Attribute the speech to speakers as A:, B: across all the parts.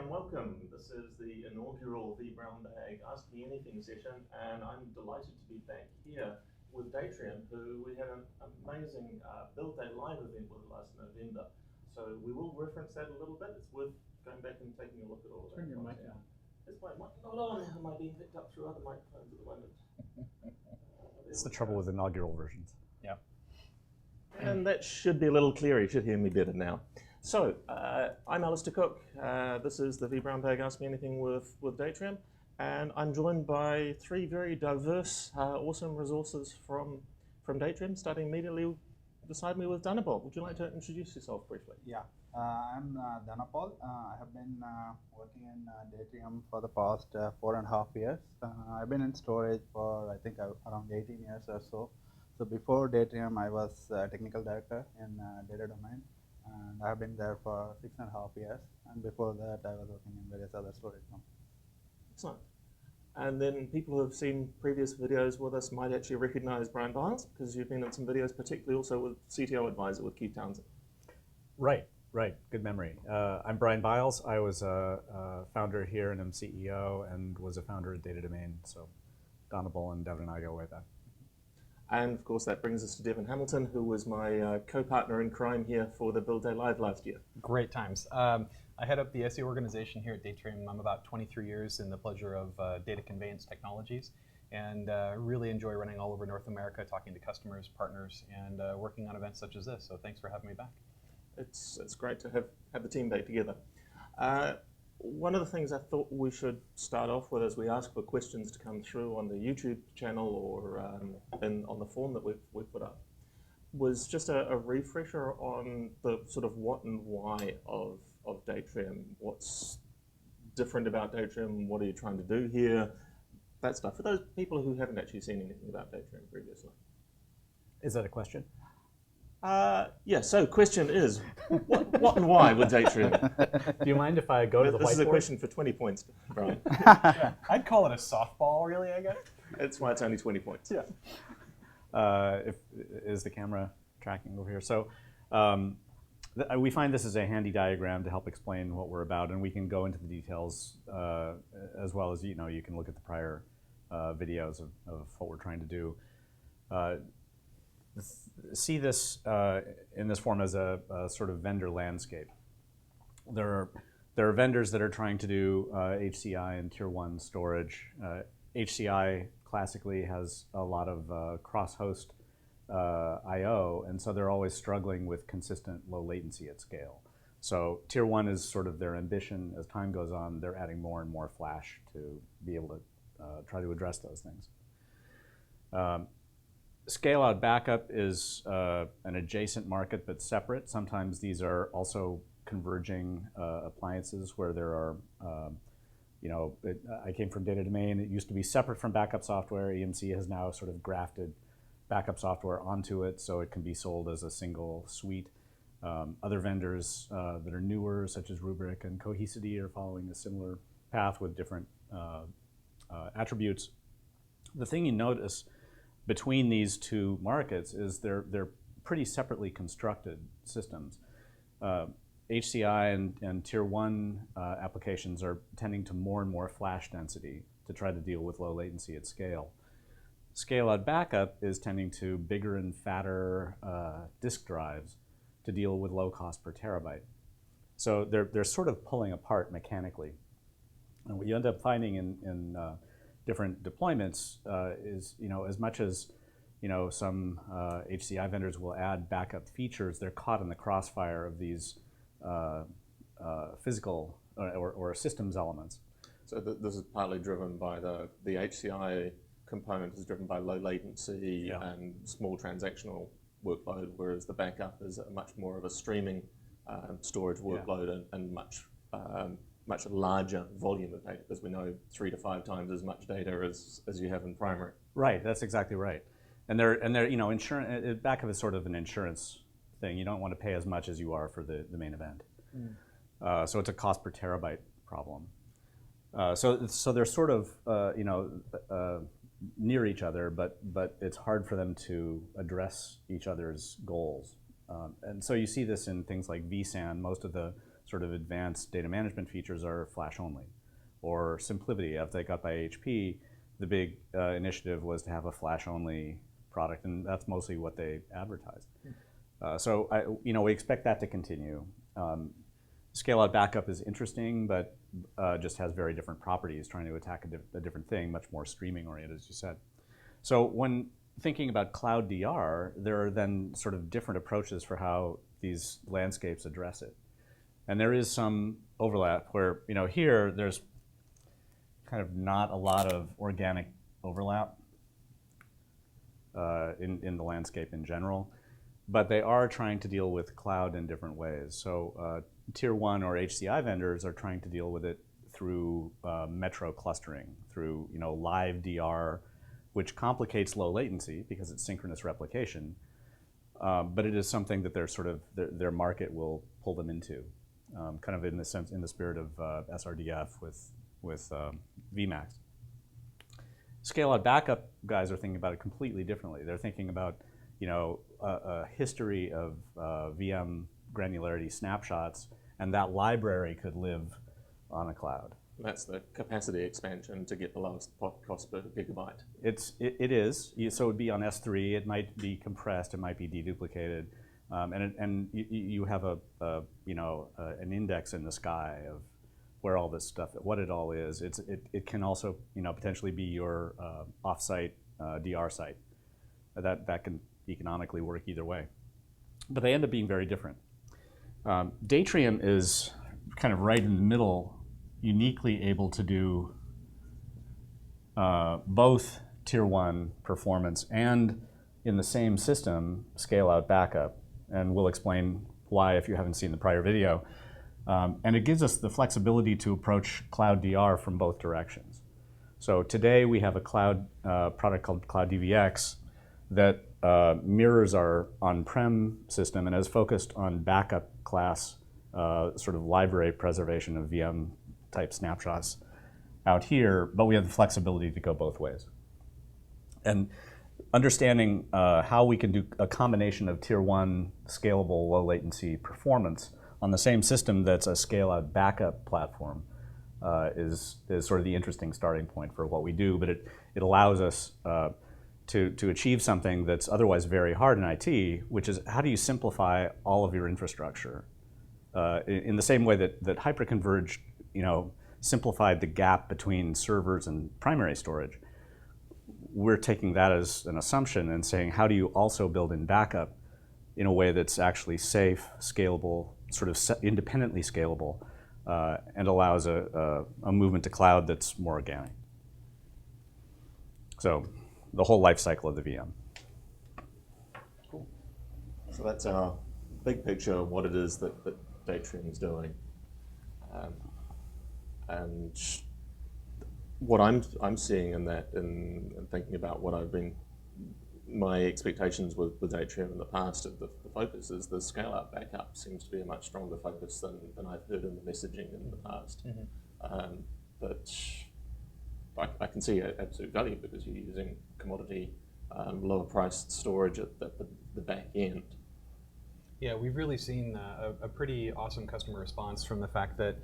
A: and welcome. This is the inaugural vBrownBag Ask Me Anything session, and I'm delighted to be back here with Datrium, who we had an amazing Build Day live event with last November. So we will reference that a little bit. It's worth going back and taking a look at all of that.
B: Turn your mic on.
A: Is my mic not on? Am I being picked up through other microphones at the moment?
C: It's the trouble with inaugural versions.
B: Yeah.
A: And that should be a little clearer. You should hear me better now. So, I'm Alistair Cook. This is the vBrownBag Ask Me Anything with Datrium. And I'm joined by three very diverse, awesome resources from Datrium, starting immediately beside me with Dhanabal. Would you like to introduce yourself briefly?
D: Yeah, I'm Dhanabal. I have been working in Datrium for the past 4.5 years. I've been in storage for, I think, around 18 years or so. So before Datrium, I was technical director in data domain. And I have been there for 6.5 years. And before that, I was working in various other storage companies.
A: Excellent. And then people who have seen previous videos with us might actually recognize Brian Biles, because you've been in some videos, particularly also with CTO advisor with Keith Townsend.
C: Right. Good memory. I'm Brian Biles. I was a founder here and I'm CEO and was a founder at Data Domain. So Dhanabal and Devin and I go way back.
A: And of course, that brings us to Devin Hamilton, who was my co-partner in crime here for the Build Day Live last year.
B: Great times. I head up the SE organization here at Datrium. I'm about 23 years in the pleasure of data conveyance technologies, and really enjoy running all over North America, talking to customers, partners, and working on events such as this. So thanks for having me back.
A: It's great to have the team back together. One of the things I thought we should start off with, as we ask for questions to come through on the YouTube channel or on the form that we've put up, was just a refresher on the sort of what and why of Datrium. What's different about Datrium? What are you trying to do here? That stuff. For those people who haven't actually seen anything about Datrium previously.
C: Is that a question?
A: Yeah, so question is, what and why with Datrium?
C: Do you mind if I go to the whiteboard?
A: This is a question for 20 points, Brian.
B: Yeah, I'd call it a softball, really, I guess.
A: That's why it's only 20 points.
B: Yeah.
C: Is the camera tracking over here? So we find this is a handy diagram to help explain what we're about, and we can go into the details as well as, you can look at the prior videos of what we're trying to do. See this in this form as a sort of vendor landscape. There are vendors that are trying to do HCI and Tier 1 storage. HCI classically has a lot of cross-host I/O, and so they're always struggling with consistent low latency at scale. So Tier 1 is sort of their ambition. As time goes on, they're adding more and more flash to be able to try to address those things. Scale-out backup is an adjacent market but separate. Sometimes these are also converging appliances where there are, I came from Data Domain. It used to be separate from backup software. EMC has now sort of grafted backup software onto it so it can be sold as a single suite. Other vendors that are newer, such as Rubrik and Cohesity, are following a similar path with different attributes. The thing you notice between these two markets is they're pretty separately constructed systems. HCI and Tier 1 applications are tending to more and more flash density to try to deal with low latency at scale. Scale-out backup is tending to bigger and fatter disk drives to deal with low cost per terabyte. So they're sort of pulling apart mechanically. And what you end up finding in different deployments is, as much as, some HCI vendors will add backup features, they're caught in the crossfire of these physical or systems elements.
A: So this is partly driven by the HCI component is driven by low latency and small transactional workload, whereas the backup is much more of a streaming storage workload and much larger volume of data, as we know, 3 to 5 times as much data as you have in primary.
C: Right, that's exactly right. And they're insurance. Backup is sort of an insurance thing. You don't want to pay as much as you are for the main event. So it's a cost per terabyte problem. So they're sort of near each other, but it's hard for them to address each other's goals. And so you see this in things like vSAN. Most of the sort of advanced data management features are flash only. Or SimpliVity, after they got by HP, the big initiative was to have a flash only product, and that's mostly what they advertised. So we expect that to continue. Scale-out backup is interesting, but just has very different properties, trying to attack a different thing, much more streaming-oriented, as you said. So when thinking about cloud DR, there are then sort of different approaches for how these landscapes address it. And there is some overlap where, here there's kind of not a lot of organic overlap in the landscape in general, but they are trying to deal with cloud in different ways. So Tier 1 or HCI vendors are trying to deal with it through metro clustering, through live DR, which complicates low latency because it's synchronous replication. But it is something that their market will pull them into, kind of in the spirit of SRDF with VMAX. Scale-out backup guys are thinking about it completely differently. They're thinking about a history of VM granularity snapshots, and that library could live on a cloud.
A: That's the capacity expansion to get the lowest cost per gigabyte.
C: It is. So it would be on S3. It might be compressed. It might be deduplicated, and you have an index in the sky of where all this stuff, what it all is. It can also potentially be your offsite DR site. That can economically work either way, but they end up being very different. Datrium is kind of right in the middle, uniquely able to do both Tier 1 performance and in the same system scale-out backup, and we'll explain why if you haven't seen the prior video. And it gives us the flexibility to approach cloud DR from both directions. So today we have a cloud product called Cloud DVX that mirrors our on-prem system and is focused on backup class sort of library preservation of VM type snapshots out here, but we have the flexibility to go both ways. And understanding how we can do a combination of Tier 1 scalable low latency performance on the same system that's a scale-out backup platform is sort of the interesting starting point for what we do, but it allows us to achieve something that's otherwise very hard in IT, which is how do you simplify all of your infrastructure in the same way that hyperconverged simplified the gap between servers and primary storage. We're taking that as an assumption and saying, how do you also build in backup in a way that's actually safe, scalable, sort of independently scalable, and allows a movement to cloud that's more organic. So the whole life cycle of the VM.
A: Cool. So that's our big picture of what it is that Datrium is doing. And what I'm seeing in that, and thinking about what my expectations with Datrium in the past, the focus is the scale-out backup seems to be a much stronger focus than I've heard in the messaging in the past. Mm-hmm. But I can see absolute value because you're using commodity, lower priced storage at the back end.
B: Yeah, we've really seen a pretty awesome customer response from the fact that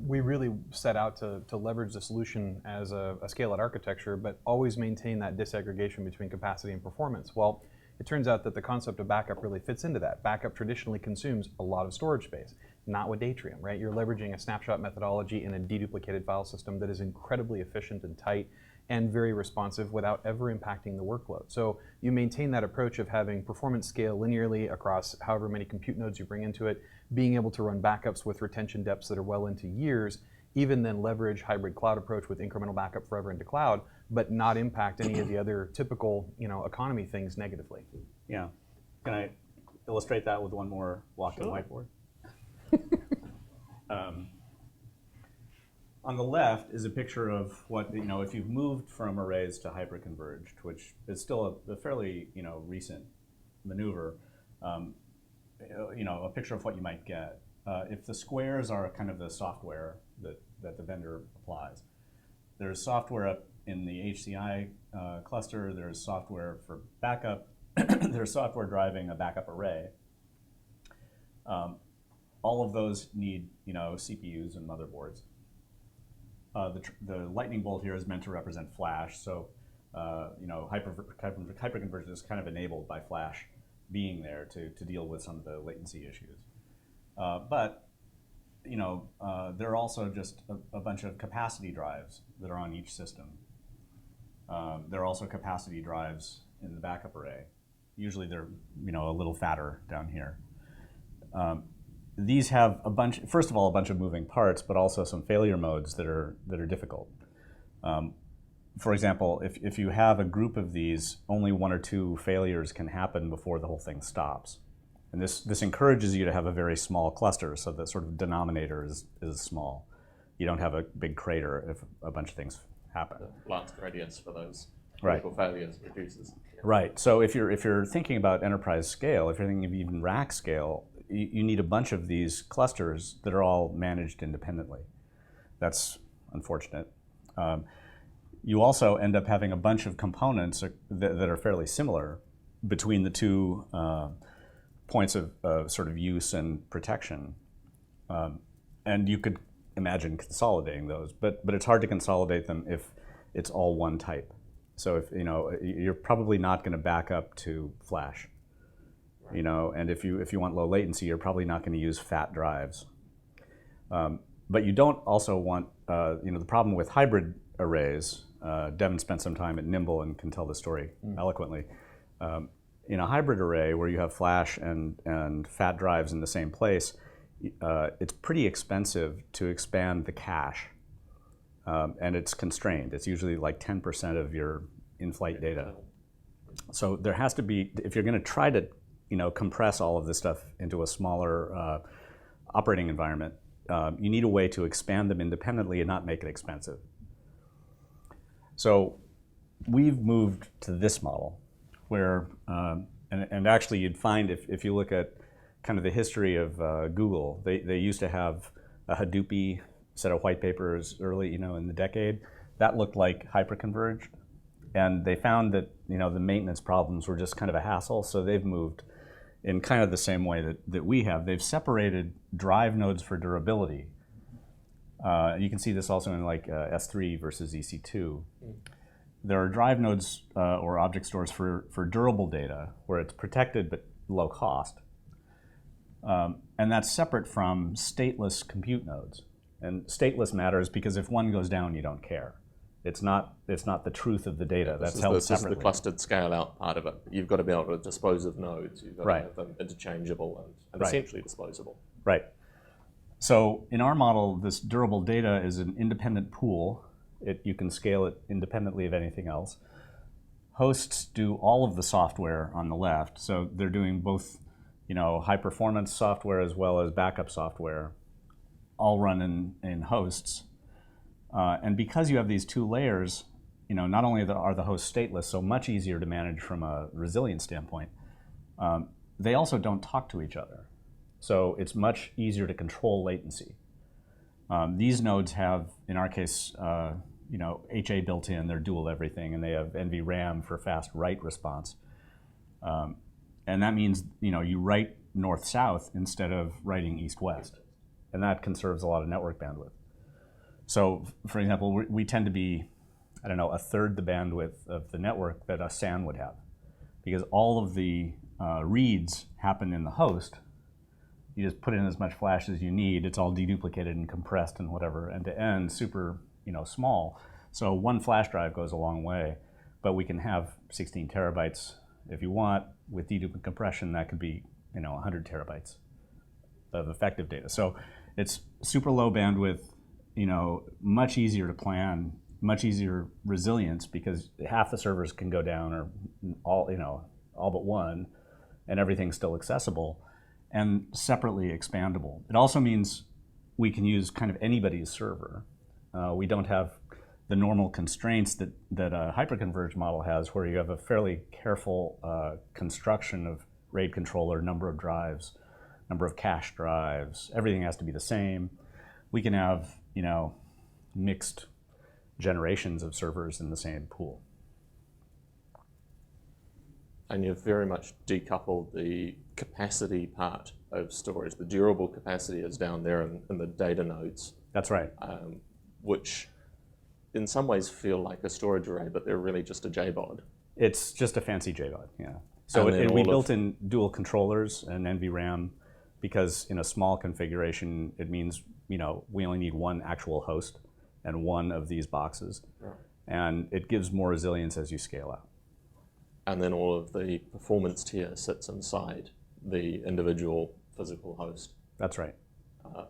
B: we really set out to leverage the solution as a scale-out architecture, but always maintain that disaggregation between capacity and performance. Well, it turns out that the concept of backup really fits into that. Backup traditionally consumes a lot of storage space, not with Datrium, right? You're leveraging a snapshot methodology in a deduplicated file system that is incredibly efficient and tight and very responsive without ever impacting the workload. So you maintain that approach of having performance scale linearly across however many compute nodes you bring into it, being able to run backups with retention depths that are well into years, even then leverage hybrid cloud approach with incremental backup forever into cloud, but not impact any of the other typical economy things negatively.
C: Yeah. Can I illustrate that with one more walking whiteboard? On the left is a picture of what, if you've moved from arrays to hyperconverged, which is still a fairly, recent maneuver, a picture of what you might get. If the squares are kind of the software that the vendor applies, there's software up in the HCI cluster, there's software for backup, there's software driving a backup array. all of those need, CPUs and motherboards. The lightning bolt here is meant to represent flash, so hyperconvergence is kind of enabled by flash being there to deal with some of the latency issues. But there are also just a bunch of capacity drives that are on each system. There are also capacity drives in the backup array. Usually they're a little fatter down here. These have first of all, a bunch of moving parts, but also some failure modes that are difficult. For example, if you have a group of these, only 1 or 2 failures can happen before the whole thing stops. And this encourages you to have a very small cluster, so the sort of denominator is small. You don't have a big crater if a bunch of things happen.
A: The last gradients for those
C: Right.
A: critical failures reduces.
C: Right. So if you're thinking about enterprise scale, if you're thinking of even rack scale, you need a bunch of these clusters that are all managed independently. That's unfortunate. You also end up having a bunch of components that are fairly similar between the two points of sort of use and protection. And you could imagine consolidating those, but it's hard to consolidate them if it's all one type. So if you're probably not going to back up to flash, and if you want low latency, you're probably not going to use fat drives. But you don't also want the problem with hybrid arrays. Devin spent some time at Nimble and can tell the story eloquently. In a hybrid array where you have flash and fat drives in the same place, it's pretty expensive to expand the cache. And it's constrained. It's usually like 10% of your in-flight data. So there has to be, if you're going to try to compress all of this stuff into a smaller operating environment, you need a way to expand them independently and not make it expensive. So we've moved to this model where, and actually you'd find if you look at kind of the history of Google, they used to have a Hadoop set of white papers early, in the decade. That looked like hyperconverged. And they found that, the maintenance problems were just kind of a hassle. So they've moved in kind of the same way that we have. They've separated drive nodes for durability. You can see this also in like S3 versus EC2. There are drive nodes or object stores for durable data where it's protected but low cost. And that's separate from stateless compute nodes. And stateless matters because if one goes down, you don't care. It's not the truth of the data. That's held separately.
A: This is the clustered scale-out part of it. You've got to be able to dispose of nodes. You've got to have them interchangeable and essentially disposable.
C: Right. So in our model, this durable data is an independent pool. You can scale it independently of anything else. Hosts do all of the software on the left. So they're doing both, high-performance software as well as backup software, all run in hosts. And because you have these two layers, not only are the hosts stateless, so much easier to manage from a resilience standpoint, they also don't talk to each other. So it's much easier to control latency. These nodes have, in our case, HA built in, they're dual everything, and they have NVRAM for fast write response. And that means, you write north-south instead of writing east-west. And that conserves a lot of network bandwidth. So, for example, we tend to be, a third the bandwidth of the network that a SAN would have. Because all of the reads happen in the host. You just put in as much flash as you need. It's all deduplicated and compressed and whatever, end-to-end, super small. So one flash drive goes a long way. But we can have 16 terabytes if you want. With dedupe and compression, that could be 100 terabytes of effective data. So it's super low bandwidth, much easier to plan, much easier resilience because half the servers can go down or all but one, and everything's still accessible and separately expandable. It also means we can use kind of anybody's server. We don't have the normal constraints that a hyperconverged model has, where you have a fairly careful construction of RAID controller, number of drives, number of cache drives. Everything has to be the same. We can have, mixed generations of servers in the same pool.
A: And you've very much decoupled the capacity part of storage. The durable capacity is down there in the data nodes,
C: That's right.
A: which in some ways feel like a storage array, but they're really just a JBOD.
C: It's just a fancy JBOD, yeah. So
A: And then
C: we
A: all
C: built in dual controllers and vBrown because in a small configuration, it means we only need one actual host and one of these boxes.
A: Right.
C: And it gives more resilience as you scale out.
A: And then all of the performance tier sits inside the individual physical host,
C: That's right.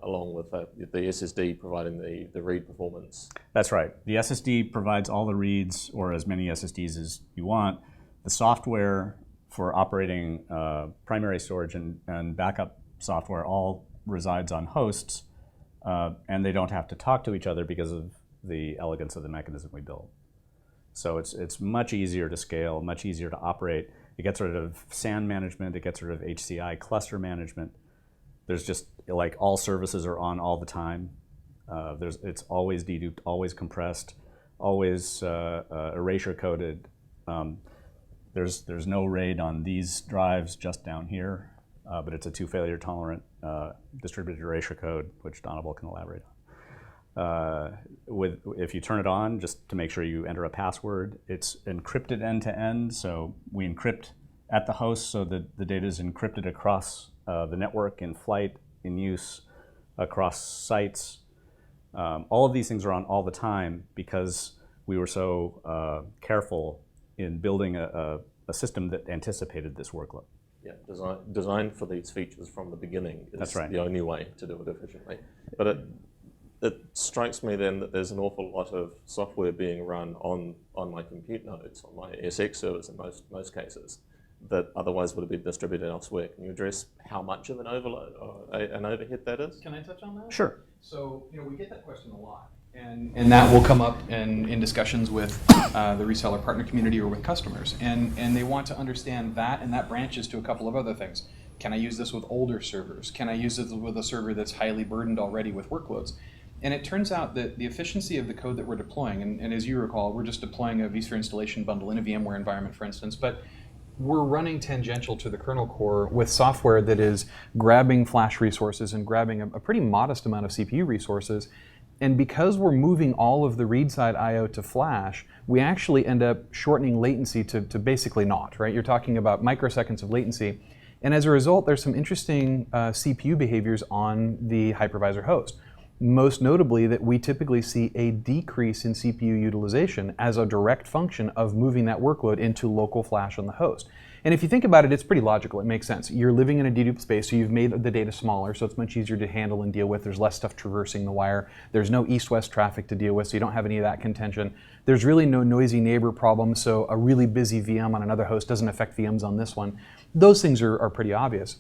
A: along with the SSD providing the read performance.
C: That's right. The SSD provides all the reads, or as many SSDs as you want. The software for operating primary storage and backup software all resides on hosts, and they don't have to talk to each other because of the elegance of the mechanism we built. So it's much easier to scale, much easier to operate. It gets rid of SAN management, it gets rid of HCI cluster management. There's just like all services are on all the time. It's always deduped, always compressed, always erasure coded. There's no RAID on these drives just down here, but it's a 2 failure tolerant distributed erasure code, which Dhanabal can elaborate on. If you turn it on, just to make sure you enter a password, it's encrypted end to end. So we encrypt at the host so that the data is encrypted across the network, in flight, in use, across sites. All of these things are on all the time because we were so careful in building a system that anticipated this workload.
A: Yeah, designed for these features from the beginning is
C: That's right.
A: the only way to do it efficiently. But it strikes me then that there's an awful lot of software being run on my compute nodes, on my SX servers in most cases, that otherwise would have been distributed elsewhere. Can you address how much of an overload or an overhead that is?
B: Can I touch on that?
C: Sure.
B: So, we get that question a lot. And that will come up in discussions with the reseller partner community or with customers. And they want to understand that, and that branches to a couple of other things. Can I use this with older servers? Can I use this with a server that's highly burdened already with workloads? And it turns out that the efficiency of the code that we're deploying, and as you recall, we're just deploying a vSphere installation bundle in a VMware environment, for instance, but we're running tangential to the kernel core with software that is grabbing flash resources and grabbing a pretty modest amount of CPU resources. And because we're moving all of the read side I/O to flash, we actually end up shortening latency to basically naught, right? You're talking about microseconds of latency. And as a result, there's some interesting CPU behaviors on the hypervisor host. Most notably that we typically see a decrease in CPU utilization as a direct function of moving that workload into local flash on the host. And if you think about it, it's pretty logical. It makes sense. You're living in a deduped space, so you've made the data smaller, so it's much easier to handle and deal with. There's less stuff traversing the wire. There's no east-west traffic to deal with, so you don't have any of that contention. There's really no noisy neighbor problem, so a really busy VM on another host doesn't affect VMs on this one. Those things are pretty obvious.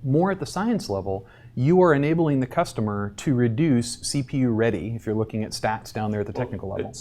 B: More at the science level, you are enabling the customer to reduce CPU ready, if you're looking at stats down there at the technical level.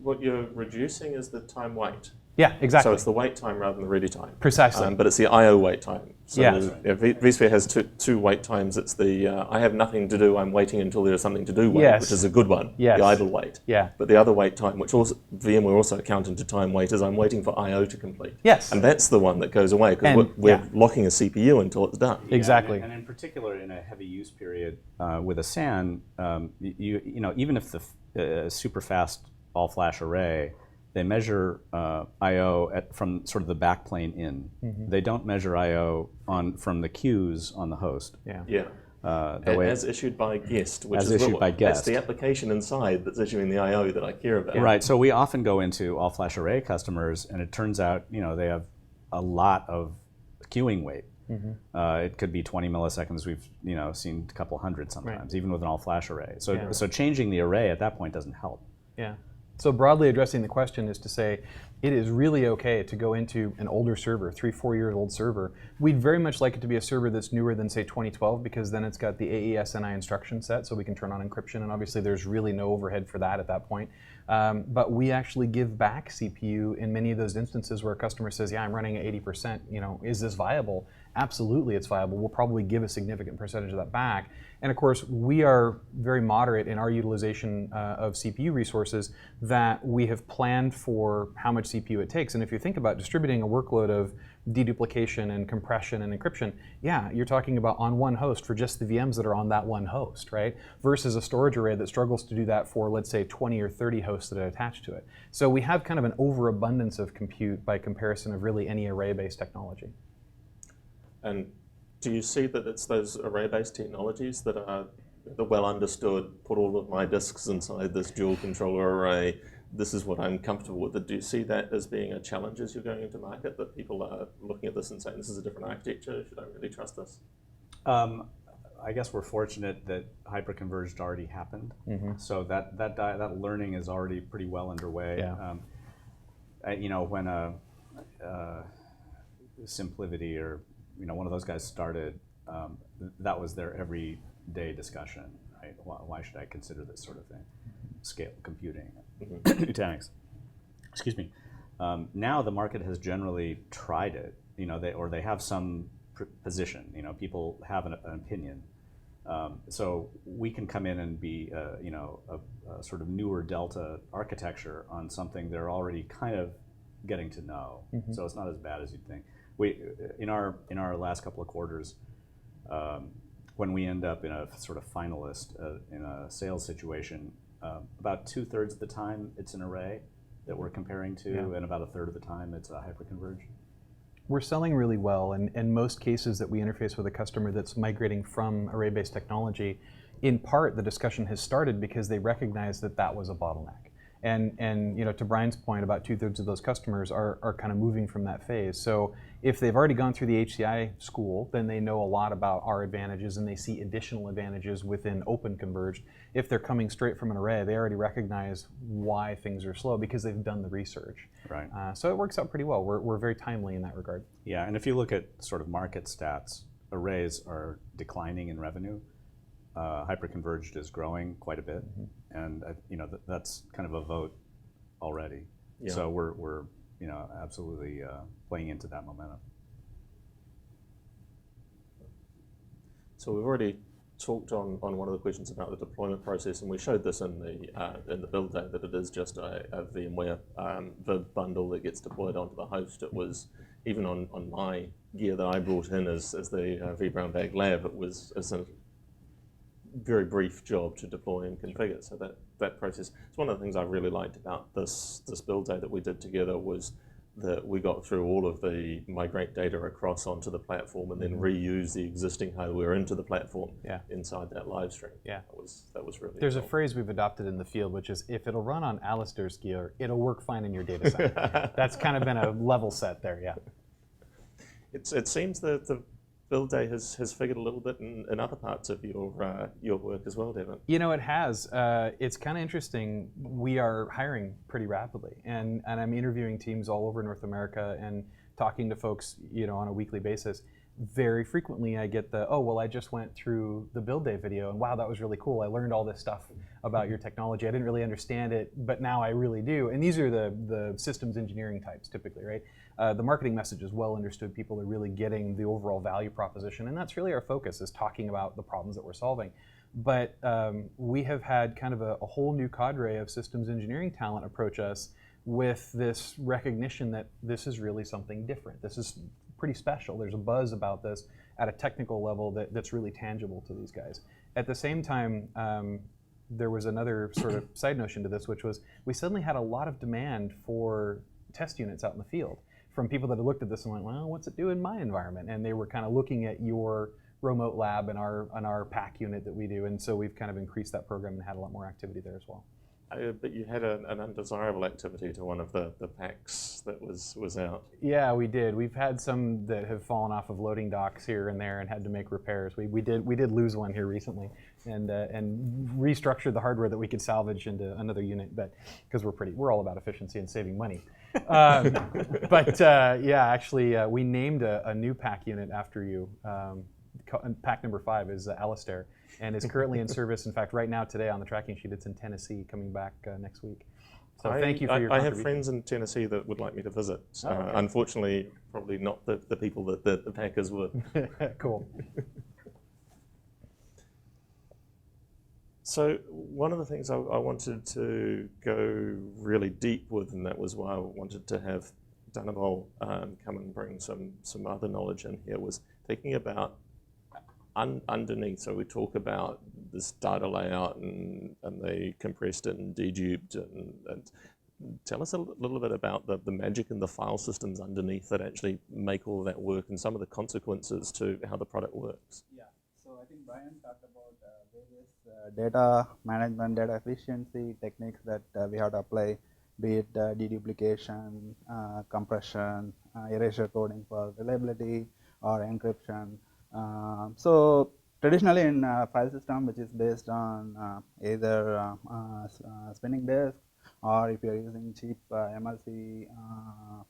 A: What you're reducing is the time wait.
B: Yeah, exactly.
A: So it's the wait time rather than the ready time.
B: Precisely.
A: But it's the I/O wait time. So
B: Yeah.
A: vSphere has two wait times. It's the I have nothing to do, I'm waiting until there's something to do wait,
B: Yes.
A: which is a good one,
B: Yes.
A: the idle wait.
B: Yeah.
A: But the other wait time, which also VMware also count into time wait, is I'm waiting for I/O to complete.
B: Yes.
A: And that's the one that goes away because
B: And-
A: we're
B: yeah.
A: locking a CPU until it's done.
B: Exactly.
C: And in particular, in a heavy use period with a SAN, even if the super fast all flash array, they measure I/O from sort of the backplane in.
B: Mm-hmm.
C: They don't measure I/O from the queues on the host.
B: Yeah.
A: Yeah. As issued by guest, which
C: As
A: is
C: issued by
A: that's
C: guest.
A: the application inside that's issuing the I/O that I care about.
C: Right. So we often go into all flash array customers, and it turns out they have a lot of queuing weight. Mm-hmm. It could be 20 milliseconds. We've seen a couple hundred sometimes, even with an all flash array. So changing the array at that point doesn't help.
B: Yeah. So broadly addressing the question is to say, it is really okay to go into an older server, 3-4 years old server. We'd very much like it to be a server that's newer than say 2012 because then it's got the AES-NI instruction set so we can turn on encryption, and obviously there's really no overhead for that at that point. But we actually give back CPU in many of those instances where a customer says, yeah, I'm running at 80%, is this viable? absolutely it's viable. We'll probably give a significant percentage of that back. And of course, we are very moderate in our utilization of CPU resources, that we have planned for how much CPU it takes. And if you think about distributing a workload of deduplication and compression and encryption, yeah, you're talking about on one host for just the VMs that are on that one host, right? Versus a storage array that struggles to do that for, let's say, 20 or 30 hosts that are attached to it. So we have kind of an overabundance of compute by comparison of really any array-based technology.
A: And do you see that it's those array-based technologies that are the well understood, put all of my disks inside this dual controller array, this is what I'm comfortable with? Do you see that as being a challenge as you're going into market, that people are looking at this and saying, this is a different architecture, should I really trust this?
C: I guess we're fortunate that hyperconverged already happened. So that learning is already pretty well underway.
B: Yeah.
C: You know, when SimpliVity or one of those guys started, that was their everyday discussion, right? Why should I consider this sort of thing? Scale computing, Nutanix. Excuse me. Now the market has generally tried it, they have some position. People have an opinion. So we can come in and be, a sort of newer Delta architecture on something they're already kind of getting to know. So it's not as bad as you'd think. In our last couple of quarters, when we end up in a sort of finalist in a sales situation, about 2/3 of the time it's an array that we're comparing to, and about 1/3 of the time it's a hyperconverged.
B: We're selling really well, and in most cases that we interface with a customer that's migrating from array-based technology, in part the discussion has started because they recognize that that was a bottleneck. And to Brian's point, about 2/3 of those customers are kind of moving from that phase. So if they've already gone through the HCI school, then they know a lot about our advantages, and they see additional advantages within open converged. If they're coming straight from an array, they already recognize why things are slow because they've done the research.
C: Right.
B: So it works out pretty well. We're very timely in that regard.
C: Yeah, and if you look at sort of market stats, arrays are declining in revenue. Hyperconverged is growing quite a bit, and that's kind of a vote already. Yeah. So we're absolutely playing into that momentum.
A: So we've already talked on one of the questions about the deployment process, and we showed this in the build day, that it is just a VMware vib bundle that gets deployed onto the host. It was even on my gear that I brought in as the vBrownBag lab, it was a very brief job to deploy and configure. So that process, it's one of the things I really liked about this build day that we did together, was that we got through all of the migrate data across onto the platform and then reuse the existing hardware into the platform inside that live stream. Yeah, that was really
B: There's
A: cool.
B: a phrase we've adopted in the field, which is, if it'll run on Alistair's gear, it'll work fine in your data center. That's kind of been a level set there, yeah.
A: It seems that the build day has figured a little bit in other parts of your work as well, Devin.
B: It has. It's kind of interesting. We are hiring pretty rapidly, and I'm interviewing teams all over North America and talking to folks, on a weekly basis. Very frequently I get the, oh, well, I just went through the build day video, and wow, that was really cool. I learned all this stuff about your technology. I didn't really understand it, but now I really do. And these are the systems engineering types typically, right? The marketing message is well understood. People are really getting the overall value proposition, and that's really our focus, is talking about the problems that we're solving. But we have had kind of a whole new cadre of systems engineering talent approach us with this recognition that this is really something different. This is pretty special. There's a buzz about this at a technical level that's really tangible to these guys. At the same time, there was another sort of side notion to this, which was we suddenly had a lot of demand for test units out in the field from people that had looked at this and went, well, what's it do in my environment? And they were kind of looking at your remote lab and our pack unit that we do. And so we've kind of increased that program and had a lot more activity there as well.
A: But you had an undesirable activity to one of the packs that was out.
B: Yeah, we did. We've had some that have fallen off of loading docks here and there and had to make repairs. We did lose one here recently, and restructured the hardware that we could salvage into another unit, but because we're all about efficiency and saving money. Actually, we named a new pack unit after you. Pack number 5 is Alistair. and is currently in service. In fact, right now, today on the tracking sheet, it's in Tennessee, coming back next week. So thank you for your
A: I
B: contribution.
A: have friends in Tennessee that would like me to visit.
B: Okay.
A: Unfortunately, probably not the people that the Packers were.
B: Cool.
A: So one of the things I wanted to go really deep with, and that was why I wanted to have Dhanabal come and bring some other knowledge in here, was thinking about underneath. So we talk about this data layout, and they compressed it and deduped, and tell us a little bit about the magic in the file systems underneath that actually make all of that work, and some of the consequences to how the product works.
D: Yeah, so I think Brian talked about various data management, data efficiency techniques that we have to apply, be it deduplication, compression, erasure coding for reliability, or encryption. So traditionally in file system, which is based on either spinning disk, or if you're using cheap MLC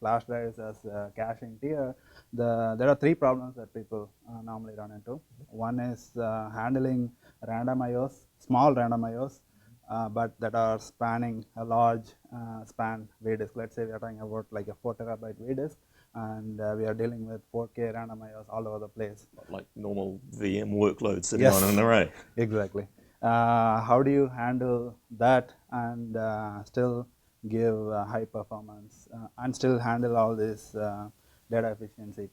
D: flash drives as caching tier, there are three problems that people normally run into. One is handling random IOs, small random IOs, but that are spanning a large span vdisk. Let's say we are talking about like a 4 terabyte vdisk, and we are dealing with 4K random IOs all over the place.
A: Like normal VM workloads sitting
D: Yes.
A: on an array.
D: Exactly. How do you handle that and still give high performance and still handle all these data efficiency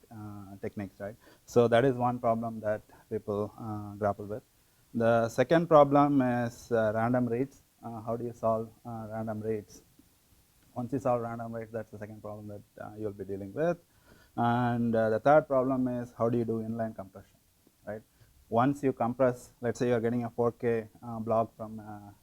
D: techniques, right? So that is one problem that people grapple with. The second problem is random reads. How do you solve random reads? Once you solve random reads, that's the second problem that you'll be dealing with. And the third problem is how do you do inline compression, right? Once you compress, let's say you're getting a 4K block from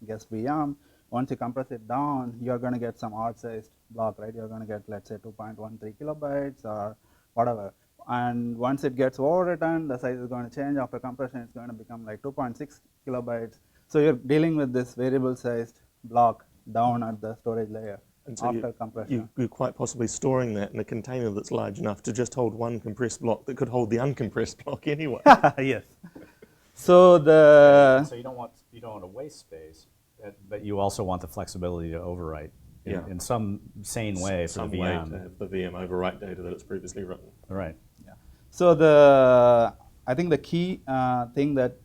D: guest VM, once you compress it down, you're going to get some odd-sized block, right? You're going to get, let's say, 2.13 kilobytes or whatever. And once it gets overwritten, the size is going to change. After compression, it's going to become like 2.6 kilobytes. So you're dealing with this variable-sized block down at the storage layer.
A: And so
D: after compression.
A: you're quite possibly storing that in a container that's large enough to just hold one compressed block that could hold the uncompressed block anyway.
D: Yes. So
C: So you don't want to waste space, but you also want the flexibility to overwrite in some sane way for the VM.
A: Way to have the VM overwrite data that it's previously written.
C: Right.
D: Yeah. So I think the key thing that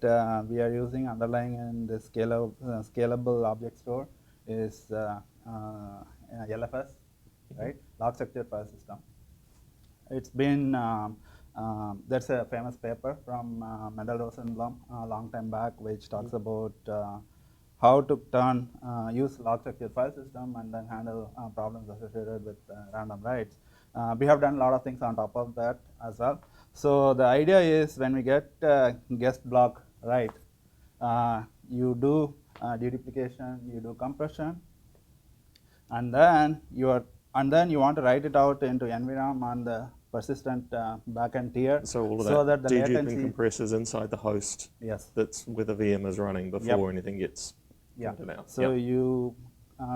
D: we are using underlying in this scalable object store is LFS, right? Log structured file system. It's been there's a famous paper from Mendel Rosenblum a long time back, which talks about how to use log structured file system and then handle problems associated with random writes. We have done a lot of things on top of that as well. So the idea is when we get guest block write, you do deduplication, you do compression, and then you want to write it out into NVRAM on the persistent backend tier.
A: So all of that
D: the
A: deduping
D: latency
A: compressors inside the host.
D: Yes.
A: That's where the VM is running before anything gets printed out.
D: So you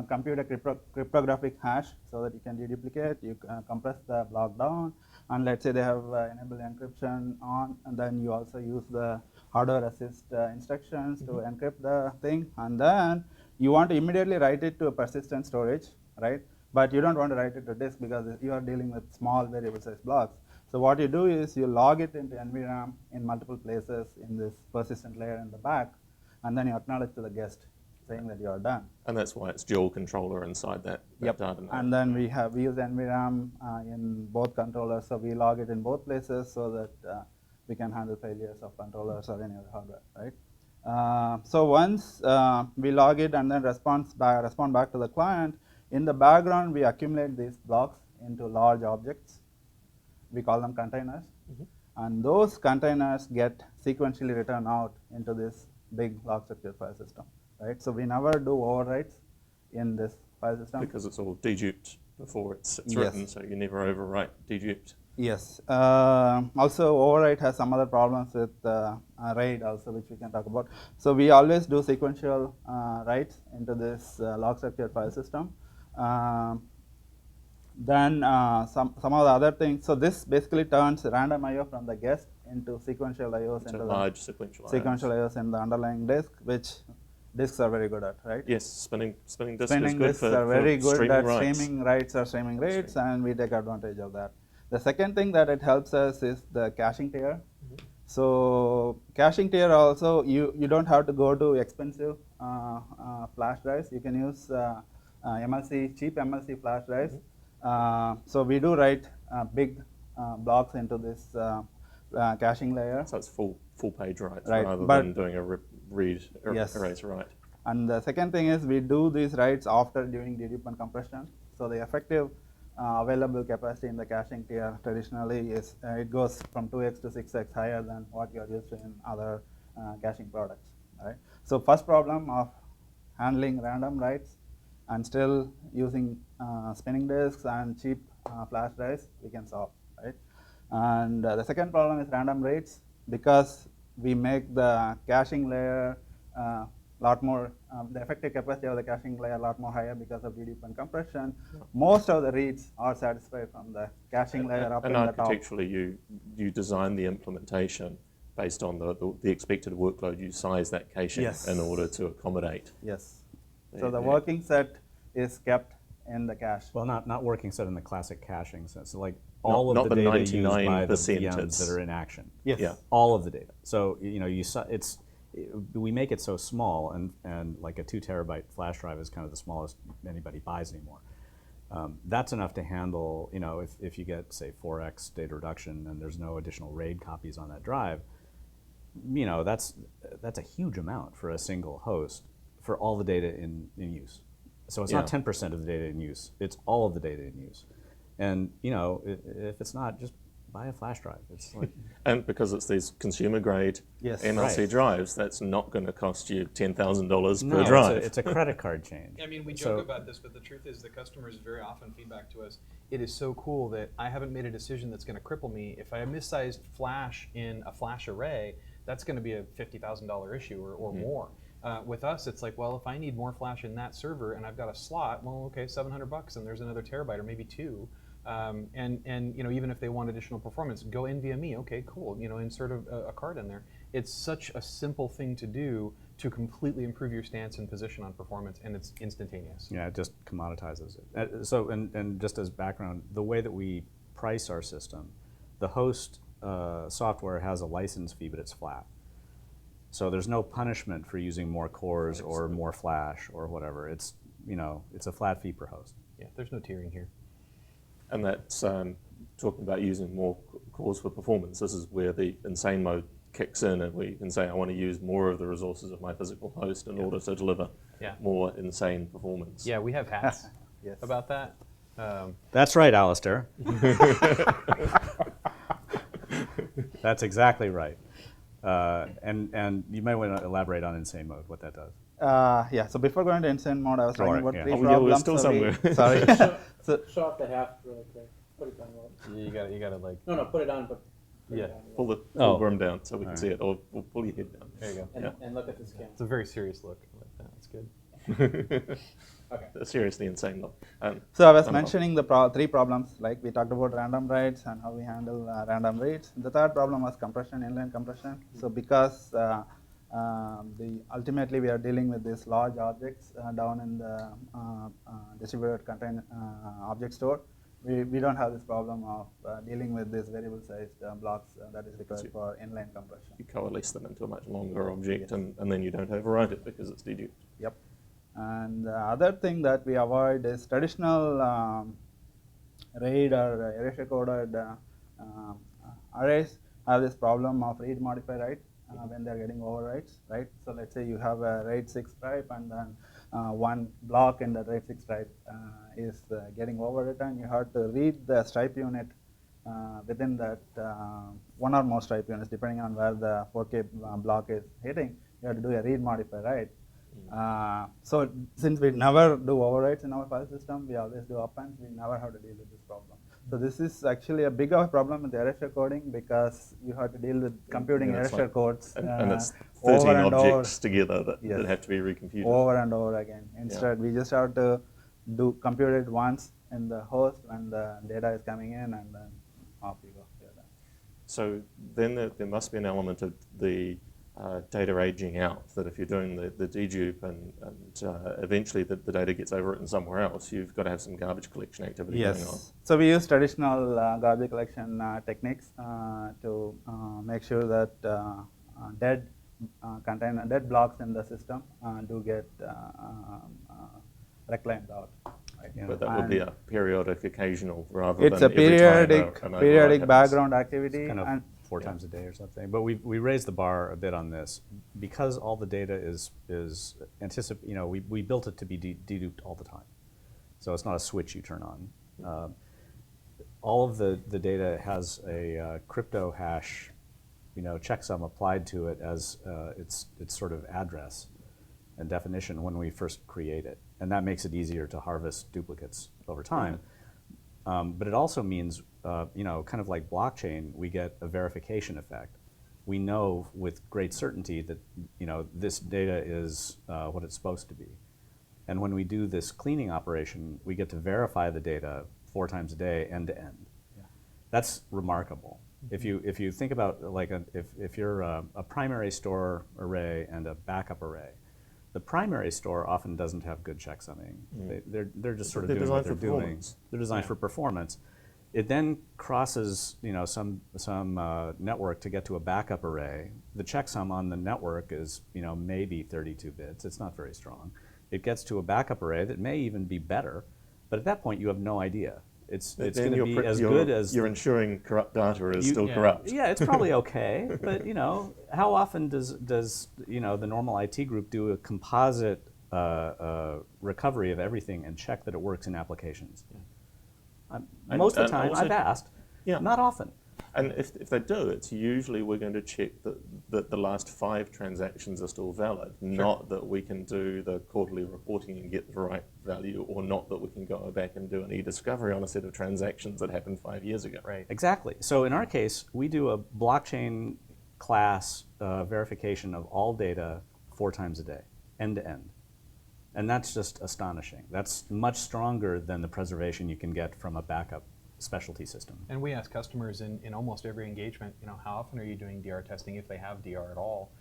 D: compute a cryptographic hash so that you can deduplicate. You compress the block down, and let's say they have enabled encryption on, and then you also use the hardware assist instructions to encrypt the thing, and then you want to immediately write it to a persistent storage, right? But you don't want to write it to disk because you are dealing with small variable size blocks. So what you do is you log it into NVRAM in multiple places in this persistent layer in the back, and then you acknowledge to the guest saying that you are done.
A: And that's why it's dual controller inside that data node.
D: And then we use NVRAM in both controllers, so we log it in both places so that we can handle failures of controllers or any other hardware, right? So once we log it and then respond back to the client, in the background we accumulate these blocks into large objects. We call them containers, and those containers get sequentially written out into this big log structured file system, right? So we never do overwrites in this file system
A: because it's all deduped before it's
D: Yes.
A: written, so you never overwrite deduped.
D: Yes. Also, overwrite has some other problems with RAID also, which we can talk about. So we always do sequential writes into this log structured file system. Then some of the other things. So this basically turns random IO from the guest into sequential IOs
A: It's
D: into
A: a
D: the
A: large sequential
D: sequential
A: IOs.
D: IOs in the underlying disk, which disks are very good at, right?
A: Yes, spinning disk is
D: Spinning
A: good
D: disks
A: for,
D: are very good
A: streaming
D: at
A: writes.
D: streaming writes or streaming reads, and we take advantage of that. The second thing that it helps us is the caching tier. So caching tier also, you don't have to go to expensive flash drives. You can use cheap MLC flash drives. So we do write big blocks into this caching layer.
A: So it's full page writes
D: Right,
A: rather
D: but
A: than doing a read
D: yes.
A: erase write.
D: And the second thing is we do these writes after during dedupant compression. So the effective available capacity in the caching tier traditionally is it goes from 2x to 6x higher than what you are used to in other caching products. Right. So first problem of handling random writes and still using spinning disks and cheap flash drives we can solve. Right. And the second problem is random reads, because we make the caching layer lot more, the effective capacity of the caching layer a lot more higher because of dedupant compression. Yeah. Most of the reads are satisfied from the caching layer up in the top.
A: And architecturally, you design the implementation based on the expected workload. You size that caching
D: yes.
A: in order to accommodate.
D: Yes. So the working set is kept in the cache.
C: Well, not working set in the classic caching sense. So like all
A: not
C: of the
A: the
C: data used by the
A: 99%
C: VMs that are in action.
D: Yes.
A: Yeah.
C: All of the data. So we make it so small, and like a 2 terabyte flash drive is kind of the smallest anybody buys anymore. That's enough to handle, if you get, say, 4x data reduction and there's no additional RAID copies on that drive, that's a huge amount for a single host for all the data in use. So it's not 10% of the data in use, it's all of the data in use. And if it's not, just buy a flash drive. It's like
A: and because it's these consumer grade MLC
C: right.
A: drives, that's not going to cost you $10,000 per drive.
C: It's a credit card change.
B: I mean, we joke about this, but the truth is the customers very often feedback to us, it is so cool that I haven't made a decision that's going to cripple me. If I have missized flash in a flash array, that's going to be a $50,000 issue or more. With us, it's like, well, if I need more flash in that server and I've got a slot, well, okay, $700 and there's another terabyte or maybe 2. And even if they want additional performance, go NVMe. Okay, cool. Insert a card in there. It's such a simple thing to do to completely improve your stance and position on performance, and it's instantaneous.
C: Yeah, it just commoditizes it. So, and just as background, the way that we price our system, the host software has a license fee, but it's flat. So there's no punishment for using more cores or more flash or whatever. It's a flat fee per host.
B: Yeah, there's no tiering here.
A: And that's talking about using more cores for performance. This is where the insane mode kicks in, and we can say, I want to use more of the resources of my physical host in order to deliver more insane performance.
B: Yeah, we have hats about that.
C: That's right, Alistair. That's exactly right. And you might want to elaborate on insane mode, what that does.
D: Yeah, so before going to insane mode, I was talking about 3 problems.
A: We're still somewhere.
D: Sorry.
E: Show off the half really quick. Put it down low.
B: You gotta like.
E: No, put it on, but.
A: Pull the brim down so we can see it, or we'll pull your head down.
B: There you go.
E: And look at this camera.
B: It's a very serious look. I like that. That's good.
A: Okay. Seriously insane look.
D: So I was mentioning the 3 problems, like we talked about random writes and how we handle random reads. The third problem was compression, inline compression. So because ultimately we are dealing with these large objects down in the distributed container object store, we don't have this problem of dealing with these variable sized blocks that is required for inline compression.
A: You coalesce them into a much longer object, and then you don't overwrite it because it's deduped.
D: Yep. And the other thing that we avoid is traditional RAID or erasure coded arrays have this problem of read modify write when they are getting overwrites, right? So let's say you have a RAID 6 stripe, and then one block in the RAID 6 stripe is getting overwritten. You have to read the stripe unit within that one or more stripe units, depending on where the 4K block is hitting. You have to do a read modify write. So since we never do overwrites in our file system, we always do appends, we never have to deal with this problem. So this is actually a bigger problem with erasure coding, because you have to deal with computing erasure codes.
A: And it's 13 objects together that have to be recomputed.
D: Over and over again. Instead, we just have to compute it once in the host when the data is coming in, and then off you go.
A: So then there must be an element of the data aging out, that if you're doing the dedupe and eventually the data gets overwritten somewhere else, you've got to have some garbage collection activity going on.
D: So we use traditional garbage collection techniques to make sure that dead blocks in the system do get reclaimed out. Right?
C: Yeah.
A: But that would be a periodic, occasional, rather
D: It's
A: than
D: a
A: every time
D: periodic,
A: an override
D: periodic
A: happens.
D: background activity.
C: Kind of
D: And
C: 4 times a day or something. But we raised the bar a bit on this because all the data is we built it to be deduped all the time. So it's not a switch you turn on. All of the data has a crypto hash, checksum applied to it as its sort of address and definition when we first create it. And that makes it easier to harvest duplicates over time. But it also means, kind of like blockchain, we get a verification effect. We know with great certainty that, this data is what it's supposed to be. And when we do this cleaning operation, we get to verify the data 4 times a day, end to end.
D: Yeah.
C: That's remarkable. If you think about if you're a primary store array and a backup array, the primary store often doesn't have good checksumming. They're just sort of doing what they're doing. They're designed for performance. It then crosses some network to get to a backup array. The checksum on the network is maybe 32 bits. It's not very strong. It gets to a backup array that may even be better, but at that point you have no idea. It's going to be as good as
A: you're ensuring corrupt data is still corrupt.
C: Yeah, it's probably okay, but how often does the normal IT group do a composite recovery of everything and check that it works in applications? Most of the time, I've asked.
A: Yeah.
C: Not often.
A: And if they do, it's usually we're going to check that the last 5 transactions are still valid, not that we can do the quarterly reporting and get the right value, or not that we can go back and do an e-discovery on a set of transactions that happened 5 years ago.
B: Right.
C: Exactly. So in our case, we do a blockchain class verification of all data 4 times a day, end to end. And that's just astonishing. That's much stronger than the preservation you can get from a backup specialty system.
B: And we ask customers in almost every engagement, how often are you doing DR testing, if they have DR at all,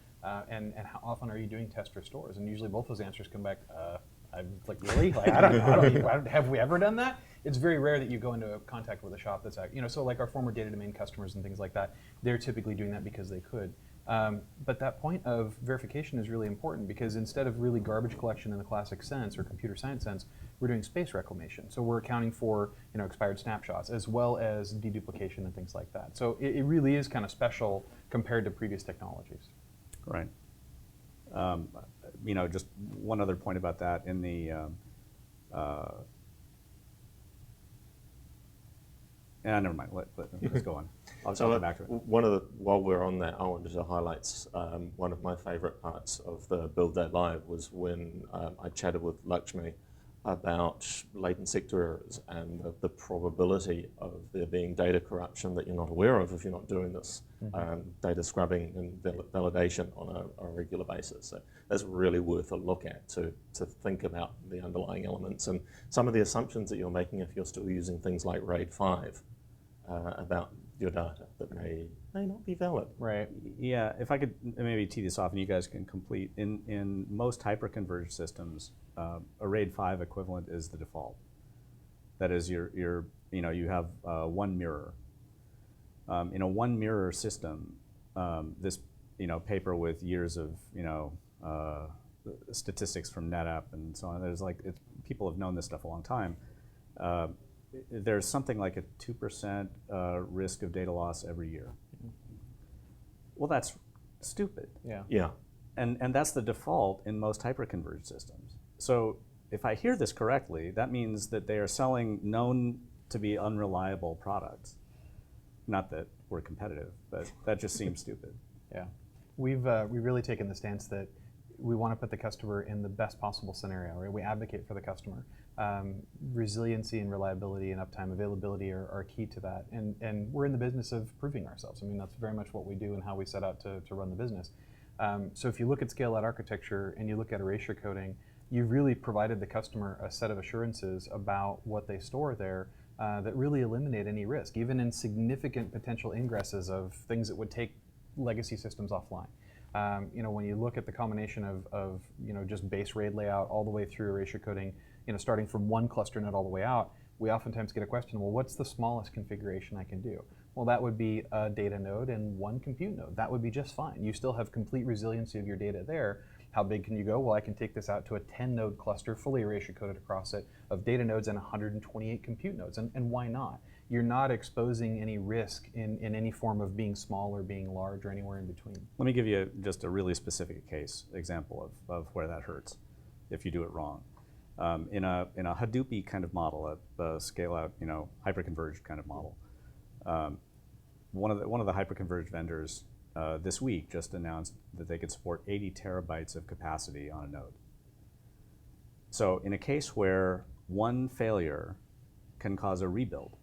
B: and how often are you doing test restores? And usually both those answers come back, I'm like, really? Like, I don't have we ever done that? It's very rare that you go into contact with a shop that's, so like our former data domain customers and things like that, they're typically doing that because they could. But that point of verification is really important, because instead of really garbage collection in the classic sense or computer science sense, we're doing space reclamation. So we're accounting for expired snapshots as well as deduplication and things like that. So it really is kind of special compared to previous technologies.
C: Right. Just one other point about that in the never mind. Let's go on. I'll come back to it.
A: While we're on that, I wanted to highlight one of my favorite parts of the Build Day Live was when I chatted with Lakshmi about latent sector errors and the probability of there being data corruption that you're not aware of if you're not doing this data scrubbing and validation on a regular basis. So that's really worth a look at to think about the underlying elements and some of the assumptions that you're making if you're still using things like RAID 5 about your data that may not be valid.
B: Right.
C: Yeah, if I could maybe tee this off and you guys can complete. In most hyperconverged systems, a RAID 5 equivalent is the default. That is, you have one mirror. In a one mirror system, this paper with years of statistics from NetApp and so on. People have known this stuff a long time. There's something like a 2% risk of data loss every year. Well, that's stupid.
A: Yeah.
C: And that's the default in most hyperconverged systems. So if I hear this correctly, that means that they are selling known to be unreliable products. Not that we're competitive, but that just seems stupid.
B: Yeah. We've really taken the stance that we want to put the customer in the best possible scenario, right? We advocate for the customer. Resiliency and reliability and uptime availability are key to that. And we're in the business of proving ourselves. I mean, that's very much what we do and how we set out to run the business. So if you look at scale-out architecture and you look at erasure coding, you've really provided the customer a set of assurances about what they store there that really eliminate any risk, even in significant potential ingresses of things that would take legacy systems offline. When you look at the combination of just base RAID layout all the way through erasure coding, starting from one cluster node all the way out, we oftentimes get a question, well, what's the smallest configuration I can do? Well, that would be a data node and one compute node. That would be just fine. You still have complete resiliency of your data there. How big can you go? Well, I can take this out to a 10-node cluster, fully erasure coded across it, of data nodes and 128 compute nodes. And why not? You're not exposing any risk in any form of being small or being large or anywhere in between.
C: Let me give you just a really specific case example of where that hurts if you do it wrong. In a Hadoop kind of model, a scale out, hyperconverged kind of model, one of the hyperconverged vendors this week just announced that they could support 80 terabytes of capacity on a node. So in a case where one failure can cause a rebuild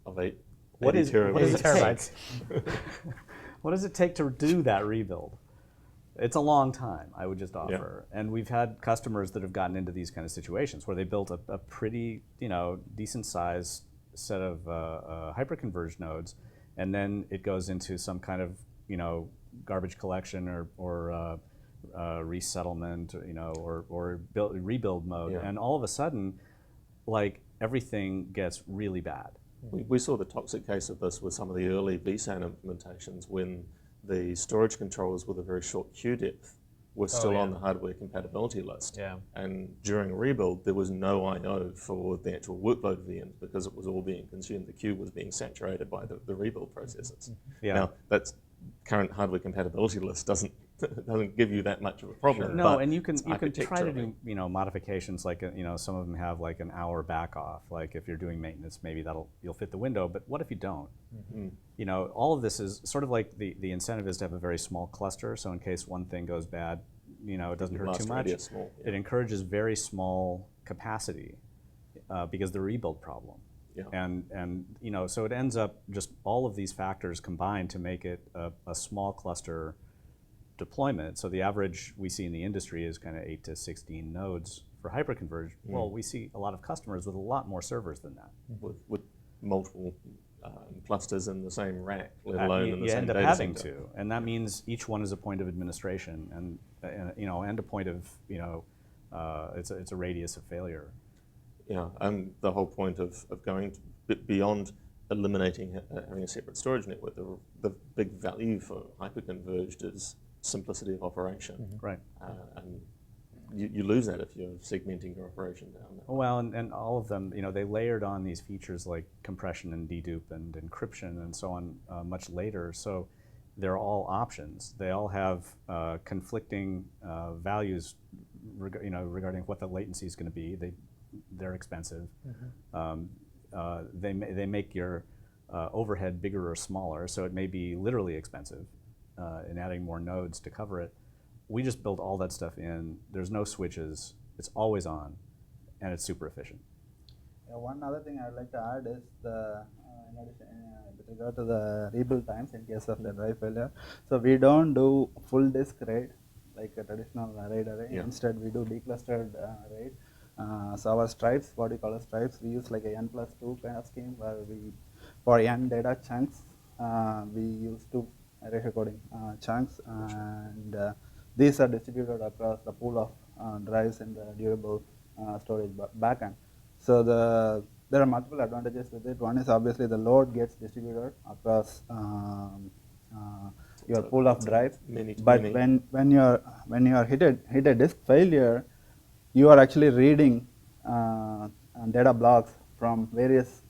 A: of 80
C: what is it
B: terabytes?
C: What does it take to do that rebuild? It's a long time, I would just offer. Yeah. And we've had customers that have gotten into these kind of situations where they built a pretty, decent sized set of hyperconverged nodes, and then it goes into some kind of, garbage collection or resettlement, or rebuild mode. Yeah. And all of a sudden, like, everything gets really bad.
A: We saw the toxic case of this with some of the early vSAN implementations when the storage controllers with a very short queue depth were still on the hardware compatibility list.
B: Yeah.
A: And during rebuild, there was no I/O for the actual workload VMs because it was all being consumed. The queue was being saturated by the rebuild processes. Yeah. Now, that's current hardware compatibility list doesn't give you that much of a problem.
C: No, and you can try to do modifications like some of them have like an hour back off. Like if you're doing maintenance, maybe you'll fit the window. But what if you don't? Mm-hmm. All of this is sort of like the incentive is to have a very small cluster. So in case one thing goes bad, it doesn't hurt too much.
A: Small, yeah.
C: It encourages very small capacity because the rebuild problem. Yeah. And so it ends up just all of these factors combined to make it a small cluster deployment. So the average we see in the industry is kind of 8 to 16 nodes for hyperconverged. Well, we see a lot of customers with a lot more servers than that.
A: With multiple clusters in the same rack, let alone in the same
C: data center. You end up having to, and that means each one is a point of administration, and a point of it's a radius of failure.
A: Yeah, and the whole point of going beyond eliminating having a separate storage network, the big value for hyperconverged is simplicity of operation.
C: Mm-hmm. Right.
A: And you lose that if you're segmenting your operation down there.
C: Well, and all of them, they layered on these features like compression and dedupe and encryption and so on much later. So they're all options. They all have conflicting values, regarding what the latency is going to be. They're expensive. Mm-hmm. They make your overhead bigger or smaller, so it may be literally expensive in adding more nodes to cover it. We just build all that stuff in. There's no switches. It's always on, and it's super efficient.
D: One other thing I'd like to add is with regard to the rebuild times in case of the drive failure. So we don't do full disk RAID like a traditional RAID array. Yeah. Instead, we do declustered RAID. So our stripes, what we call as stripes, we use like a n+2 kind of scheme where for n data chunks, we use 2 erasure coding chunks, and these are distributed across the pool of drives in the durable storage backend. So there are multiple advantages with it. One is obviously the load gets distributed across your pool of drives. But when you are hit a disk failure, you are actually reading data blocks from various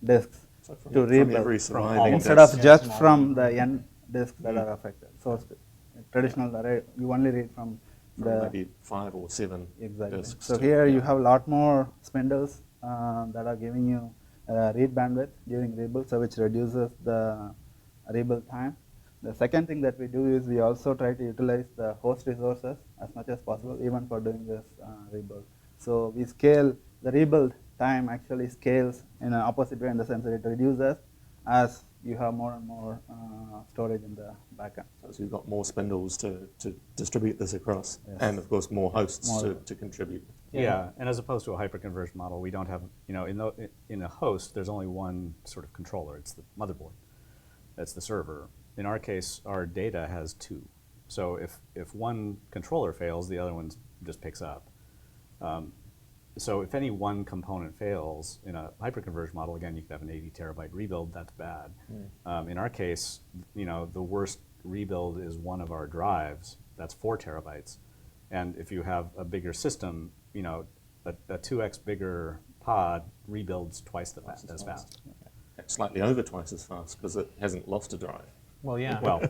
D: disks to rebuild instead of just from the n disks that are affected. So traditional array, you only read from
A: maybe 5 or 7 disks.
D: So here you have a lot more spindles that are giving you read bandwidth during rebuild, so which reduces the rebuild time. The second thing that we do is we also try to utilize the host resources as much as possible, even for doing this rebuild. So we scale the rebuild time actually scales in an opposite way in the sense that it reduces as you have more and more storage in the backend.
A: So you've got more spindles to distribute this across, yes. And of course more hosts to contribute.
C: Yeah, and as opposed to a hyperconverged model, we don't have, in a host, there's only one sort of controller. It's the motherboard. That's the server. In our case, our data has two. So if one controller fails, the other one just picks up. So if any one component fails in a hyperconverged model, again, you could have an 80 terabyte rebuild. That's bad. In our case, the worst rebuild is one of our drives. That's 4 terabytes. And if you have a bigger system, a 2x bigger pod rebuilds twice as fast.
A: Slightly over twice as fast because it hasn't lost a drive.
B: Well, yeah.
C: Well,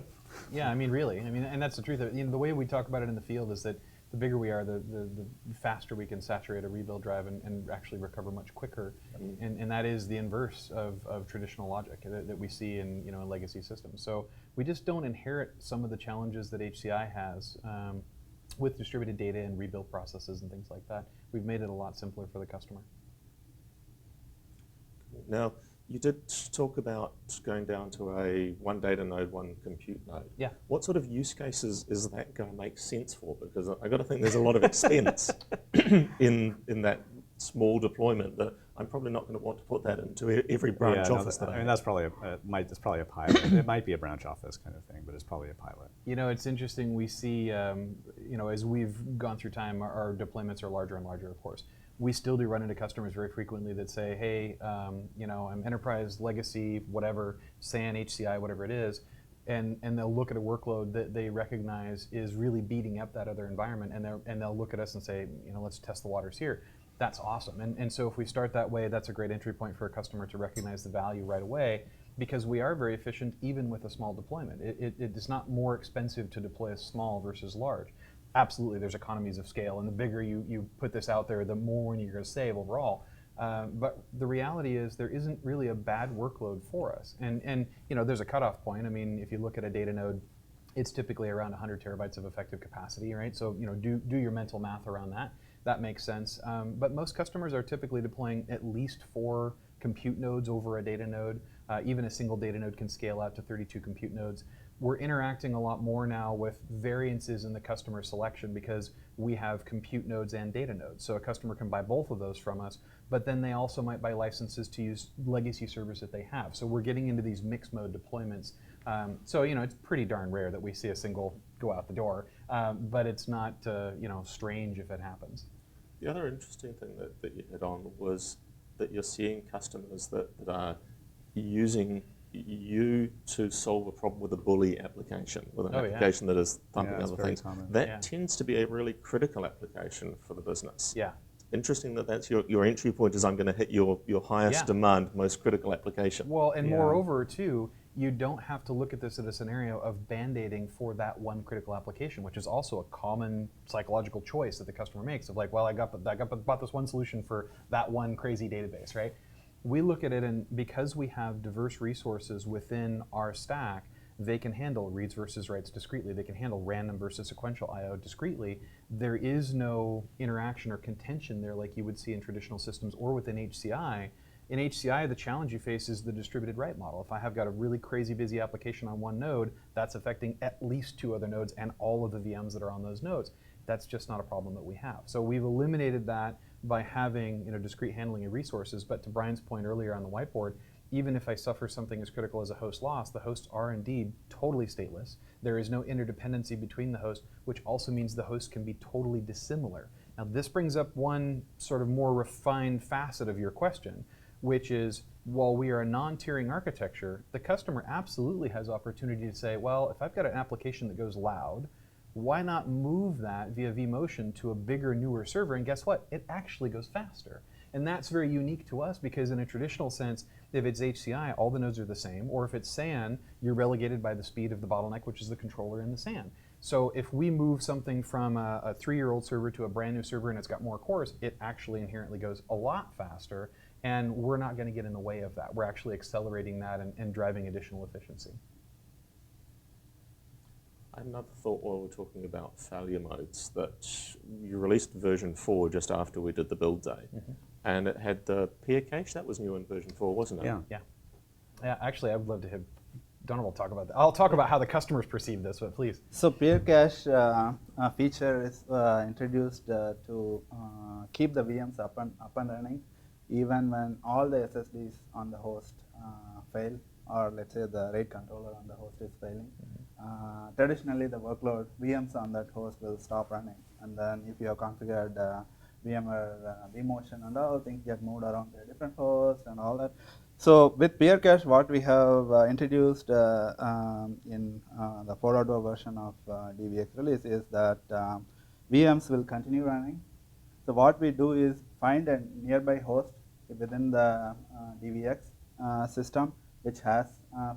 B: yeah, really. And that's the truth. The way we talk about it in the field is that the bigger we are, the faster we can saturate a rebuild drive and actually recover much quicker. And that is the inverse of traditional logic that we see in in legacy systems. So we just don't inherit some of the challenges that HCI has with distributed data and rebuild processes and things like that. We've made it a lot simpler for the customer.
A: Now, you did talk about going down to a one data node, one compute node.
B: Yeah.
A: What sort of use cases is that going to make sense for? Because I got to think there's a lot of expense in that small deployment that I'm probably not going to want to put that into every branch office.
C: That's probably it's probably a pilot. It might be a branch office kind of thing, but it's probably a pilot.
B: It's interesting. We see, as we've gone through time, our deployments are larger and larger, of course. We still do run into customers very frequently that say, hey, I'm enterprise, legacy, whatever, SAN, HCI, whatever it is, and they'll look at a workload that they recognize is really beating up that other environment, and they'll look at us and say, let's test the waters here. That's awesome. And so if we start that way, that's a great entry point for a customer to recognize the value right away, because we are very efficient even with a small deployment. It is not more expensive to deploy a small versus large. Absolutely, there's economies of scale, and the bigger you put this out there, the more you're going to save overall. But the reality is there isn't really a bad workload for us. And there's a cutoff point. If you look at a data node, it's typically around 100 terabytes of effective capacity, right? So do your mental math around that. That makes sense. But most customers are typically deploying at least 4 compute nodes over a data node. Even a single data node can scale out to 32 compute nodes. We're interacting a lot more now with variances in the customer selection because we have compute nodes and data nodes. So a customer can buy both of those from us, but then they also might buy licenses to use legacy servers that they have. So we're getting into these mixed mode deployments. So it's pretty darn rare that we see a single go out the door, but it's not strange if it happens.
A: The other interesting thing that you hit on was that you're seeing customers that are using you to solve a problem with a bully application, with an application that is thumping other things.
C: Common.
A: That tends to be a really critical application for the business.
B: Yeah.
A: Interesting that's your entry point is I'm going to hit your highest demand, most critical application.
B: Well, and moreover, too, you don't have to look at this as a scenario of band-aiding for that one critical application, which is also a common psychological choice that the customer makes of like, well, I bought this one solution for that one crazy database, right? We look at it, and because we have diverse resources within our stack, they can handle reads versus writes discretely. They can handle random versus sequential I/O discretely. There is no interaction or contention there like you would see in traditional systems or within HCI. In HCI, the challenge you face is the distributed write model. If I have got a really crazy busy application on one node, that's affecting at least 2 other nodes and all of the VMs that are on those nodes. That's just not a problem that we have. So we've eliminated that by having discrete handling of resources. But to Brian's point earlier on the whiteboard, even if I suffer something as critical as a host loss, the hosts are indeed totally stateless. There is no interdependency between the hosts, which also means the host can be totally dissimilar. Now this brings up one sort of more refined facet of your question, which is, while we are a non-tiering architecture, the customer absolutely has opportunity to say, well, if I've got an application that goes loud, why not move that via vMotion to a bigger, newer server? And guess what? It actually goes faster. And that's very unique to us because in a traditional sense, if it's HCI, all the nodes are the same, or if it's SAN, you're relegated by the speed of the bottleneck, which is the controller in the SAN. So if we move something from a 3-year-old server to a brand new server and it's got more cores, it actually inherently goes a lot faster, and we're not going to get in the way of that. We're actually accelerating that and driving additional efficiency.
A: I had another thought while we're talking about failure modes, that you released version 4 just after we did the build day, and it had the peer cache. That was new in version 4, wasn't it?
B: Yeah. Actually, I would love to have Dhanabal will talk about that. I'll talk about how the customers perceive this, but please.
D: So peer cache feature is introduced to keep the VMs up and running, even when all the SSDs on the host fail, or let's say the RAID controller on the host is failing. Traditionally, the workload VMs on that host will stop running, and then if you have configured VMware vMotion and all, things get moved around to a different host and all that. So with peer cache, what we have introduced in the 4.0 version of DVX release is that VMs will continue running. So what we do is find a nearby host within the DVX system which has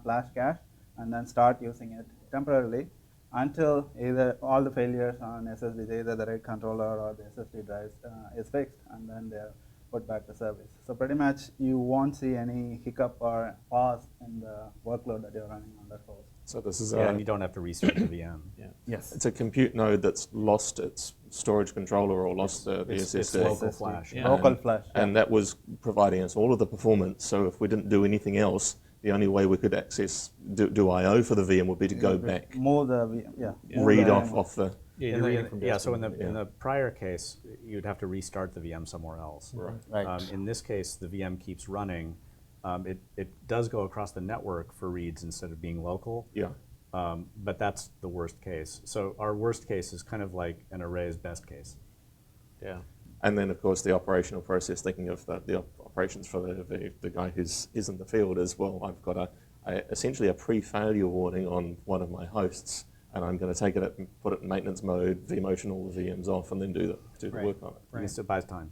D: flash cache, and then start using it temporarily until either all the failures on SSDs, either the RAID controller or the SSD drives is fixed, and then they're put back to service. So pretty much you won't see any hiccup or pause in the workload that you're running on that host.
A: So this is
C: And you don't have to restart the VM.
D: Yes.
A: it's a compute node that's lost its storage controller or lost the
C: It's
A: SSD.
C: local flash.
B: Yeah.
D: Local flash.
A: And that was providing us all of the performance. So if we didn't do anything else, the only way we could access, do I/O for the VM would be to go back,
D: Move the VM, move
A: read
D: the
A: off the.
C: So in the prior case, you'd have to restart the VM somewhere else.
D: Right.
C: In this case, the VM keeps running. It does go across the network for reads instead of being local.
A: Yeah.
C: But that's the worst case. So our worst case is kind of like an array's best case.
B: Yeah.
A: And then, of course, the operational process, thinking of the operations for the guy who's in the field as well. I've got essentially a pre-failure warning on one of my hosts, and I'm going to take it and put it in maintenance mode, vMotion all the VMs off, and then do the work on it.
C: At least it buys time.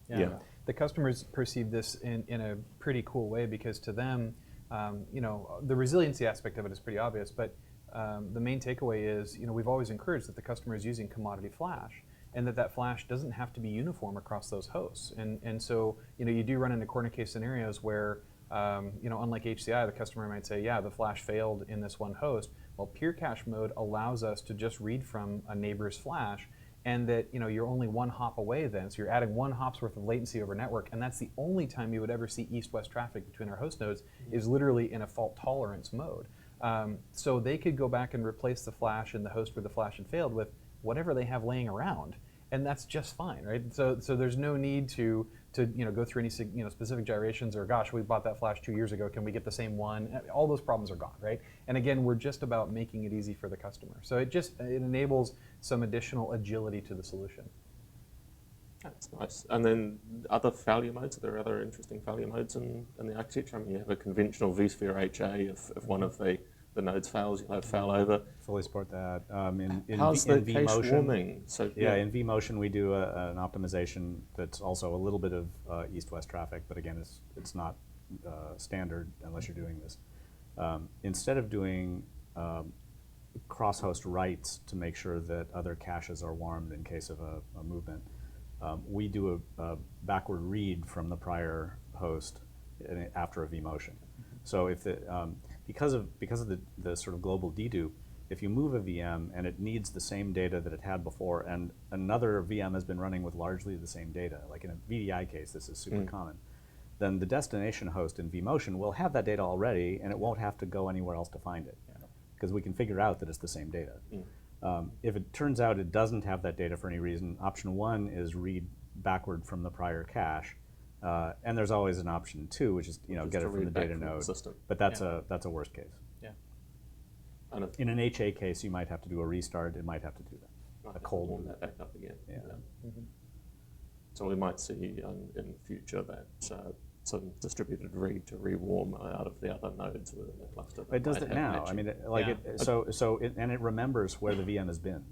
A: Yeah.
B: The customers perceive this in a pretty cool way, because to them, the resiliency aspect of it is pretty obvious, but the main takeaway is, we've always encouraged that the customer is using commodity flash, and that flash doesn't have to be uniform across those hosts. And so, you do run into corner case scenarios where, unlike HCI, the customer might say, yeah, the flash failed in this one host. Well, peer cache mode allows us to just read from a neighbor's flash, and that you're only one hop away then. So you're adding one hop's worth of latency over network, and that's the only time you would ever see east-west traffic between our host nodes is literally in a fault tolerance mode. So they could go back and replace the flash in the host where the flash had failed with whatever they have laying around, and that's just fine, right? So there's no need to go through any specific gyrations, or gosh, we bought that flash 2 years ago, can we get the same one? All those problems are gone, right? And again, we're just about making it easy for the customer. So it enables some additional agility to the solution.
A: That's nice. And then other failure modes, are there other interesting failure modes in the architecture? I mean, you have a conventional vSphere HA. If one of the nodes fails, you'll have failover.
C: Fully support that.
A: How's the cache warming? So,
C: in vMotion we do an optimization that's also a little bit of east-west traffic, but again, it's not standard unless you're doing this. Instead of doing cross-host writes to make sure that other caches are warmed in case of a movement, we do a backward read from the prior host after a vMotion. So if because of the sort of global dedupe, if you move a VM and it needs the same data that it had before, and another VM has been running with largely the same data, like in a VDI case, this is super common, then the destination host in vMotion will have that data already, and it won't have to go anywhere else to find it, because we can figure out that it's the same data. If it turns out it doesn't have that data for any reason, option one is read backward from the prior cache. And there's always an option two, which is get it from the data node. But that's a worst case.
B: Yeah.
A: And
C: in an HA case, you might have to do a restart. It might have to do that.
A: a cold warm that back up again.
C: Yeah.
A: So we might see in the future that some distributed read to rewarm out of the other nodes within the cluster.
C: It does it now. I mean, and it remembers where the VM has been.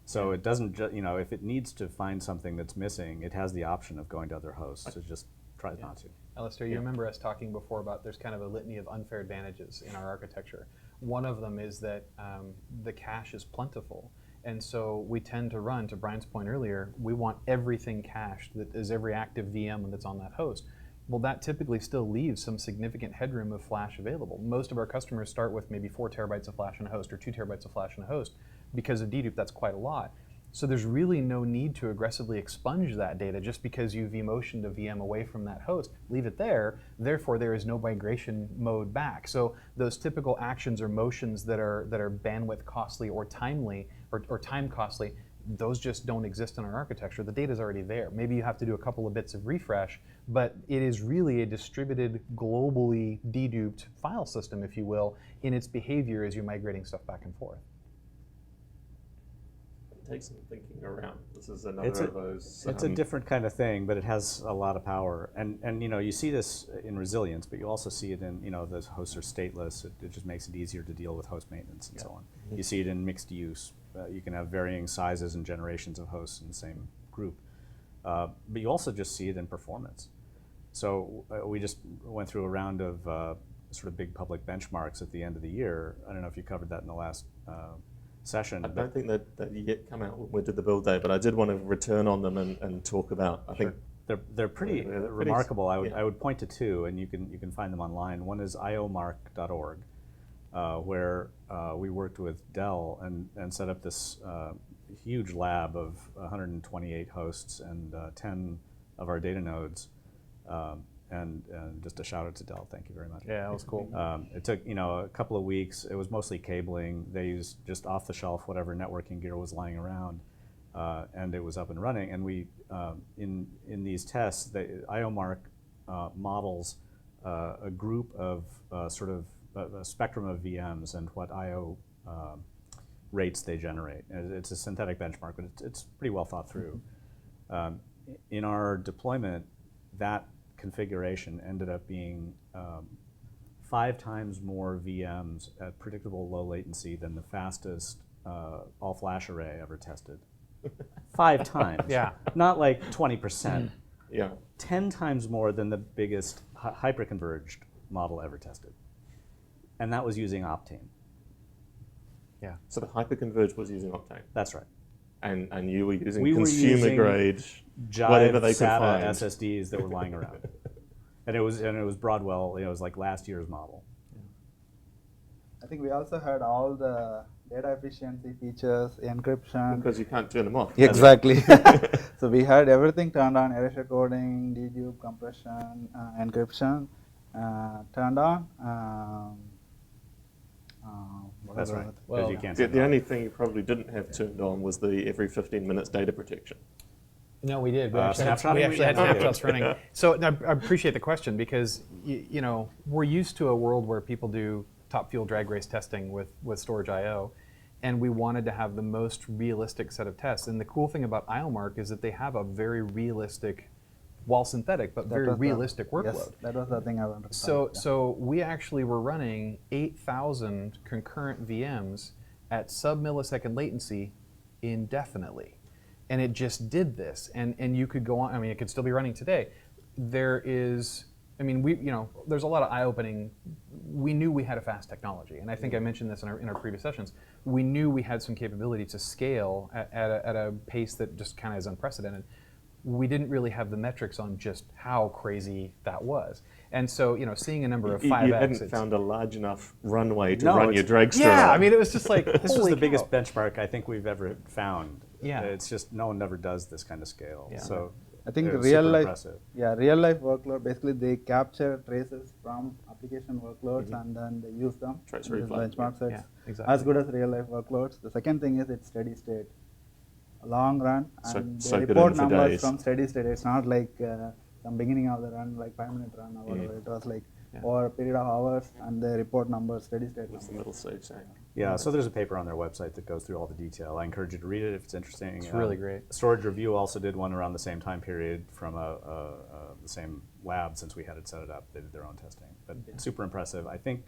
C: So it doesn't, if it needs to find something that's missing, it has the option of going to other hosts. It just tries not to.
B: Alistair, you remember us talking before about there's kind of a litany of unfair advantages in our architecture. One of them is that the cache is plentiful. And so we tend to run, to Brian's point earlier, we want everything cached that is every active VM that's on that host. Well, that typically still leaves some significant headroom of flash available. Most of our customers start with maybe 4 terabytes of flash in a host or 2 terabytes of flash in a host. Because of dedupe, that's quite a lot. So there's really no need to aggressively expunge that data just because you vMotioned a VM away from that host. Leave it there. Therefore, there is no migration mode back. So those typical actions or motions that are bandwidth costly or timely or time costly, those just don't exist in our architecture. The data is already there. Maybe you have to do a couple of bits of refresh, but it is really a distributed, globally deduped file system, if you will, in its behavior as you're migrating stuff back and forth.
A: Take some thinking around. This is another of those.
C: It's a different kind of thing, but it has a lot of power. And you see this in resilience, but you also see it in, the hosts are stateless. It just makes it easier to deal with host maintenance and so on. You see it in mixed use. You can have varying sizes and generations of hosts in the same group. But you also just see it in performance. So we just went through a round of sort of big public benchmarks at the end of the year. I don't know if you covered that in the last session.
A: I don't think that yet come out when we did the build day, but I did want to return on them and talk about. I think
C: they're pretty remarkable. I would point to two, and you can find them online. One is iomark.org, where we worked with Dell and set up this huge lab of 128 hosts and 10 of our data nodes. And just a shout out to Dell, thank you very much.
B: Yeah, that was cool.
C: It took a couple of weeks. It was mostly cabling. They used just off the shelf whatever networking gear was lying around, and it was up and running. And we in these tests, iomark models a group of sort of a spectrum of VMs and what IO rates they generate. It's a synthetic benchmark, but it's pretty well thought through. In our deployment, that configuration ended up being 5 times more VMs at predictable low latency than the fastest all-flash array ever tested. 5 times.
B: Yeah.
C: Not like 20%.
A: Yeah.
C: 10 times more than the biggest hyperconverged model ever tested. And that was using Optane.
B: Yeah.
A: So the hyperconverged was using Optane.
C: That's right.
A: And you were using
C: We were
A: consumer
C: using
A: grade,
C: Jive
A: whatever they could
C: SATA
A: find.
C: SSDs that were lying around. And it was Broadwell, it was like last year's model.
D: I think we also had all the data efficiency features, encryption.
A: Because you can't turn them off.
D: Exactly. So we had everything turned on: erasure coding, dedupe, compression, encryption turned on.
C: That's right.
B: Well,
C: Because you can't
A: The only thing you probably didn't have turned on was the every 15 minutes data protection.
B: No, we did. We actually had
C: snapshotting?
B: snapshots running. So I appreciate the question because we're used to a world where people do top fuel drag race testing with storage I/O, and we wanted to have the most realistic set of tests. And the cool thing about iomark is that they have a very realistic, while synthetic, but very realistic workload.
D: Yes, that was the thing I wanted to
B: So we actually were running 8,000 concurrent VMs at sub-millisecond latency indefinitely. And it just did this. And you could go on, I mean, it could still be running today. There's a lot of eye-opening. We knew we had a fast technology. And I think I mentioned this in our previous sessions. We knew we had some capability to scale at a pace that just kind of is unprecedented. We didn't really have the metrics on just how crazy that was. And so, seeing a number of 5x.
A: You hadn't found a large enough runway to run your dragster.
B: Yeah,
A: on.
B: I mean, it was just like,
C: This was the
B: cow.
C: biggest benchmark I think we've ever found.
B: Yeah.
C: It's just no one ever does this kind of scale.
B: Yeah.
C: So
D: I think
C: it was
D: real
C: super
D: life,
C: impressive.
D: real life workload. Basically, they capture traces from application workloads and then they use them.
A: Trace
D: in this
A: replay.
D: benchmark sets.
B: Yeah, exactly.
D: As good as real life workloads. The second thing is it's steady state, long run, and
A: So
D: they
A: good
D: report
A: in for
D: numbers
A: days.
D: from steady state. It's not like some beginning of the run, like 5-minute run or whatever. It was like over a period of hours, and they report numbers, steady state
A: What's the
D: numbers.
A: middle stage saying?
C: Yeah, so there's a paper on their website that goes through all the detail. I encourage you to read it if it's interesting.
B: It's really great.
C: Storage Review also did one around the same time period from the same lab since we had it set it up. They did their own testing, but it's super impressive. I think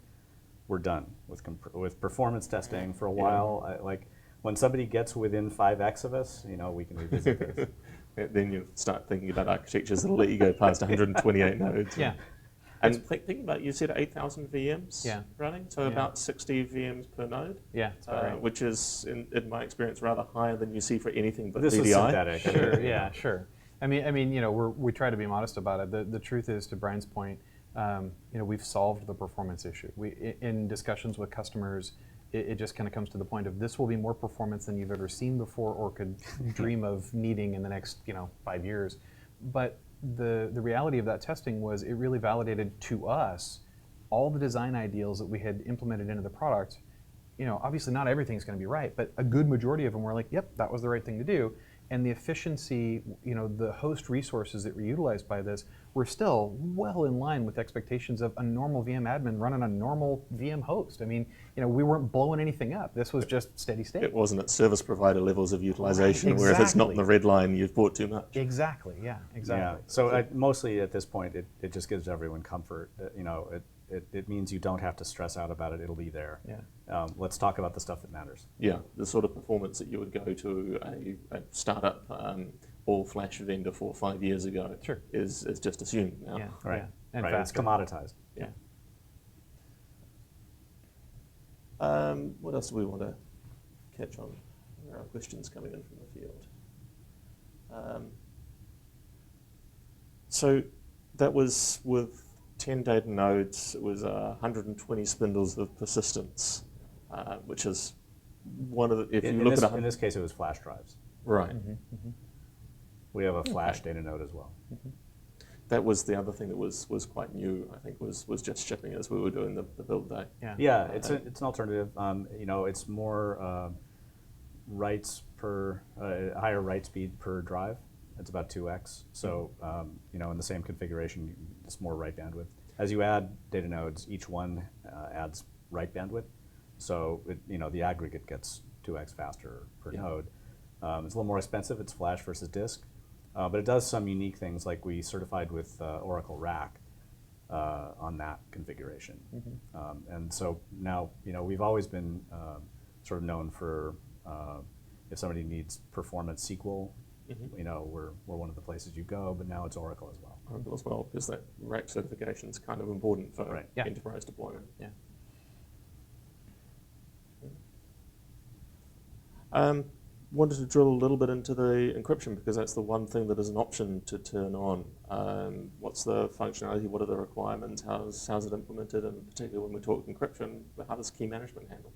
C: we're done with performance testing for a while. Like when somebody gets within 5x of us, we can revisit this.
A: Then you start thinking about architectures that'll let you go past 128 nodes.
B: Yeah.
A: And think about, you said 8,000 VMs running, so
B: Yeah.
A: about 60 VMs per node,
B: Yeah, that's about right.
A: which is, in my experience, rather higher than you see for anything but
C: This was
A: VDI.
C: synthetic.
B: Sure, yeah, sure. I mean, we try to be modest about it. The truth is, to Brian's point, we've solved the performance issue. In discussions with customers, it just kind of comes to the point of this will be more performance than you've ever seen before or could dream of needing in the next 5 years. But the reality of that testing was it really validated to us all the design ideals that we had implemented into the product. Obviously not everything's going to be right, but a good majority of them were like, yep, that was the right thing to do. And the efficiency, the host resources that were utilized by this were still well in line with expectations of a normal VM admin running a normal VM host. I mean, we weren't blowing anything up. This was just steady state.
A: It wasn't at service provider levels of utilization,
B: Right,
A: where if it's not in
B: exactly.
A: the red line, you've bought too much.
B: Exactly, yeah, exactly.
C: Yeah. So mostly at this point, it just gives everyone comfort. It means you don't have to stress out about it. It'll be there.
B: Yeah.
C: Let's talk about the stuff that matters.
A: Yeah, the sort of performance that you would go to a startup all-flash vendor 4 or 5 years ago
B: Sure.
A: is just assumed now.
B: Yeah,
C: Right.
B: yeah. And
C: Right. It's
B: faster.
C: commoditized.
A: Yeah. What else do we want to catch on? There are questions coming in from the field. So that was with 10 data nodes. It was 120 spindles of persistence, which is one of the. If you look at
C: in this case, it was flash drives.
A: right,
C: We have a flash data node as well.
A: that was the other thing that was quite new. I think was just shipping as we were doing the build day.
B: Yeah.
C: Yeah, it's an alternative. It's more writes per higher write speed per drive. It's about 2x. So in the same configuration, it's more write bandwidth. As you add data nodes, each one adds write bandwidth. So the aggregate gets 2x faster per node. It's a little more expensive. It's flash versus disk, but it does some unique things, like we certified with Oracle RAC on that configuration. And so now we've always been sort of known for if somebody needs performance SQL, we're one of the places you go. But now it's Oracle as well.
A: Oracle as well, because that RAC certification is kind of important for
C: Right.
B: Yeah.
A: enterprise deployment.
B: Yeah.
A: Wanted to drill a little bit into the encryption, because that's the one thing that is an option to turn on. What's the functionality? What are the requirements? How's it implemented? And particularly when we talk encryption, how does key management handle?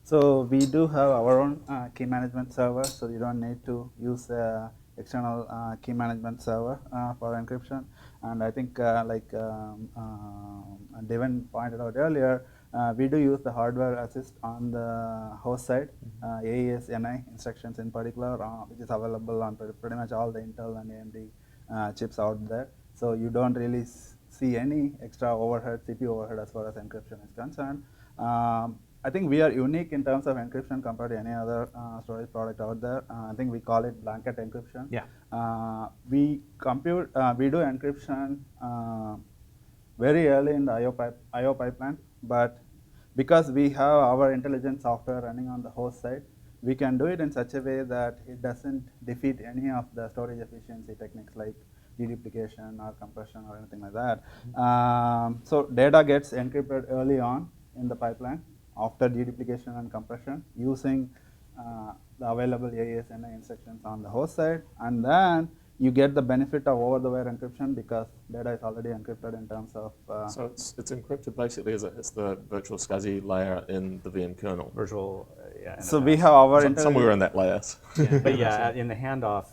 D: So we do have our own key management server, so you don't need to use external key management server for encryption. And I think like Devin pointed out earlier, we do use the hardware assist on the host side, AES NI instructions in particular, which is available on pretty much all the Intel and AMD chips out there. So you don't really see any extra overhead, CPU overhead, as far as encryption is concerned. I think we are unique in terms of encryption compared to any other storage product out there. I think we call it blanket encryption.
B: Yeah.
D: We do encryption very early in the IO pipeline, but because we have our intelligent software running on the host side, we can do it in such a way that it doesn't defeat any of the storage efficiency techniques like deduplication or compression or anything like that. So data gets encrypted early on in the pipeline after deduplication and compression using the available AES NI instructions on the host side, and then you get the benefit of over-the-wire encryption because data is already encrypted in terms of.
A: So it's encrypted basically as it's the virtual SCSI layer in the VM kernel.
C: Virtual,
D: so we have our
A: Somewhere in that layer.
C: But yeah, in the handoff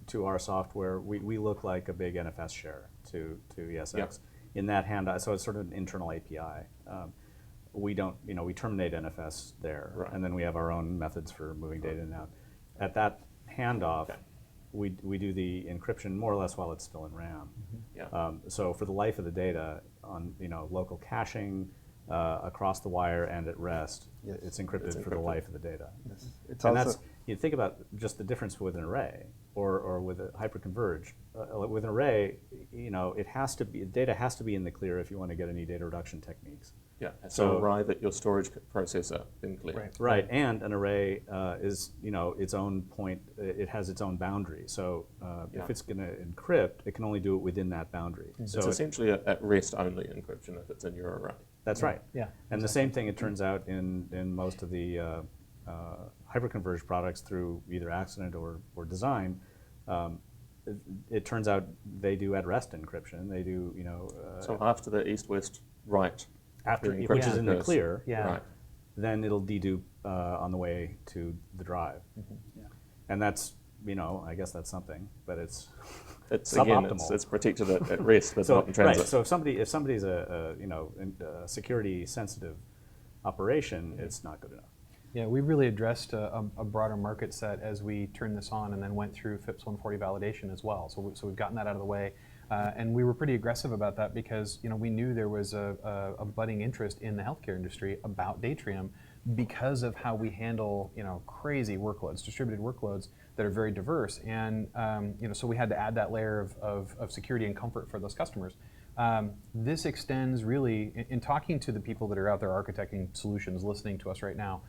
C: to our software, we look like a big NFS share to ESX.
A: Yep.
C: In that handoff, so it's sort of an internal API. We don't, we terminate NFS there,
A: Right.
C: and then we have our own methods for moving data in and out. At that handoff, we do the encryption more or less while it's still in RAM.
A: Yeah.
C: So for the life of the data on local caching, across the wire and at rest,
D: Yes.
C: it's encrypted for the life of the data.
D: Yes. It's
C: And
D: also
C: that's, you think about just the difference with an array or with a hyperconverged. With an array, it has to be, data has to be in the clear if you want to get any data reduction techniques.
A: Yeah. So
C: So-
A: arrive at your storage processor in clear.
C: Right, and an array is, its own point, it has its own boundary. So
A: Yeah.
C: if it's going to encrypt, it can only do it within that boundary.
A: It's
C: So
A: essentially at rest only encryption if it's in your array.
C: that's right.
B: Yeah.
C: And the same thing, it turns out, in most of the hyperconverged products through either accident or design, it turns out they do at rest encryption. They do,
A: So after the east-west write,
C: after,
A: the
C: which
A: encryption
C: is in the
A: occurs.
C: clear.
B: Yeah.
A: Right.
C: then it'll dedupe on the way to the drive.
D: Yeah.
C: And that's, I guess that's something, but it's
A: again,
C: suboptimal.
A: it's protected at rest, but
C: So,
A: not in transit.
C: right, so if somebody's a security sensitive operation, it's not good enough.
B: Yeah, we really addressed a broader market set as we turned this on and then went through FIPS 140 validation as well. So we've gotten that out of the way. And we were pretty aggressive about that because we knew there was a budding interest in the healthcare industry about Datrium because of how we handle crazy workloads, distributed workloads that are very diverse. And so we had to add that layer of security and comfort for those customers. This extends really, in talking to the people that are out there architecting solutions, listening to us right now,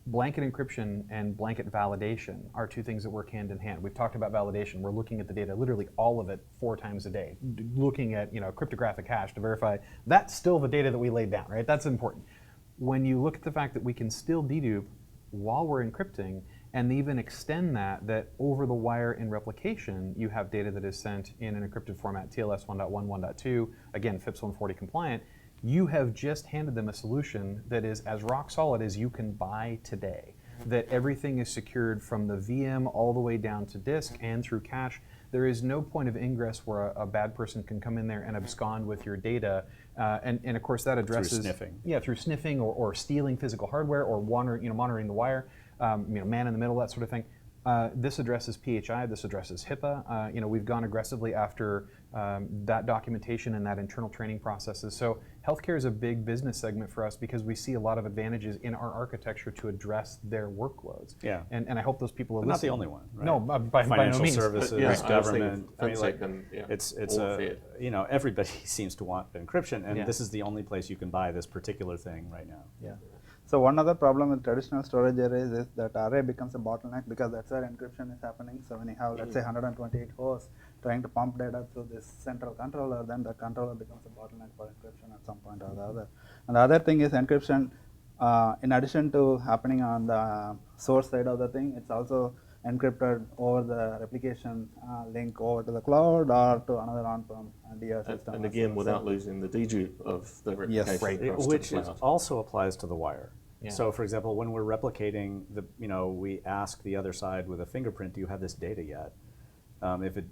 B: blanket encryption and blanket validation are two things that work hand in hand. We've talked about validation. We're looking at the data, literally all of it, 4 times a day, looking at cryptographic hash to verify that's still the data that we laid down, right? That's important. When you look at the fact that we can still dedupe while we're encrypting, and even extend that over the wire in replication, you have data that is sent in an encrypted format, TLS 1.1, 1.2, again, FIPS 140 compliant, you have just handed them a solution that is as rock solid as you can buy today. That everything is secured from the VM all the way down to disk and through cache. There is no point of ingress where a bad person can come in there and abscond with your data. And of course that addresses—
C: Through sniffing.
B: Yeah, through sniffing or stealing physical hardware or monitoring the wire, man in the middle, that sort of thing. This addresses PHI, this addresses HIPAA. We've gone aggressively after that documentation and that internal training processes. So healthcare is a big business segment for us because we see a lot of advantages in our architecture to address their workloads.
C: Yeah.
B: And I hope those people are
C: But not the
B: listening.
C: only one, right?
B: No, by
C: Financial
B: no means.
C: services,
A: Yeah, I was
C: government.
A: thinking
C: it's
A: all fair.
C: everybody seems to want encryption, and
B: Yeah.
C: this is the only place you can buy this particular thing right now.
B: Yeah.
D: So one other problem with traditional storage arrays is that array becomes a bottleneck because that's where encryption is happening. So when you have, let's say, 128 hosts trying to pump data through this central controller, then the controller becomes a bottleneck for encryption at some point or the other. And the other thing is encryption, in addition to happening on the source side of the thing, it's also encrypted over the replication link over to the cloud or to another on-prem DR system.
A: And again, without losing the dedupe of the replication
B: Right.
A: across
C: Which
A: to the
C: is
A: cloud.
C: also applies to the wire.
B: Yeah.
C: So, for example, when we're replicating, we ask the other side with a fingerprint, do you have this data yet? If it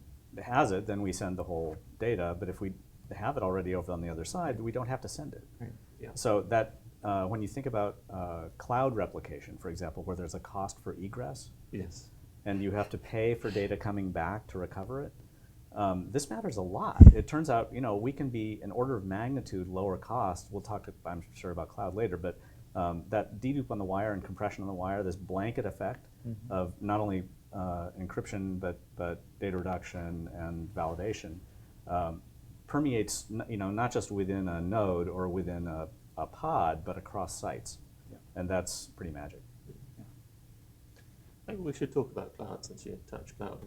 C: has it, then we send the whole data. But if we have it already over on the other side, we don't have to send it.
B: Right.
A: Yeah.
C: So that when you think about cloud replication, for example, where there's a cost for egress,
A: Yes.
C: and you have to pay for data coming back to recover it, this matters a lot. It turns out, we can be an order of magnitude lower cost. We'll talk, I'm sure, about cloud later, but that dedupe on the wire and compression on the wire, this blanket effect of not only encryption but data reduction and validation permeates, not just within a node or within a pod, but across sites, and that's pretty magic.
A: Maybe we should talk about cloud since you touched cloud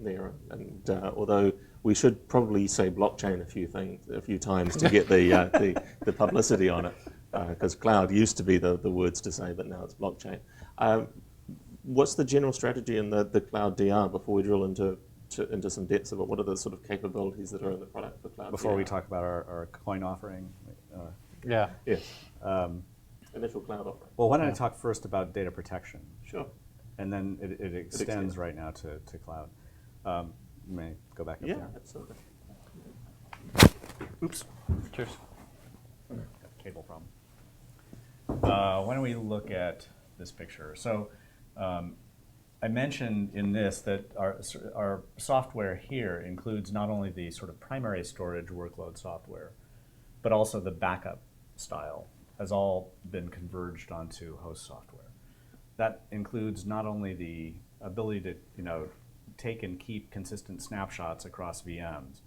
A: there. And although we should probably say blockchain a few times to get the publicity on it, because cloud used to be the words to say, but now it's blockchain. What's the general strategy in the cloud DR before we drill into some depths of it? What are the sort of capabilities that are in the product for cloud
C: Before
A: DR?
C: we talk about our coin offering,
B: Yeah.
A: Yes. Initial cloud offering.
C: well, why don't I talk first about data protection?
A: Sure.
C: And then it extends right now to cloud. May I go back up
A: Yeah,
C: there?
A: absolutely.
C: Oops.
B: Cheers.
C: Got a cable problem. Why don't we look at this picture? So I mentioned in this that our software here includes not only the sort of primary storage workload software, but also the backup style has all been converged onto host software. That includes not only the ability to take and keep consistent snapshots across VMs,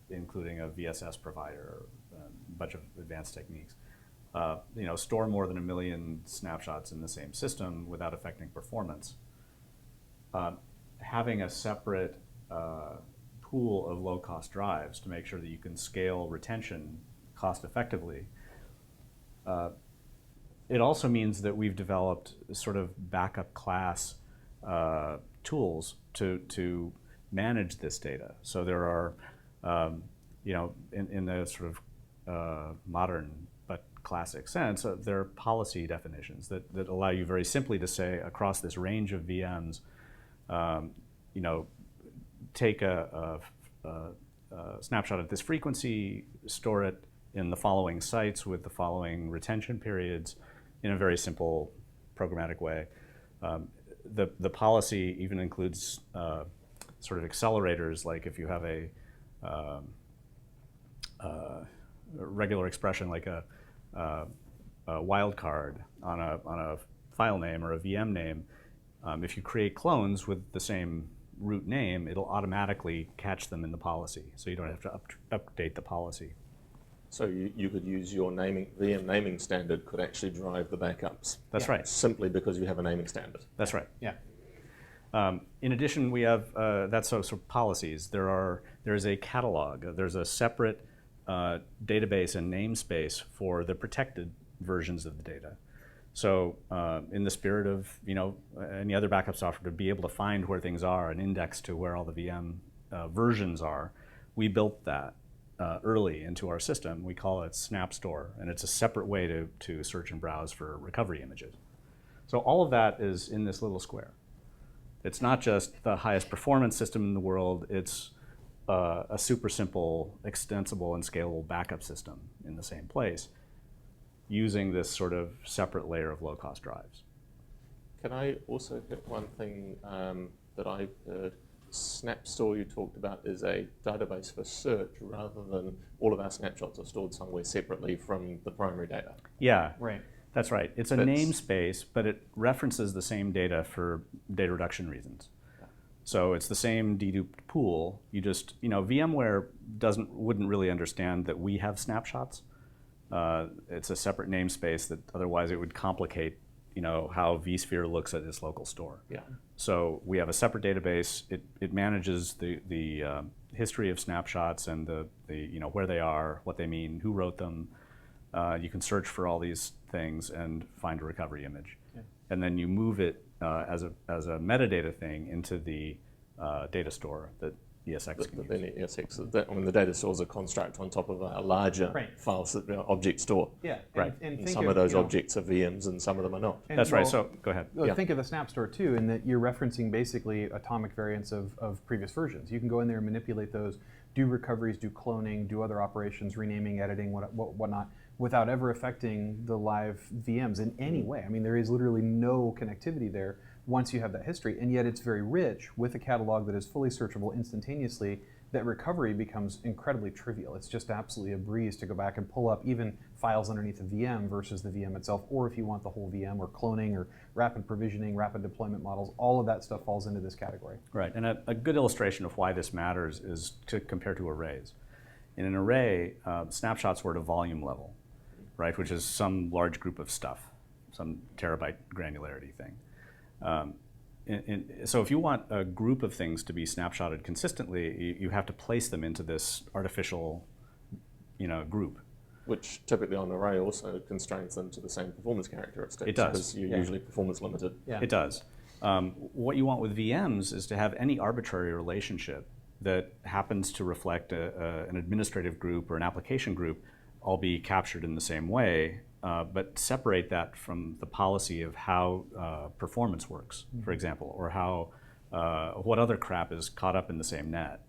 C: including a VSS provider, a bunch of advanced techniques. Store more than 1 million snapshots in the same system without affecting performance. Having a separate pool of low-cost drives to make sure that you can scale retention cost effectively. It also means that we've developed sort of backup class tools to manage this data. So there are, in the sort of modern but classic sense. They're policy definitions that allow you very simply to say across this range of VMs, take a snapshot at this frequency, store it in the following sites with the following retention periods in a very simple programmatic way. The policy even includes sort of accelerators, like if you have a regular expression like a wildcard on a file name or a VM name, if you create clones with the same root name, it'll automatically catch them in the policy, so you don't have to update the policy.
A: So you could use your VM naming standard could actually drive the backups.
C: That's right.
A: Simply because you have a naming standard.
C: That's right.
B: Yeah.
C: In addition, we have that's sort of policies. There is a catalog. There's a separate database and namespace for the protected versions of the data. So in the spirit of any other backup software, to be able to find where things are and index to where all the VM versions are, we built that early into our system. We call it SnapStore, and it's a separate way to search and browse for recovery images. So all of that is in this little square. It's not just the highest performance system in the world, it's a super simple, extensible, and scalable backup system in the same place, using this sort of separate layer of low-cost drives.
A: Can I also hit one thing that I heard? SnapStore you talked about is a database for search rather than all of our snapshots are stored somewhere separately from the primary data.
C: Yeah,
B: Right.
C: that's right. It's a namespace, but it references the same data for data reduction reasons. So it's the same deduped pool. You just, VMware wouldn't really understand that we have snapshots. It's a separate namespace that otherwise it would complicate, how vSphere looks at its local store.
A: Yeah.
C: So we have a separate database. It manages the history of snapshots and the where they are, what they mean, who wrote them. You can search for all these things and find a recovery image, and then you move it as a metadata thing into the data store that ESX can use.
A: ESX, the data store is a construct on top of a larger file object store.
B: Yeah.
A: Right.
B: And
A: some of those objects are VMs and some of them are not.
C: That's right. So go ahead.
B: Think of the SnapStore too, in that you're referencing basically atomic variants of previous versions. You can go in there and manipulate those, do recoveries, do cloning, do other operations, renaming, editing, whatnot, without ever affecting the live VMs in any way. I mean, there is literally no connectivity there once you have that history, and yet it's very rich with a catalog that is fully searchable instantaneously. That recovery becomes incredibly trivial. It's just absolutely a breeze to go back and pull up even files underneath a VM versus the VM itself, or if you want the whole VM, or cloning, or rapid provisioning, rapid deployment models, all of that stuff falls into this category.
C: Right, and a good illustration of why this matters is to compare to arrays. In an array, snapshots were at a volume level, right, which is some large group of stuff, some terabyte granularity thing. So if you want a group of things to be snapshotted consistently, you have to place them into this artificial, group.
A: Which typically on an array also constrains them to the same performance characteristics.
C: It does.
A: Because you're usually performance limited.
B: Yeah.
C: It does. What you want with VMs is to have any arbitrary relationship that happens to reflect an administrative group or an application group all be captured in the same way, but separate that from the policy of how performance works, for example, or how what other crap is caught up in the same net.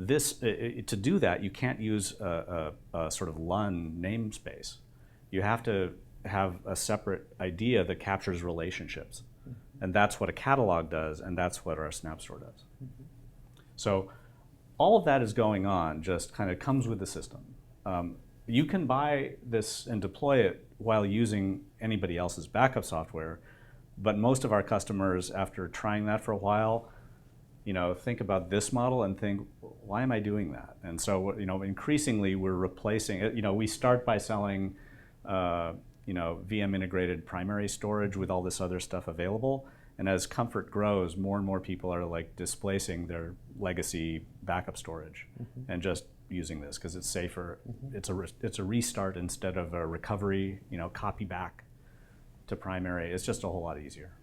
C: To do that, you can't use a sort of LUN namespace. You have to have a separate idea that captures relationships. And that's what a catalog does, and that's what our SnapStore does. So all of that is going on, just kind of comes with the system. You can buy this and deploy it while using anybody else's backup software, but most of our customers, after trying that for a while, think about this model and think, why am I doing that? And so, increasingly we're replacing it. We start by selling, VM integrated primary storage with all this other stuff available. And as comfort grows, more and more people are like displacing their legacy backup storage and just using this because it's safer. It's a restart instead of a recovery, copy back to primary. It's just a whole lot easier.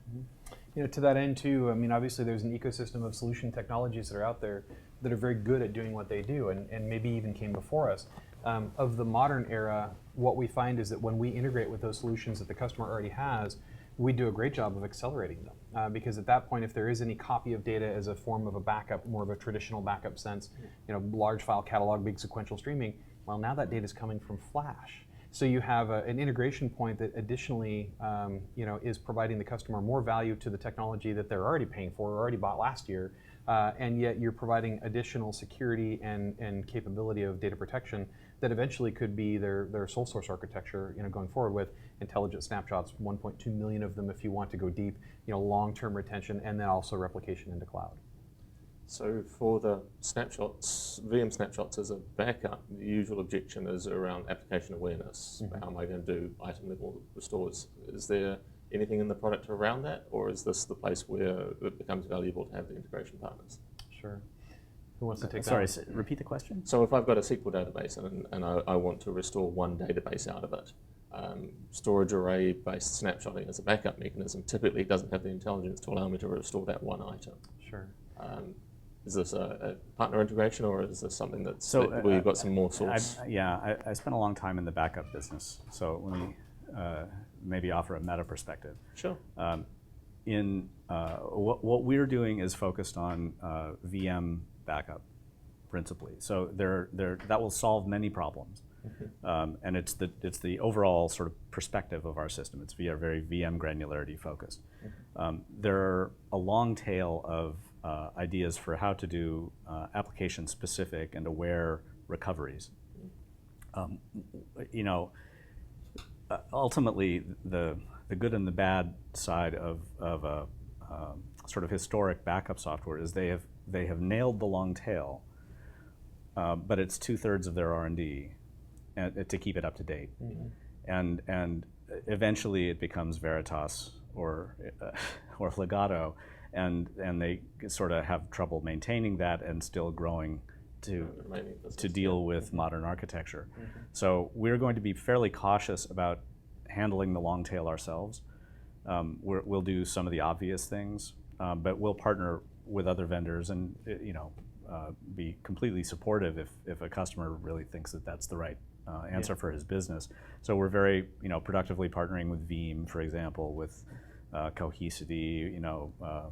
B: To that end too, I mean, obviously there's an ecosystem of solution technologies that are out there that are very good at doing what they do and maybe even came before us. Of the modern era, what we find is that when we integrate with those solutions that the customer already has, we do a great job of accelerating them. Because at that point, if there is any copy of data as a form of a backup, more of a traditional backup sense, large file catalog, big sequential streaming, well, now that data is coming from Flash. So you have an integration point that additionally is providing the customer more value to the technology that they're already paying for, or already bought last year, and yet you're providing additional security and capability of data protection that eventually could be their sole source architecture going forward with intelligent snapshots, 1.2 million of them if you want to go deep, long-term retention, and then also replication into cloud.
A: So for the snapshots, VM snapshots as a backup, the usual objection is around application awareness. How am I going to do item level restores? Is there anything in the product around that, or is this the place where it becomes valuable to have the integration partners?
B: Sure. Who wants to take
C: Sorry,
B: that?
C: repeat the question?
A: So if I've got a SQL database and I want to restore one database out of it, storage array-based snapshotting as a backup mechanism typically doesn't have the intelligence to allow me to restore that one item.
B: Sure.
A: Is this a partner integration, or is this something that's where you've got some more source?
C: I spent a long time in the backup business, so let me maybe offer a meta perspective.
A: Sure.
C: What we're doing is focused on VM backup, principally. So that will solve many problems, and it's the overall sort of perspective of our system. It's very VM granularity focused. There are a long tail of ideas for how to do application-specific and aware recoveries. Ultimately, the good and the bad side of a sort of historic backup software is they have nailed the long tail, but it's 2/3 of their R&D to keep it up to date, and eventually it becomes Veritas or Legato. And they sort of have trouble maintaining that and still growing to deal with modern architecture. So we're going to be fairly cautious about handling the long tail ourselves. We'll do some of the obvious things, but we'll partner with other vendors and be completely supportive if a customer really thinks that that's the right answer for his business. So we're very productively partnering with Veeam, for example, with Cohesity, a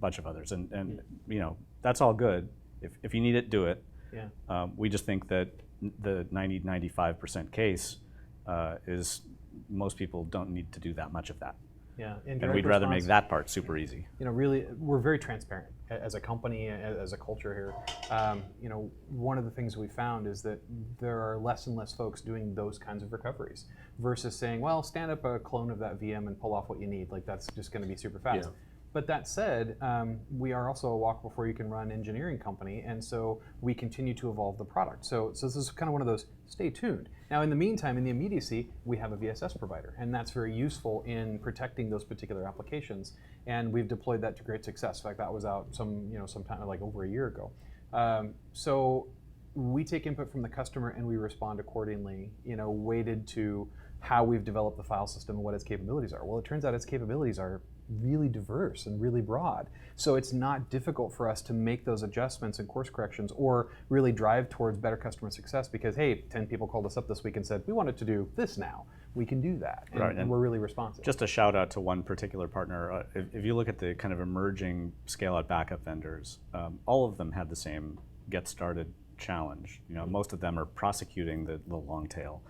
C: bunch of others, and that's all good. If you need it, do it.
B: Yeah.
C: We just think that the 90-95% case is most people don't need to do that much of that.
B: Yeah.
C: And we'd rather make that part super easy.
B: Really, we're very transparent as a company, as a culture here. One of the things we found is that there are less and less folks doing those kinds of recoveries versus saying, well, stand up a clone of that VM and pull off what you need. Like, that's just going to be super fast.
A: Yeah.
B: But that said, we are also a walk before you can run engineering company, and so we continue to evolve the product. So this is kind of one of those, stay tuned. Now, in the meantime, in the immediacy, we have a VSS provider, and that's very useful in protecting those particular applications. And we've deployed that to great success. In fact, that was out sometime like over a year ago. So we take input from the customer and we respond accordingly, weighted to how we've developed the file system and what its capabilities are. Well, it turns out its capabilities are really diverse and really broad. So it's not difficult for us to make those adjustments and course corrections or really drive towards better customer success because, hey, 10 people called us up this week and said, we wanted to do this now. We can do that. And we're really responsive.
C: Just a shout out to one particular partner. If you look at the kind of emerging scale-out backup vendors, all of them had the same get started challenge. Most of them are prosecuting the long tail,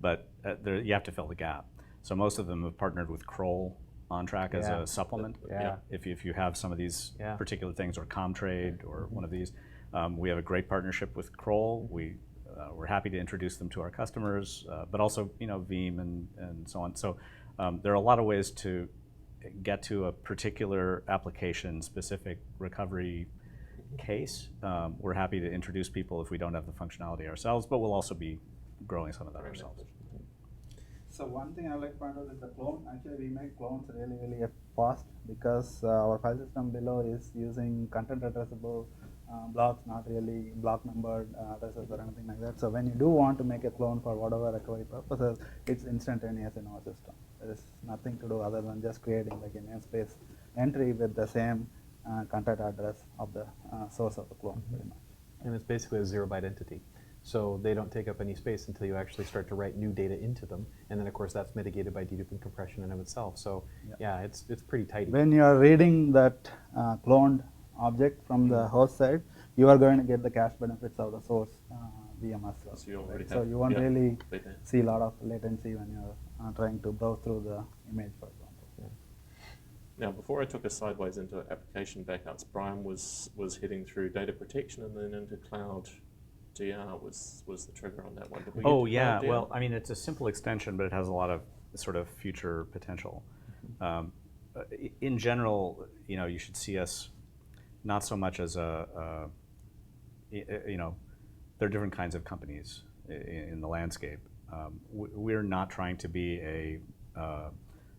C: but you have to fill the gap. So most of them have partnered with Kroll on track as a supplement. If you have some of these particular things, or Comtrade or one of these, we have a great partnership with Kroll. We're happy to introduce them to our customers, but also Veeam and so on. So there are a lot of ways to get to a particular application-specific recovery case. We're happy to introduce people if we don't have the functionality ourselves, but we'll also be growing some of that ourselves.
D: So one thing I like to point out is the clone. Actually, we make clones really fast because our file system below is using content addressable blocks, not really block numbered addresses or anything like that. So when you do want to make a clone for whatever recovery purposes, it's instantaneous in our system. There is nothing to do other than just creating like a namespace entry with the same content address of the source of the clone, pretty much.
B: And it's basically a 0-byte entity. so they don't take up any space until you actually start to write new data into them. And then, of course, that's mitigated by dedupe and compression in of itself. So yeah, it's pretty tidy.
D: When you are reading that cloned object from the host side, you are going to get the cache benefits of the source VM as well.
A: So you already
D: So
A: have-
D: you won't
A: yeah,
D: really
A: data.
D: see a lot of latency when you're trying to browse through the image, for example.
A: Now, before I took us sideways into application backups, Brian was heading through data protection and then into cloud DR was the trigger on that one. Did we get
C: Oh
A: to
C: yeah,
A: cloud DR?
C: well, I mean, it's a simple extension, but it has a lot of sort of future potential. In general, you know, you should see us not so much as you know, there are different kinds of companies in the landscape. We're not trying to be a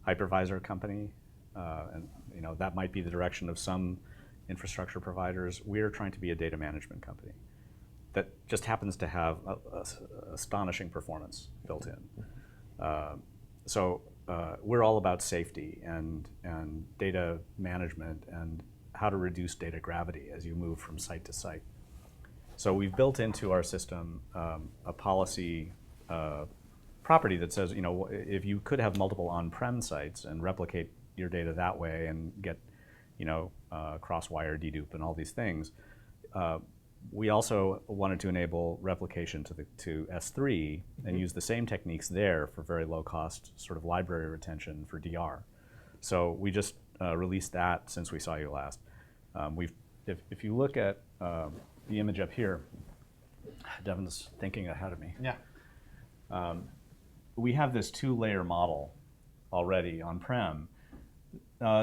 C: hypervisor company, and you know, that might be the direction of some infrastructure providers. We're trying to be a data management company that just happens to have astonishing performance built in. So we're all about safety and data management and how to reduce data gravity as you move from site to site. So we've built into our system a policy property that says, you know, if you could have multiple on-prem sites and replicate your data that way and get, you know, cross-wire dedupe and all these things, we also wanted to enable replication to S3 and use the same techniques there for very low cost sort of library retention for DR. So we just released that since we saw you last. If you look at the image up here, Devin's thinking ahead of me.
B: Yeah.
C: We have this 2-layer model already on-prem.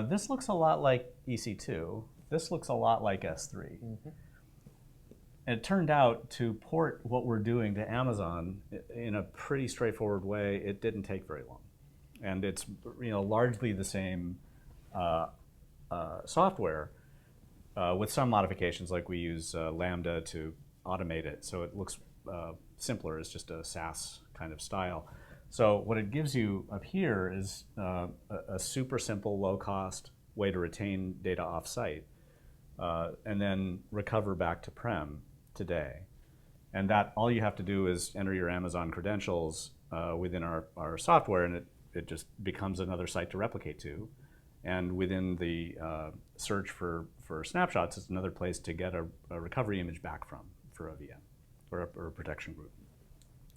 C: This looks a lot like EC2. This looks a lot like S3. And it turned out to port what we're doing to Amazon in a pretty straightforward way, it didn't take very long. And it's, you know, largely the same software with some modifications, like we use Lambda to automate it, so it looks simpler. It's just a SaaS kind of style. So what it gives you up here is a super simple, low-cost way to retain data off-site and then recover back to prem today. And that all you have to do is enter your Amazon credentials within our software, and it just becomes another site to replicate to. And within the search for snapshots, it's another place to get a recovery image back from for a VM or a protection group.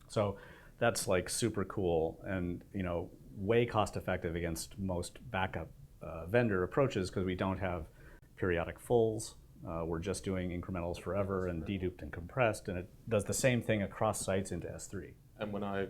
C: So that's like super cool and, you know, way cost effective against most backup vendor approaches because we don't have periodic fulls. We're just doing incrementals forever and deduped and compressed, and it does the same thing across sites into S3.
A: And when I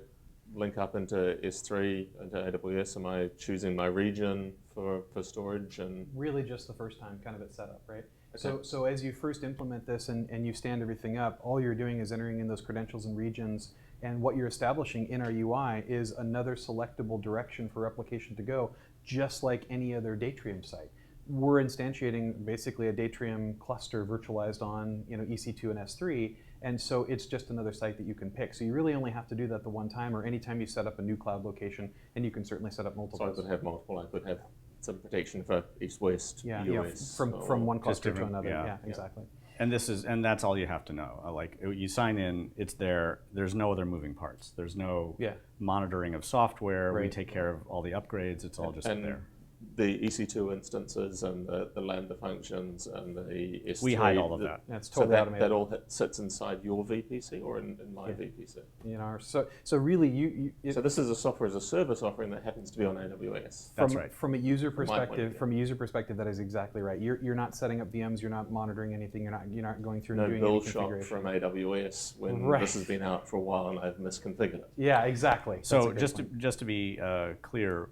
A: link up into S3, into AWS, am I choosing my region for storage? And
B: Really just the first time kind of it's set up, right?
A: Okay.
B: So as you first implement this and you stand everything up, all you're doing is entering in those credentials and regions, and what you're establishing in our UI is another selectable direction for replication to go, just like any other Datrium site. We're instantiating basically a Datrium cluster virtualized on, you know, EC2 and S3, and so it's just another site that you can pick. So you really only have to do that the one time, or anytime you set up a new cloud location, and you can certainly set up multiple.
A: so I could have multiple. I could have some protection for east-west,
B: Yeah,
A: US.
B: from one cluster to
C: different-
B: another.
C: yeah.
B: Yeah, exactly.
C: And that's all you have to know. Like you sign in, it's there. There's no other moving parts. There's no monitoring of software. We
B: Right.
C: take care of all the upgrades. It's all just
A: And
C: there.
A: the EC2 instances and the Lambda functions and the S3.
C: We hide all of that.
B: That's
A: So
B: totally
A: that
B: automated.
A: all sits inside your VPC or in my VPC?
B: You know, so really,
A: So this is a software as a service offering that happens to be on AWS.
C: That's right.
B: From a user
A: From my point of
B: perspective,
A: view.
B: that is exactly right. You're not setting up VMs. You're not monitoring anything. You're not going through
A: No
B: and doing
A: build
B: any
A: shop
B: configuration.
A: from AWS when
B: Right.
A: this has been out for a while and I've misconfigured it.
B: Yeah, exactly. That's a
C: So
B: good point.
C: just to be clear,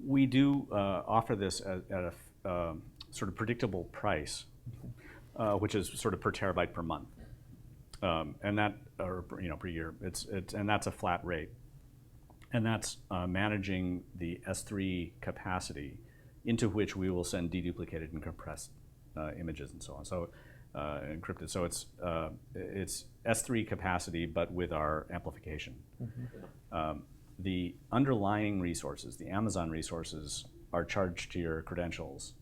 C: we do offer this at a sort of predictable price, which is sort of per terabyte per month, and that, or you know, per year. And that's a flat rate, and that's managing the S3 capacity into which we will send deduplicated and compressed images and so on. So encrypted. So it's S3 capacity, but with our amplification. The underlying resources, the Amazon resources, are charged to your credentials,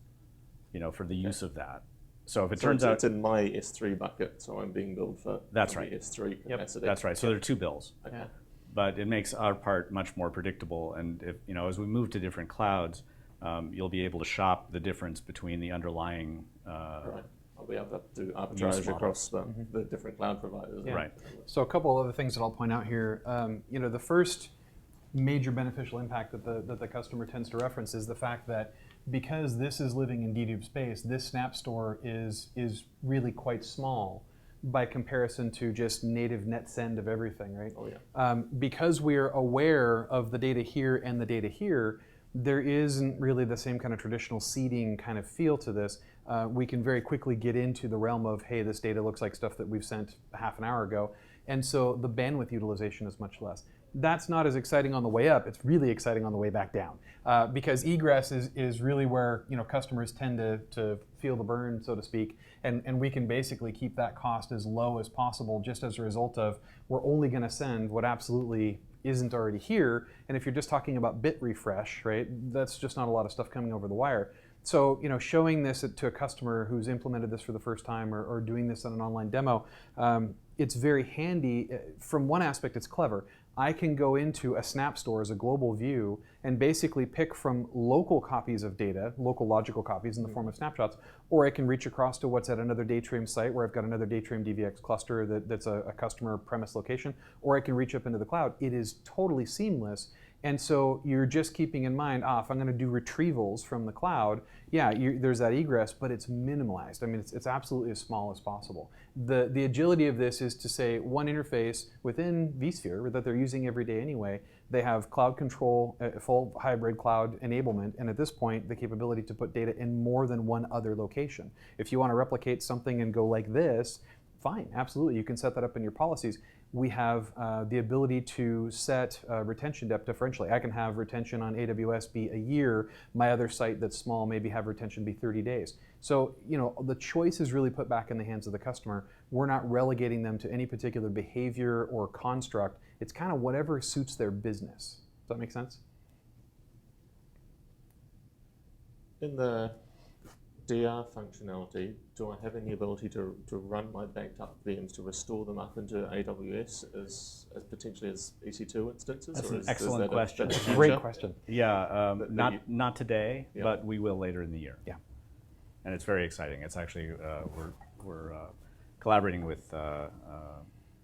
C: you know, for the use of that. So if it
A: So
C: turns out
A: it's in my S3 bucket, so I'm being billed for
C: That's
A: the
C: right.
A: S3 capacity.
C: that's right. So there are 2 bills.
A: Okay.
C: But it makes our part much more predictable. And if, as we move to different clouds, you'll be able to shop the difference between the underlying.
A: Right. I'll be able to do
C: Use
A: arbitrage
C: model.
A: across the different cloud providers.
C: Right.
B: So a couple other things that I'll point out here. The first major beneficial impact that the customer tends to reference is the fact that because this is living in dedupe space, this snap store is really quite small by comparison to just native net send of everything, right?
A: Oh yeah.
B: Because we're aware of the data here and the data here, there isn't really the same kind of traditional seeding kind of feel to this. We can very quickly get into the realm of, hey, this data looks like stuff that we've sent half an hour ago. And so the bandwidth utilization is much less. That's not as exciting on the way up. It's really exciting on the way back down. Because egress is really where customers tend to feel the burn, so to speak. And we can basically keep that cost as low as possible just as a result of we're only going to send what absolutely isn't already here. And if you're just talking about bit refresh, right, that's just not a lot of stuff coming over the wire. So, showing this to a customer who's implemented this for the first time or doing this on an online demo, it's very handy. From one aspect, it's clever. I can go into a snap store as a global view and basically pick from local copies of data, local logical copies in the form of snapshots, or I can reach across to what's at another Datrium site where I've got another Datrium DVX cluster that's a customer premise location, or I can reach up into the cloud. It is totally seamless. And so you're just keeping in mind, if I'm going to do retrievals from the cloud, there's that egress, but it's minimalized. I mean, it's absolutely as small as possible. The agility of this is to say one interface within vSphere that they're using every day anyway. They have cloud control, full hybrid cloud enablement, and at this point, the capability to put data in more than one other location. If you want to replicate something and go like this, fine, absolutely, you can set that up in your policies. We have the ability to set retention depth differentially. I can have retention on AWS be a year. My other site that's small maybe have retention be 30 days. So, the choice is really put back in the hands of the customer. We're not relegating them to any particular behavior or construct. It's kind of whatever suits their business. Does that make sense?
A: In the DR functionality, do I have any ability to run my backed up VMs to restore them up into AWS as potentially as EC2 instances?
C: That's
A: or
C: an
A: is
C: excellent
A: that
C: question.
A: a
B: Great question.
C: Yeah,
A: But
C: not today,
A: Yeah.
C: but we will later in the year.
B: Yeah.
C: And it's very exciting. It's actually we're collaborating with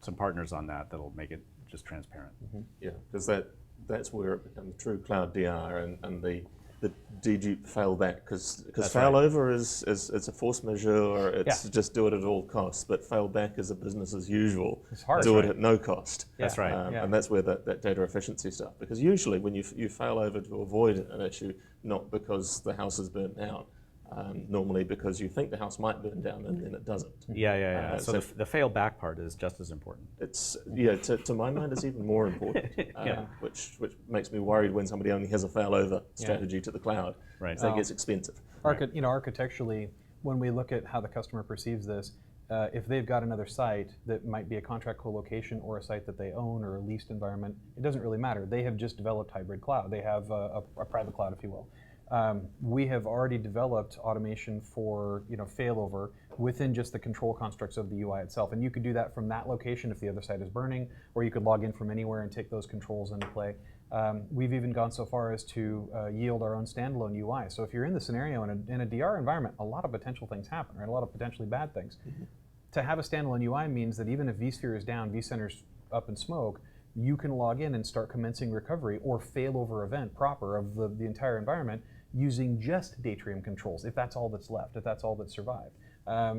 C: some partners on that'll make it just transparent.
A: Yeah, because that's where it becomes true cloud DR and the dedupe failback, because
C: That's
A: failover is it's a force majeure. It's
C: Yeah.
A: just do it at all costs. But failback is a business as usual.
B: It's hard.
A: Do
C: That's
A: it
C: right.
A: at no cost.
C: That's right.
B: Yeah.
A: And that's where that data efficiency stuff. Because usually when you fail over to avoid an issue, not because the house is burnt down, normally because you think the house might burn down and then it doesn't.
C: Yeah. So
A: so
C: the fail back part is just as important.
A: It's to my mind, it's even more important, which makes me worried when somebody only has a failover strategy to the cloud.
C: Right.
A: So it gets expensive.
B: Architecturally, when we look at how the customer perceives this, if they've got another site that might be a contract co-location or a site that they own or a leased environment, it doesn't really matter. They have just developed hybrid cloud. They have a private cloud, if you will. We have already developed automation for failover within just the control constructs of the UI itself, and you could do that from that location if the other site is burning, or you could log in from anywhere and take those controls into play. We've even gone so far as to yield our own standalone UI. So if you're in the scenario in a DR environment, a lot of potential things happen, right? A lot of potentially bad things. Mm-hmm. To have a standalone UI means that even if vSphere is down, vCenter's up in smoke, you can log in and start commencing recovery or failover event proper of the entire environment using just Datrium controls, if that's all that's left, if that's all that survived.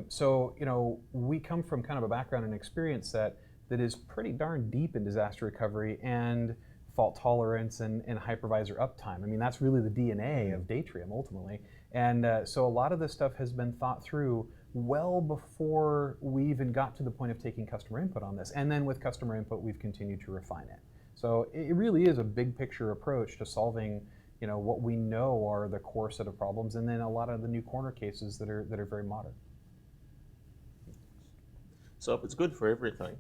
B: So we come from kind of a background and experience set that is pretty darn deep in disaster recovery and fault tolerance and hypervisor uptime. I mean, that's really the DNA of Datrium ultimately. And so a lot of this stuff has been thought through well before we even got to the point of taking customer input on this. And then with customer input, we've continued to refine it. So it really is a big picture approach to solving what we know are the core set of problems, and then a lot of the new corner cases that are very modern.
A: So if it's good for everything,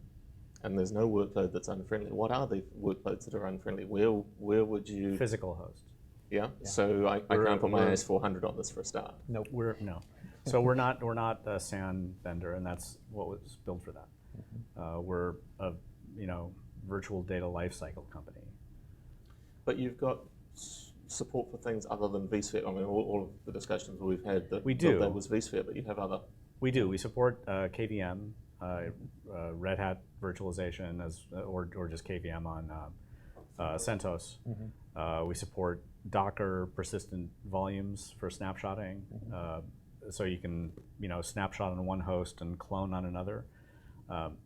A: and there's no workload that's unfriendly, what are the workloads that are unfriendly? Where would you?
C: Physical host.
A: Yeah. So I can't put my AS400 on this for a start.
B: Nope.
C: No. So we're not a SAN vendor, and that's what was built for that. We're a virtual data lifecycle company.
A: But you've got support for things other than vSphere. I mean, all of the discussions we've had that
C: We do.
A: That was vSphere, but you have other.
C: We do. We support KVM, Red Hat virtualization, or just KVM on CentOS. We support Docker persistent volumes for snapshotting, so you can snapshot on one host and clone on another.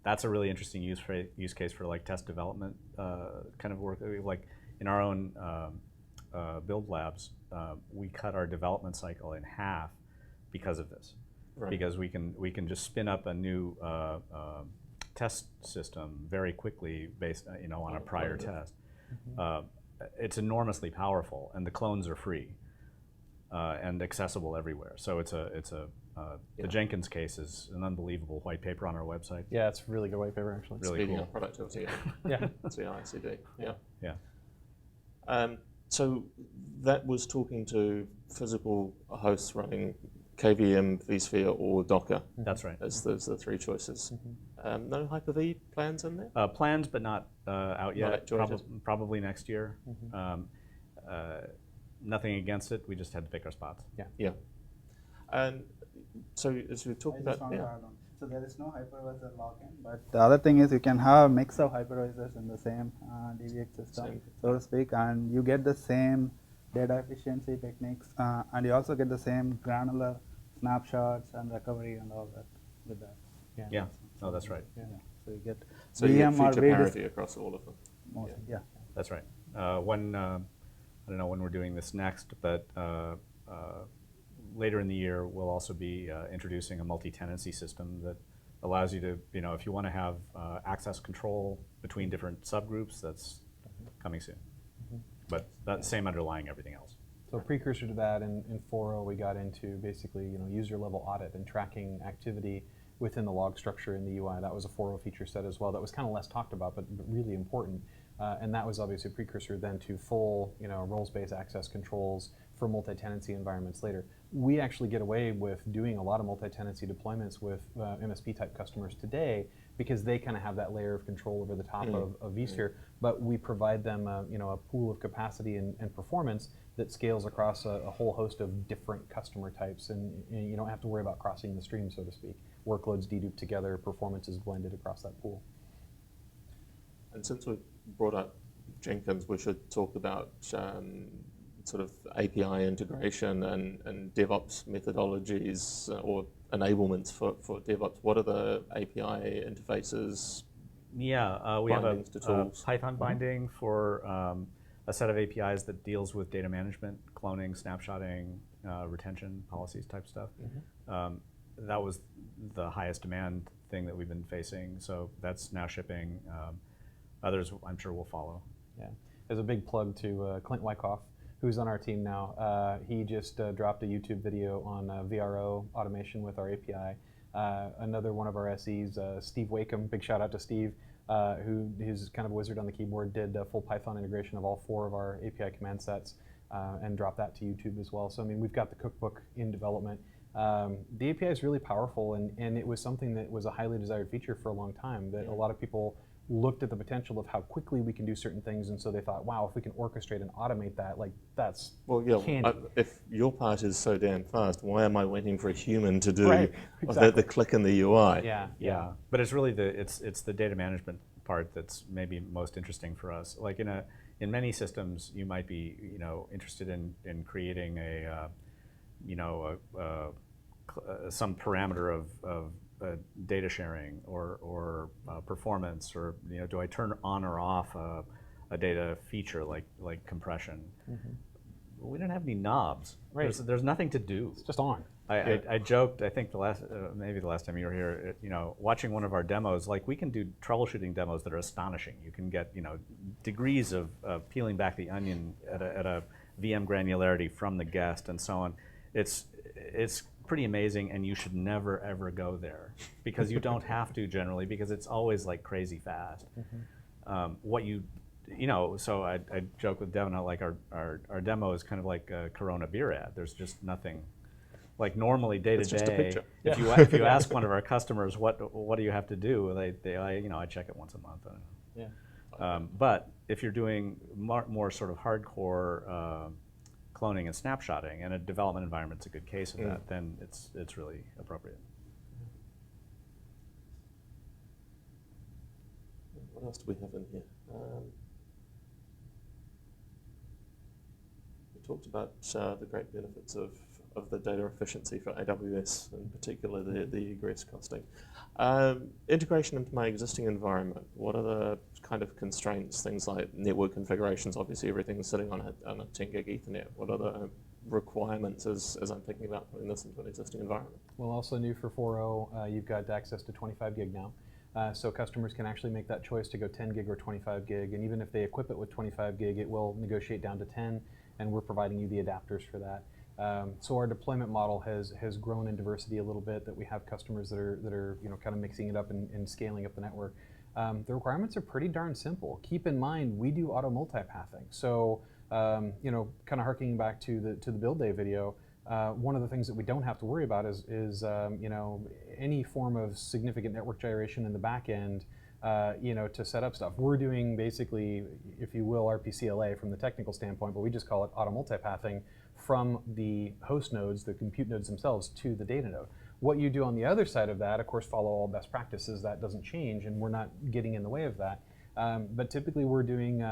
C: That's a really interesting use case for like test development kind of work. Like in our own build labs, we cut our development cycle in half because of this. Right. Because we can just spin up a new test system very quickly based on a prior test. It's enormously powerful, and the clones are free and accessible everywhere. So the Jenkins case is an unbelievable white paper on our website.
B: Yeah, it's a really good white paper actually.
C: Really
A: Speaking
C: cool.
A: of productivity,
B: yeah,
A: CI/CD. Yeah.
C: Yeah.
A: So that was talking to physical hosts running KVM, vSphere, or Docker.
C: That's right.
A: As those the three choices. No Hyper-V plans in there?
C: Plans, but not out yet.
A: Not
C: probably next year. Nothing against it. We just had to pick our spots.
A: Yeah. And so as we talked about,
D: so there is no hypervisor lock-in, but the other thing is you can have a mix of hypervisors in the same DVX system, so to speak, and you get the same data efficiency techniques, and you also get the same granular snapshots and recovery and all that with that.
C: Yeah. Oh, that's right.
D: Yeah. So you get
A: feature parity across all of them.
D: Yeah.
C: That's right. I don't know when we're doing this next, but later in the year we'll also be introducing a multi-tenancy system that allows you to, if you want to have access control between different subgroups, that's coming soon. But that's same underlying everything else.
B: So precursor to that, in 4.0 we got into basically user level audit and tracking activity within the log structure in the UI. That was a 4.0 feature set as well. That was kind of less talked about, but really important. And that was obviously a precursor then to full roles-based access controls for multi-tenancy environments later. We actually get away with doing a lot of multi-tenancy deployments with MSP-type customers today because they kind of have that layer of control over the top of vSphere, but we provide them a pool of capacity and performance that scales across a whole host of different customer types, and you don't have to worry about crossing the stream, so to speak. Workloads dedupe together, performance is blended across that pool.
A: And since we brought up Jenkins, we should talk about sort of API integration and DevOps methodologies or enablements for DevOps. What are the API interfaces?
C: Yeah, we have a
A: tools?
C: Python binding for a set of APIs that deals with data management, cloning, snapshotting, retention, policies type stuff. That was the highest demand thing that we've been facing, so that's now shipping. Others, I'm sure, will follow.
B: Yeah, there's a big plug to Clint Wyckoff, who's on our team now. He just dropped a YouTube video on VRO automation with our API. Another one of our SEs, Steve Wakeham, big shout out to Steve, who is kind of a wizard on the keyboard, did full Python integration of all 4 of our API command sets and dropped that to YouTube as well. So I mean, we've got the cookbook in development. The API is really powerful, and it was something that was a highly desired feature for a long time, that a lot of people looked at the potential of how quickly we can do certain things, and so they thought, wow, if we can orchestrate and automate that, like that's candy.
A: If your part is so damn fast, why am I waiting for a human to do
B: exactly.
A: the click in the UI?
C: Yeah. But it's really it's the data management part that's maybe most interesting for us. Like in many systems, you might be interested in creating some parameter of data sharing or performance, or do I turn on or off a data feature like compression? Well, we don't have any knobs.
B: Right.
C: There's nothing to do.
B: It's just on.
C: I joked, I think maybe the last time you were here, watching one of our demos, like we can do troubleshooting demos that are astonishing. You can get degrees of peeling back the onion at a VM granularity from the guest and so on. It's pretty amazing, and you should never ever go there because you don't have to generally, because it's always like crazy fast. So I joke with Devin, like our demo is kind of like a Corona beer ad. There's just nothing like normally day to
A: It's just a
C: day,
A: picture.
C: if you ask one of our customers what do you have to do, I check it once a month.
B: Yeah.
C: But if you're doing more sort of hardcore cloning and snapshotting, and a development environment's a good case of that, then it's really appropriate.
A: What else do we have in here? We talked about the great benefits of the data efficiency for AWS, in particular the egress costing. Integration into my existing environment, what are the kind of constraints? Things like network configurations, obviously everything's sitting on a 10 gig Ethernet. What are the requirements as I'm thinking about putting this into an existing environment?
B: Well, also new for 4.0, you've got access to 25 gig now. So customers can actually make that choice to go 10 gig or 25 gig, and even if they equip it with 25 gig, it will negotiate down to 10, and we're providing you the adapters for that. So our deployment model has grown in diversity a little bit, that we have customers that are kind of mixing it up and scaling up the network. The requirements are pretty darn simple. Keep in mind, we do auto multipathing. So kind of harkening back to the build day video, one of the things that we don't have to worry about is any form of significant network gyration in the back end, to set up stuff. We're doing basically, if you will, RPCLA from the technical standpoint, but we just call it auto multipathing from the host nodes, the compute nodes themselves, to the data node. What you do on the other side of that, of course, follow all best practices. That doesn't change, and we're not getting in the way of that. But typically, we're doing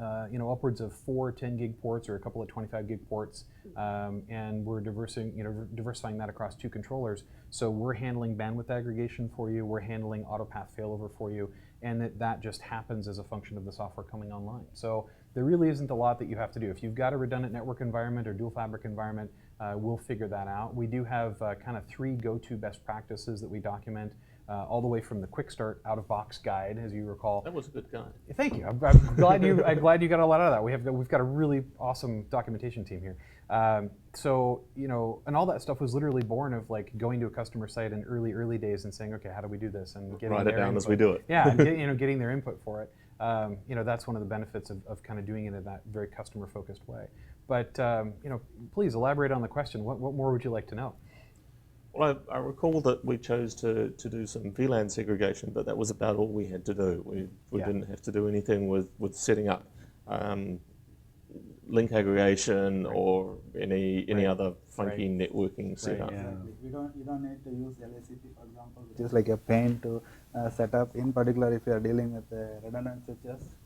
B: upwards of 4 10 gig ports or a couple of 25 gig ports, and we're diversifying that across 2 controllers. So we're handling bandwidth aggregation for you, we're handling auto path failover for you, and that just happens as a function of the software coming online. So there really isn't a lot that you have to do. If you've got a redundant network environment or dual fabric environment, we'll figure that out. We do have kind of 3 go-to best practices that we document, all the way from the quick start out-of-box guide, as you recall.
A: That was a good guide.
B: Thank you. I'm glad you got a lot out of that. We've got a really awesome documentation team here. And all that stuff was literally born of like going to a customer site in early days and saying, okay, how do we do this, and getting
A: write it down
B: input.
A: as we do it.
B: Yeah, and getting their input for it. That's one of the benefits of kind of doing it in that very customer-focused way. But please elaborate on the question. What more would you like to know?
A: Well, I recall that we chose to do some VLAN segregation, but that was about all we had to do. We didn't have to do anything with setting up link aggregation or any other funky networking setup.
D: Yeah. Exactly. You don't need to use LACP, for example, which is like a pain to set up. In particular, if you are dealing with redundant switches,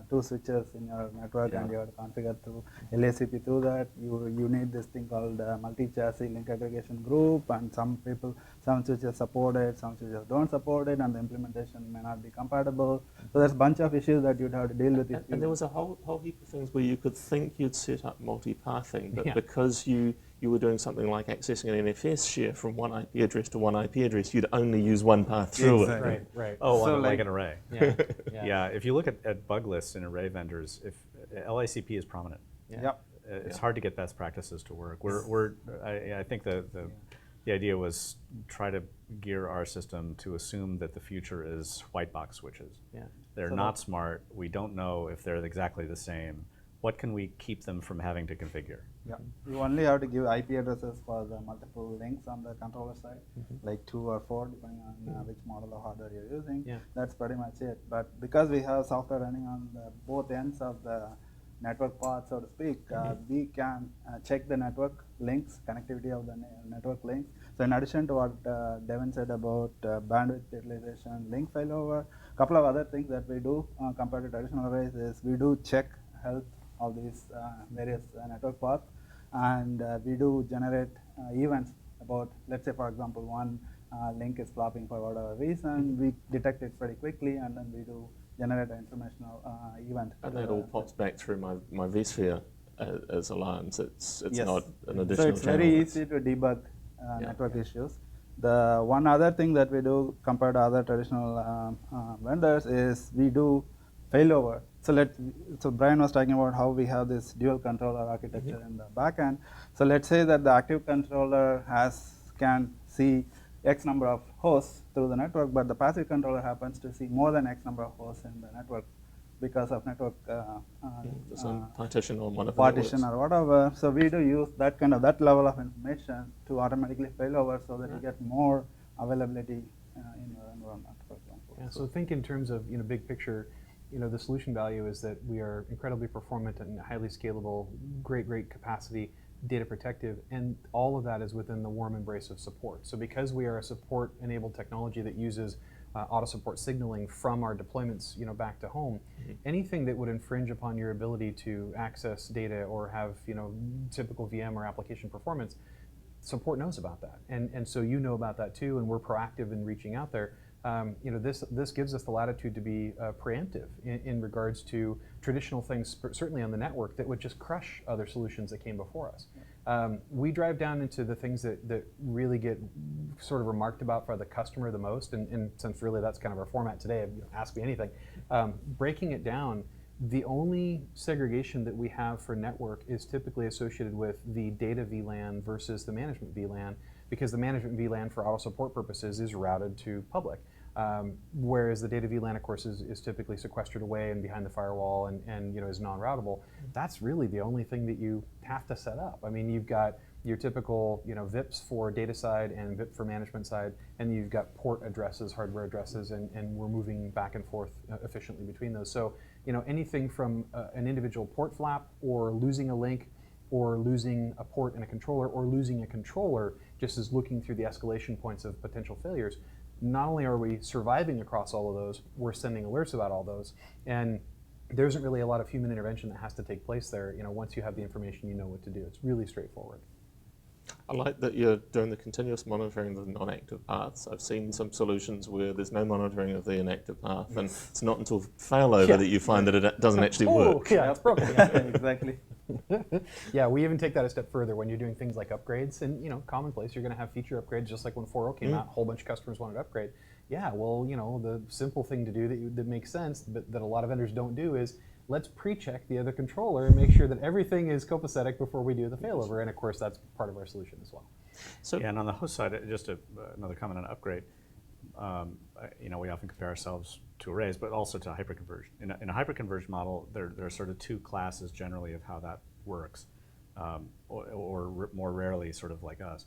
D: 2 switches in your network, and you have to configure through LACP through that, you need this thing called multi-chassis link aggregation group, and some switches support it, some switches don't support it, and the implementation may not be compatible. So there's a bunch of issues that you'd have to deal with.
A: And there was a whole heap of things where you could think you'd set up multi-pathing, but because you were doing something like accessing an NFS share from one IP address to one IP address, you'd only use one path through it.
B: Right.
C: Oh,
D: So
C: like an array.
B: Yeah.
C: If you look at bug lists in array vendors, if LACP is prominent, it's hard to get best practices to work. I think the idea was try to gear our system to assume that the future is white box switches.
B: Yeah.
C: They're not smart. We don't know if they're exactly the same. What can we keep them from having to configure?
D: Yeah, you only have to give IP addresses for the multiple links on the controller side, like 2 or 4, depending on which model of hardware you're using.
B: Yeah.
D: That's pretty much it. But because we have software running on both ends of the network path, so to speak, we can check the network links, connectivity of the network links. So in addition to what Devin said about bandwidth utilization, link failover, a couple of other things that we do compared to traditional arrays is we do check health of these various network paths, and we do generate events about, let's say for example, one link is flopping for whatever reason. We detect it pretty quickly, and then we do generate an informational event.
A: And that all pops back through my vSphere as alarms. It's
D: Yes.
A: not an additional
D: So it's
A: channel.
D: very easy to debug network issues. The one other thing that we do compared to other traditional vendors is we do failover. So Brian was talking about how we have this dual controller architecture in the back end. So let's say that the active controller can see X number of hosts through the network, but the passive controller happens to see more than X number of hosts in the network. because of network
A: Some partition on one of the
D: partition
A: networks.
D: or whatever. So we do use that level of information to automatically fail over so that you get more availability in your environment, for example.
B: Yeah, so think in terms of big picture. The solution value is that we are incredibly performant and highly scalable, great capacity, data protective, and all of that is within the warm embrace of support. So because we are a support-enabled technology that uses auto support signaling from our deployments, back to home, anything that would infringe upon your ability to access data or have, typical VM or application performance, support knows about that, and so you know about that too, and we're proactive in reaching out there. This gives us the latitude to be preemptive in regards to traditional things, certainly on the network, that would just crush other solutions that came before us. We drive down into the things that really get sort of remarked about by the customer the most, and since really that's kind of our format today, ask me anything. Breaking it down, the only segregation that we have for network is typically associated with the data VLAN versus the management VLAN, because the management VLAN for auto support purposes is routed to public. Whereas the data VLAN, of course, is typically sequestered away and behind the firewall and is non-routable. That's really the only thing that you have to set up. I mean, you've got your typical VIPs for data side and VIP for management side, and you've got port addresses, hardware addresses, and we're moving back and forth efficiently between those. So anything from an individual port flap, or losing a link, or losing a port in a controller, or losing a controller just as looking through the escalation points of potential failures. Not only are we surviving across all of those, we're sending alerts about all those. And there isn't really a lot of human intervention that has to take place there. Once you have the information, you know what to do. It's really straightforward.
A: I like that you're doing the continuous monitoring of the non-active paths. I've seen some solutions where there's no monitoring of the inactive path, and it's not until failover that you find that it doesn't actually work.
B: Yeah, it's broken.
D: Exactly.
B: Yeah, we even take that a step further when you're doing things like upgrades, and commonplace, you're going to have feature upgrades, just like when 4.0 came out, a whole bunch of customers wanted to upgrade. Yeah, well, the simple thing to do that makes sense, but that a lot of vendors don't do, is let's pre-check the other controller and make sure that everything is copacetic before we do the failover, and of course that's part of our solution as well.
C: So yeah, and on the host side, just another comment on upgrade. We often compare ourselves to arrays, but also to hyperconverged. In a hyperconverged model, there are sort of two classes generally of how that works, or more rarely sort of like us.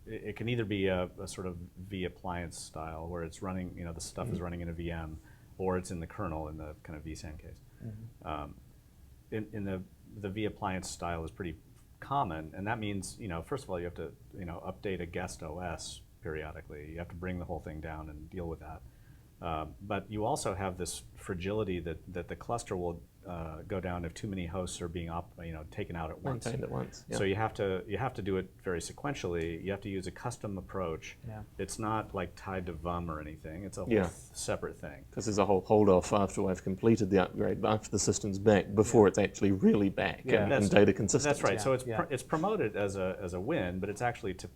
C: It can either be a sort of vAppliance style, where it's running, the stuff is running in a VM, or it's in the kernel in the kind of vSAN case. In the vAppliance style is pretty common, and that means, first of all, you have to, update a guest OS periodically. You have to bring the whole thing down and deal with that. But you also have this fragility that the cluster will go down if too many hosts are being taken out at once.
A: Maintained at once. Yeah.
C: So you have to do it very sequentially. You have to use a custom approach.
B: Yeah.
C: It's not like tied to VUM or anything. It's a whole separate thing.
A: Because there's a whole hold off after I've completed the upgrade, after the system's back, before it's actually really back and data consistent.
C: That's right. So it's promoted as a win, but it's actually to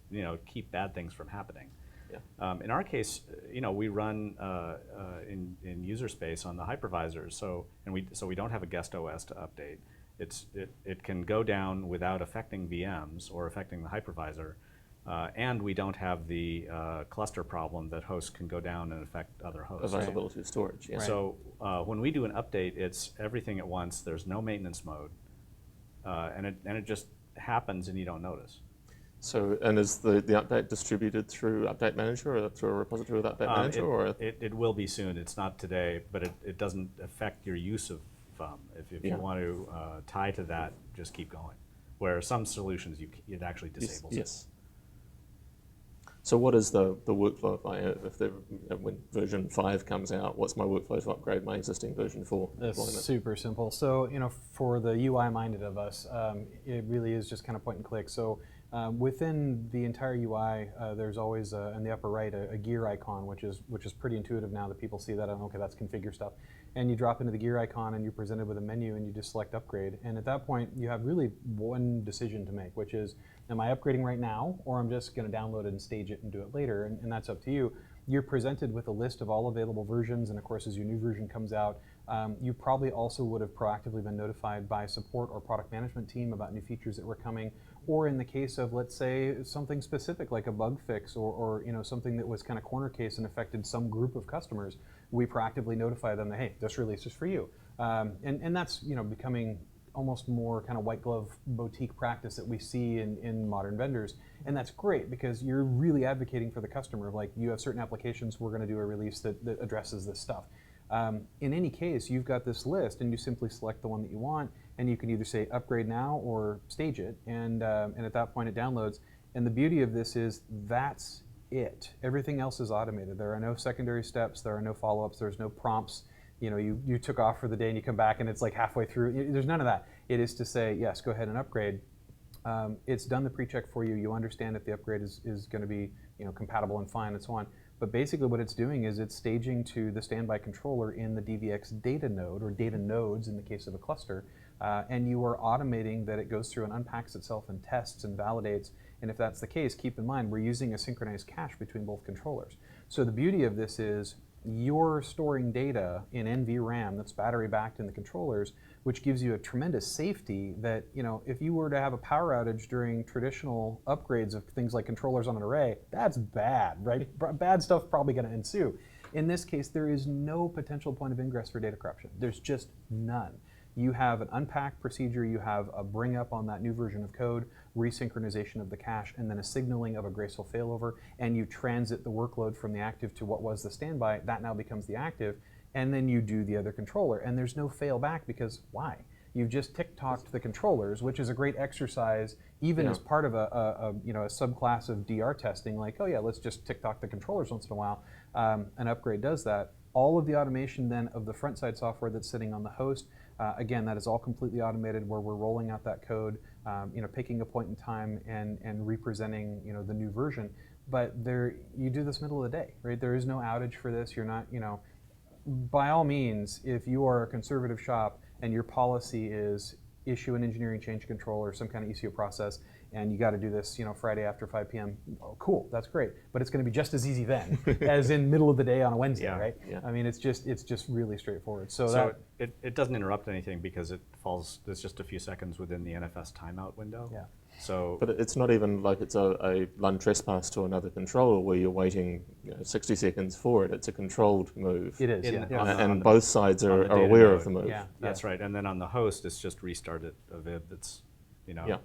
C: keep bad things from happening. Yeah. In our case, we run in user space on the hypervisors, so we don't have a guest OS to update. It can go down without affecting VMs or affecting the hypervisor, and we don't have the cluster problem that hosts can go down and affect other hosts.
A: Availability of storage. Yeah.
C: Right. So when we do an update, it's everything at once. There's no maintenance mode, and it just happens and you don't notice.
A: So, and is the update distributed through Update Manager or through a repository with Update Manager?
C: It will be soon. It's not today, but it doesn't affect your use of VUM. If you want to tie to that, just keep going. Where some solutions, it actually disables it.
A: Yes. So what is the workflow when version 5 comes out? What's my workflow to upgrade my existing version 4
B: That's
A: deployment?
B: super simple. So for the UI minded of us, it really is just kind of point and click. So within the entire UI, there's always in the upper right a gear icon, which is pretty intuitive now that people see that. Okay, that's configure stuff. And you drop into the gear icon and you're presented with a menu and you just select upgrade. And at that point, you have really one decision to make, which is, am I upgrading right now, or I'm just going to download it and stage it and do it later? And that's up to you. You're presented with a list of all available versions, and of course, as your new version comes out, you probably also would have proactively been notified by support or product management team about new features that were coming, or in the case of, let's say, something specific like a bug fix or something that was kind of corner case and affected some group of customers, we proactively notify them that, hey, this release is for you. And that's becoming almost more kind of white glove boutique practice that we see in modern vendors. And that's great because you're really advocating for the customer. Like, you have certain applications, we're going to do a release that addresses this stuff. In any case, you've got this list and you simply select the one that you want, and you can either say upgrade now or stage it, and at that point it downloads. And the beauty of this is that's it. Everything else is automated. There are no secondary steps, there are no follow-ups, there's no prompts. You took off for the day and you come back and it's like halfway through. There's none of that. It is to say, yes, go ahead and upgrade. It's done the pre-check for you. You understand if the upgrade is going to be compatible and fine and so on. But basically what it's doing is it's staging to the standby controller in the DVX data node, or data nodes in the case of a cluster, and you are automating that it goes through and unpacks itself and tests and validates. And if that's the case, keep in mind we're using a synchronized cache between both controllers. So the beauty of this is you're storing data in NVRAM that's battery backed in the controllers, which gives you a tremendous safety that, if you were to have a power outage during traditional upgrades of things like controllers on an array, that's bad, right? Bad stuff probably going to ensue. In this case, there is no potential point of ingress for data corruption. There's just none. You have an unpack procedure, you have a bring up on that new version of code, resynchronization of the cache, and then a signaling of a graceful failover, and you transit the workload from the active to what was the standby. That now becomes the active, and then you do the other controller. And there's no fail back, because why? You've just tick-tocked the controllers, which is a great exercise, even as part of a subclass of DR testing, like, oh yeah, let's just tick-tock the controllers once in a while. An upgrade does that. All of the automation then of the front-side software that's sitting on the host, again, that is all completely automated, where we're rolling out that code, picking a point in time and representing, the new version. But you do this middle of the day, right? There is no outage for this. You're not, by all means, if you are a conservative shop and your policy is issue an engineering change control or some kind of ECO process, and you got to do this, Friday after 5 p.m. Oh, cool, that's great. But it's going to be just as easy then as in middle of the day on a Wednesday, right?
A: Yeah.
B: I mean, it's just really straightforward.
C: So it doesn't interrupt anything because it's just a few seconds within the NFS timeout window.
B: Yeah.
C: So,
A: but it's not even like it's a run trespass to another controller where you're waiting 60 seconds for it. It's a controlled move.
B: It is,
A: And both sides are aware of the move.
B: Yeah,
C: that's right. And then on the host, it's just restarted a vib that's,
A: Yeah.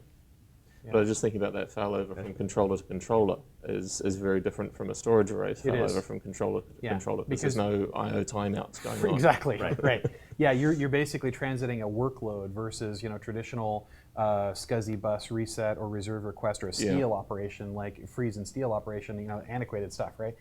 A: But I was just thinking about that failover from controller to controller is very different from a storage array failover from controller to controller, because there's no I/O timeouts going on.
B: Exactly, right. Yeah, you're basically transiting a workload versus traditional SCSI bus reset or reserve request, or a steal operation like freeze and steal operation, antiquated stuff, right?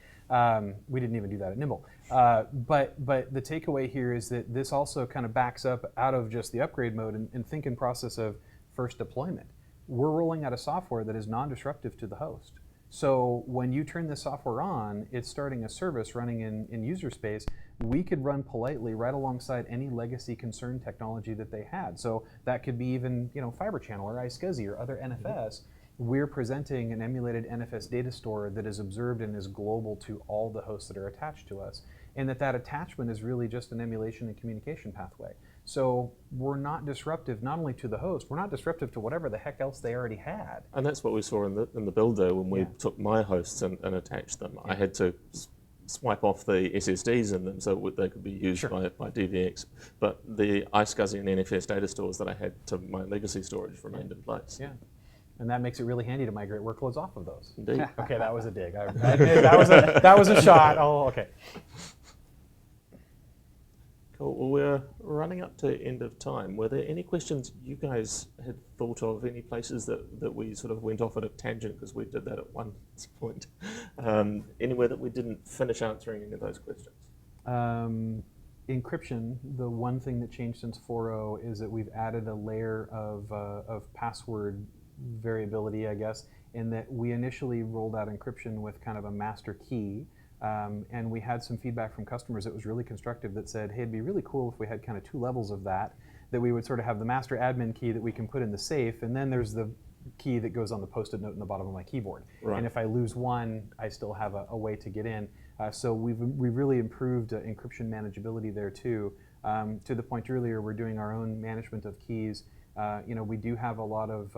B: We didn't even do that at Nimble. But the takeaway here is that this also kind of backs up out of just the upgrade mode and think in process of first deployment. We're rolling out a software that is non-disruptive to the host. So when you turn this software on, it's starting a service running in user space. We could run politely right alongside any legacy concern technology that they had. So that could be even Fibre Channel or iSCSI or other NFS. We're presenting an emulated NFS data store that is observed and is global to all the hosts that are attached to us. And that attachment is really just an emulation and communication pathway. So we're not disruptive, not only to the host, we're not disruptive to whatever the heck else they already had.
A: And that's what we saw in the build there when we took my hosts and attached them. I had to swipe off the SSDs in them so they could be used by DVX. But the iSCSI and NFS data stores that I had to my legacy storage remained in place.
B: Yeah. And that makes it really handy to migrate workloads off of those.
A: Indeed.
B: Okay, that was a dig. I admit that was a shot. Oh, okay.
A: Cool. Well, we're running up to end of time. Were there any questions you guys had thought of, any places that we sort of went off at a tangent, because we did that at one point? Anywhere that we didn't finish answering any of those questions?
B: Encryption, the one thing that changed since 4.0 is that we've added a layer of password variability, I guess, in that we initially rolled out encryption with kind of a master key. And we had some feedback from customers that was really constructive that said, hey, it'd be really cool if we had kind of two levels of that we would sort of have the master admin key that we can put in the safe, and then there's the key that goes on the Post-it note in the bottom of my keyboard.
A: Right.
B: And if I lose one, I still have a way to get in. So we've really improved encryption manageability there too. To the point earlier, we're doing our own management of keys. We do have a lot of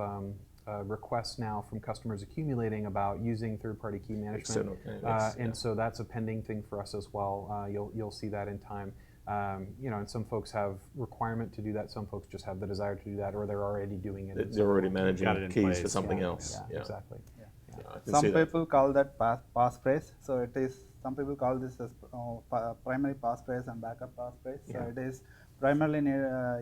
B: requests now from customers accumulating about using third-party key management.
A: External candidates,
B: And so that's a pending thing for us as well. You'll see that in time. And some folks have requirement to do that. Some folks just have the desire to do that, or they're already doing it.
A: They're already managing
C: Got it in
A: keys
C: place.
A: for something
B: Yeah,
A: else.
B: Yeah, exactly.
A: Yeah, I can
D: Some
A: see that.
D: people call that passphrase. So it is, some people call this as primary passphrase and backup passphrase. So
A: Yeah.
D: it is primarily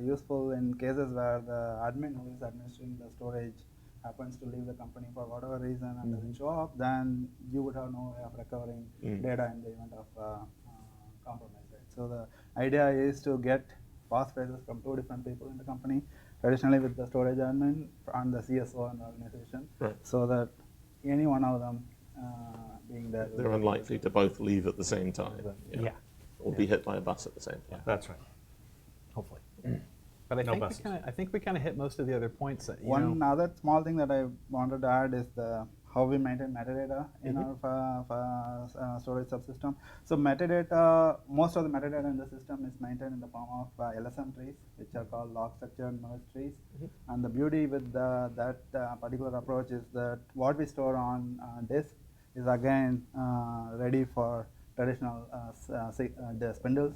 D: useful in cases where the admin who is administering the storage happens to leave the company for whatever reason and doesn't show up, then you would have no way of recovering data in the event of compromise. Right? So the idea is to get passphrases from two different people in the company, traditionally with the storage admin and the CSO in the organization,
A: Right.
D: so that any one of them being there.
A: They're unlikely to both leave at the same time.
D: Exactly.
B: Yeah.
A: Or be hit by a bus at the same time.
C: That's right.
B: Hopefully. But I
C: No
B: think
C: buses.
B: we kind of hit most of the other points. That,
D: One other small thing that I wanted to add is how we maintain metadata in our storage subsystem. So metadata, most of the metadata in the system is maintained in the form of LSM trees, which are called log structured merge trees. And the beauty with that particular approach is that what we store on disk is again ready for traditional the spindles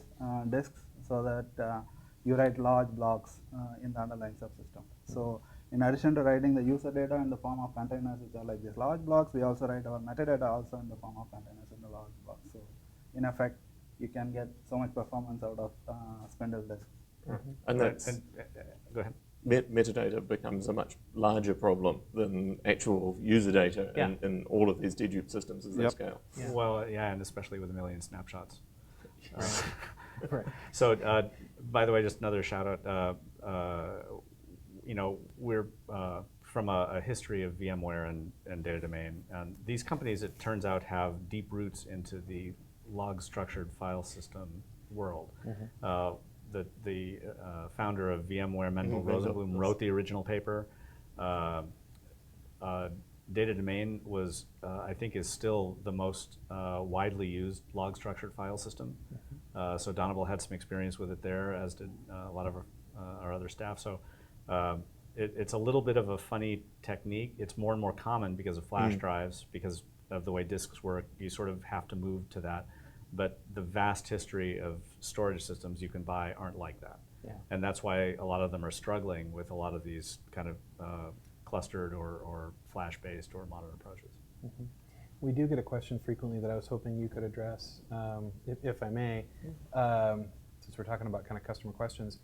D: disks, so that you write large blocks in the underlying subsystem. So in addition to writing the user data in the form of containers, which are like these large blocks, we also write our metadata also in the form of containers in the large blocks. So in effect, you can get so much performance out of spindle disks.
A: And that's
C: Go ahead.
A: metadata becomes a much larger problem than actual user data in all of these dedupe systems as they
C: Yep.
A: scale.
B: Yeah.
C: Well, yeah, and especially with a million snapshots.
B: Right.
C: So, by the way, just another shout out. We're from a history of VMware and data domain, and these companies, it turns out, have deep roots into the log structured file system world. The founder of VMware, Mendel Rosenblum, wrote the original paper. Data domain was, I think, is still the most widely used log structured file system. So Dhanabal had some experience with it there, as did a lot of our other staff. So it's a little bit of a funny technique. It's more and more common because of flash drives, because of the way disks work. You sort of have to move to that. But the vast history of storage systems you can buy aren't like that.
B: Yeah.
C: And that's why a lot of them are struggling with a lot of these kind of clustered or flash-based or modern approaches.
B: We do get a question frequently that I was hoping you could address, if I may, since we're talking about kind of customer questions.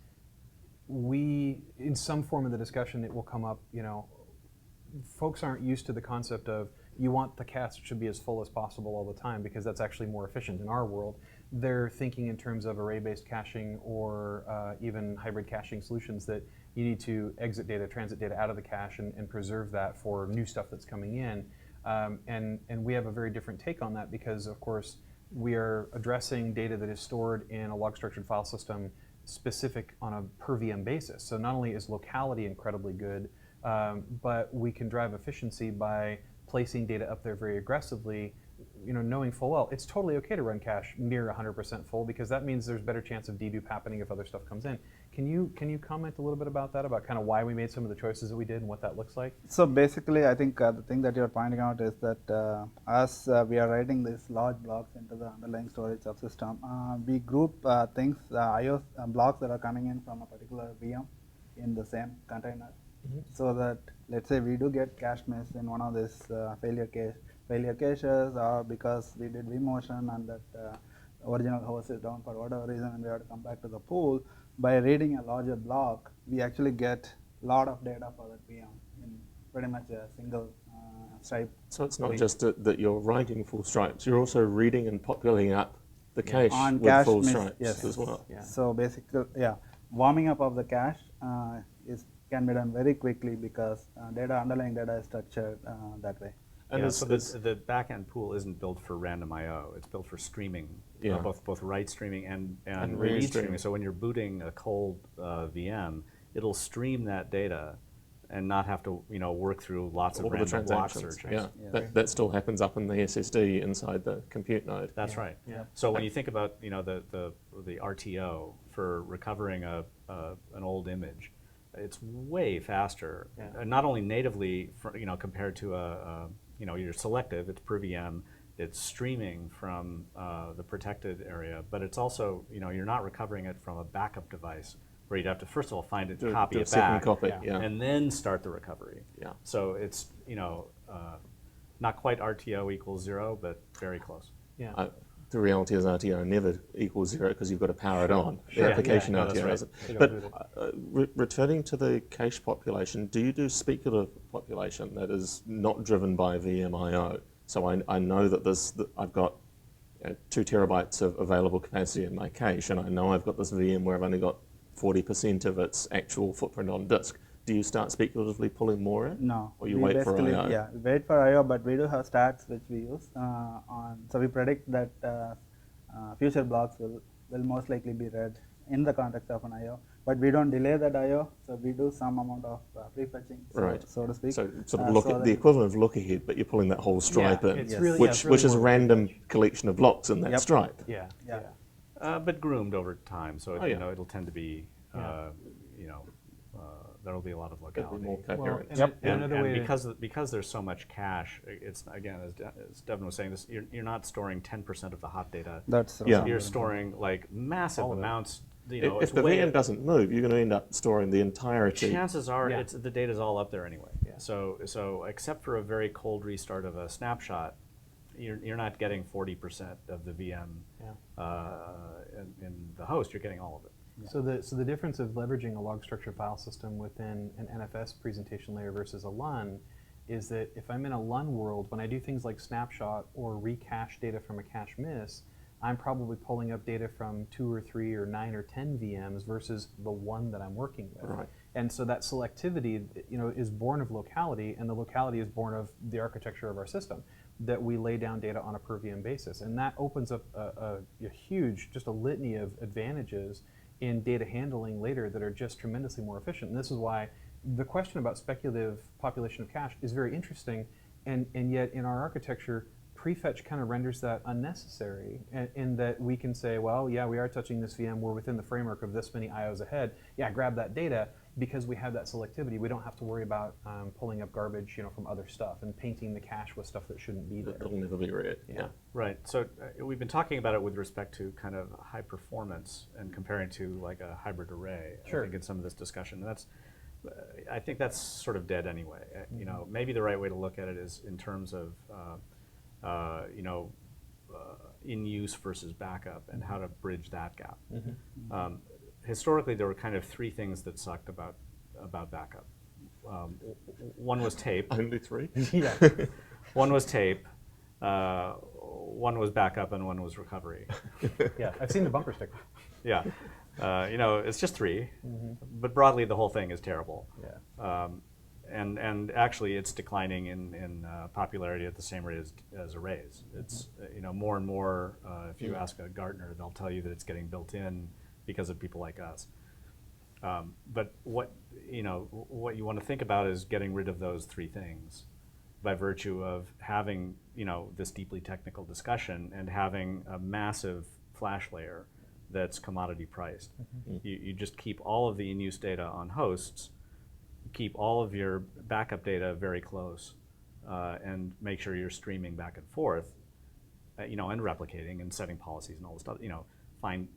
B: In some form of the discussion, it will come up, folks aren't used to the concept of you want the cache should be as full as possible all the time, because that's actually more efficient in our world. They're thinking in terms of array-based caching or even hybrid caching solutions that you need to exit data, transit data out of the cache and preserve that for new stuff that's coming in. And we have a very different take on that, because of course we are addressing data that is stored in a log structured file system specific on a per VM basis. So not only is locality incredibly good, but we can drive efficiency by placing data up there very aggressively, knowing full well it's totally okay to run cache near 100% full, because that means there's better chance of dedupe happening if other stuff comes in. Can you comment a little bit about that, about kind of why we made some of the choices that we did and what that looks like?
D: So basically, I think the thing that you're pointing out is that as we are writing these large blocks into the underlying storage subsystem, we group things, IO blocks that are coming in from a particular VM in the same container, so that, let's say we do get cache miss in one of these failure caches, or because we did vMotion and that original host is down for whatever reason and we have to come back to the pool. By reading a larger block, we actually get a lot of data for that VM in pretty much a single stripe.
A: So it's not just that you're writing full stripes, you're also reading and populating up the cache
D: On
A: with
D: cache
A: full
D: miss,
A: stripes
D: yes.
A: as well.
B: Yeah.
D: So basically, warming up of the cache can be done very quickly, because underlying data is structured that way.
A: And
C: So the backend pool isn't built for random I/O. It's built for streaming, both write streaming and
A: read
C: read
A: streaming.
C: streaming. So when you're booting a cold VM, it'll stream that data and not have to work through lots of
A: all the
C: random block
A: transactions.
C: searches.
A: That still happens up in the SSD inside the compute node.
C: That's right.
B: Yeah.
C: So when you think about the RTO for recovering an old image, it's way faster. Not only natively, compared to you're selective, it's per VM, it's streaming from the protected area, but it's also, you're not recovering it from a backup device where you'd have to first of all find it, copy it back, and then start the recovery. So it's, not quite RTO equals 0, but very close.
A: The reality is RTO never equals 0 because you've got to power it on. The application RTO doesn't. But returning to the cache population, do you do speculative population that is not driven by VMIO? So I know that I've got 2 terabytes of available capacity in my cache, and I know I've got this VM where I've only got 40% of its actual footprint on disk. Do you start speculatively pulling more in?
D: No.
A: Or you wait for I/O?
D: Yeah, we wait for I/O, but we do have stats which we use so we predict that future blocks will most likely be read in the context of an I/O, but we don't delay that I/O, so we do some amount of prefetching, so to speak.
A: So sort of look at the equivalent of look ahead, but you're pulling that whole stripe in, which is a random collection of blocks in that stripe.
C: But groomed over time, so it'll tend to be, there will be a lot of locality.
A: More coherent.
C: And because there's so much cache, it's, again, as Devin was saying, you're not storing 10% of the hot data. You're storing like massive amounts.
A: If the VM doesn't move, you're going to end up storing the entirety.
C: Chances are the data's all up there anyway. So except for a very cold restart of a snapshot, you're not getting 40% of the VM in the host. You're getting all of it.
B: So the difference of leveraging a log structure file system within an NFS presentation layer versus a LUN is that if I'm in a LUN world, when I do things like snapshot or recache data from a cache miss, I'm probably pulling up data from 2 or 3 or 9 or 10 VMs versus the one that I'm working with. And so that selectivity, is born of locality, and the locality is born of the architecture of our system, that we lay down data on a per VM basis. And that opens up a huge, just a litany of advantages in data handling later that are just tremendously more efficient. And this is why the question about speculative population of cache is very interesting, and yet in our architecture, prefetch kind of renders that unnecessary, in that we can say, well, yeah, we are touching this VM, we're within the framework of this many IOs ahead, grab that data, because we have that selectivity. We don't have to worry about pulling up garbage, from other stuff and painting the cache with stuff that shouldn't be there.
A: It'll never be read.
C: Right. So we've been talking about it with respect to kind of high performance and comparing to like a hybrid array. I think in some of this discussion, I think that's sort of dead anyway. Maybe the right way to look at it is in terms of in use versus backup and how to bridge that gap. Historically, there were kind of 3 things that sucked about backup. One was tape.
A: Only 3?
C: One was tape. One was backup, and one was recovery.
B: I've seen the bumper sticker.
C: It's just 3, but broadly the whole thing is terrible. And actually, it's declining in popularity at the same rate as arrays. It's more and more. If you ask a Gartner, they'll tell you that it's getting built in because of people like us. But what you want to think about is getting rid of those 3 things by virtue of having this deeply technical discussion and having a massive flash layer that's commodity priced. You just keep all of the in-use data on hosts, keep all of your backup data very close, and make sure you're streaming back and forth, and replicating and setting policies and all this stuff. Find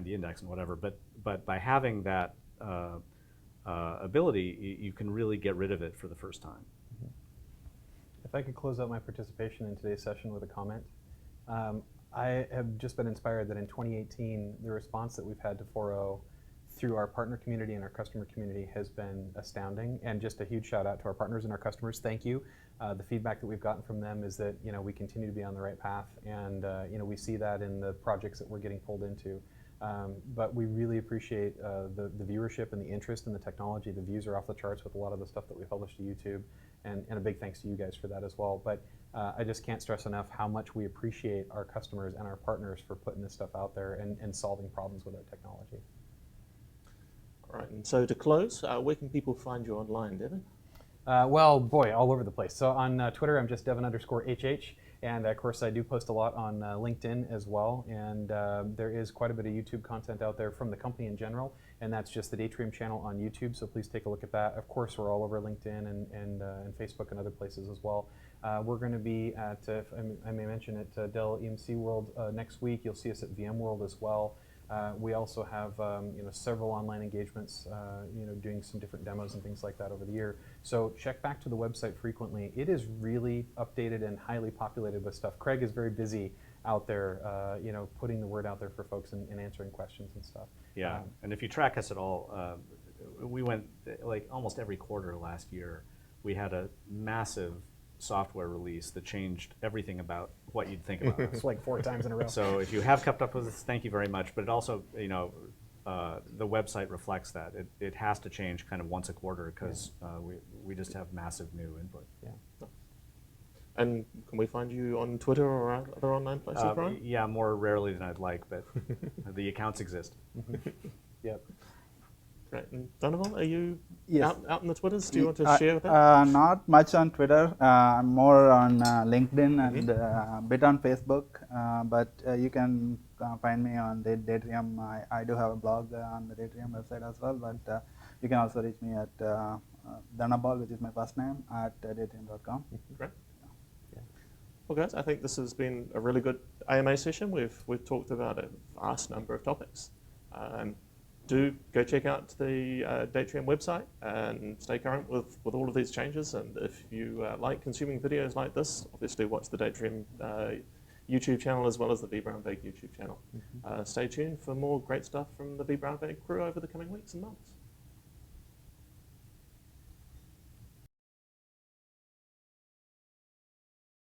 C: the index and whatever. But by having that ability, you can really get rid of it for the first time.
B: If I could close out my participation in today's session with a comment. I have just been inspired that in 2018, the response that we've had to 4.0 through our partner community and our customer community has been astounding, and just a huge shout out to our partners and our customers. Thank you. The feedback that we've gotten from them is that we continue to be on the right path, and we see that in the projects that we're getting pulled into. But we really appreciate the viewership and the interest in the technology. The views are off the charts with a lot of the stuff that we publish to YouTube, and a big thanks to you guys for that as well. But I just can't stress enough how much we appreciate our customers and our partners for putting this stuff out there and solving problems with our technology.
A: All right, and so to close, where can people find you online, Devin?
B: Well, boy, all over the place. So on Twitter, I'm just Devin_HH. And of course, I do post a lot on LinkedIn as well. And there is quite a bit of YouTube content out there from the company in general. And that's just the Datrium channel on YouTube. So please take a look at that. Of course, we're all over LinkedIn and Facebook and other places as well. We're going to be at, I may mention it, Dell EMC World next week. You'll see us at VMworld as well. We also have several online engagements, doing some different demos and things like that over the year. So check back to the website frequently. It is really updated and highly populated with stuff. Craig is very busy out there, putting the word out there for folks and answering questions and stuff.
C: Yeah, and if you track us at all, we went like almost every quarter last year. We had a massive software release that changed everything about what you'd think about us.
B: It's like 4 times in a row.
C: So if you have kept up with us, thank you very much. But it also, the website reflects that. It has to change kind of once a quarter because we just have massive new input.
B: Yeah.
A: And can we find you on Twitter or other online places, Brian?
C: Yeah, more rarely than I'd like, but the accounts exist.
B: Yep.
A: Great. And Dhanabal, are you
D: Yes.
A: out in the Twitters? Do you want to share that?
D: Not much on Twitter. I'm more on LinkedIn and a bit on Facebook. But you can find me on the Datrium. I do have a blog on the Datrium website as well. But you can also reach me at Dhanabal, which is my first name, at datrium.com.
A: Great. Well, guys, I think this has been a really good AMA session. We've talked about a vast number of topics. Do go check out the Datrium website and stay current with all of these changes. And if you like consuming videos like this, obviously watch the Datrium YouTube channel as well as the vBrownBag YouTube channel. Stay tuned for more great stuff from the vBrownBag crew over the coming weeks and months.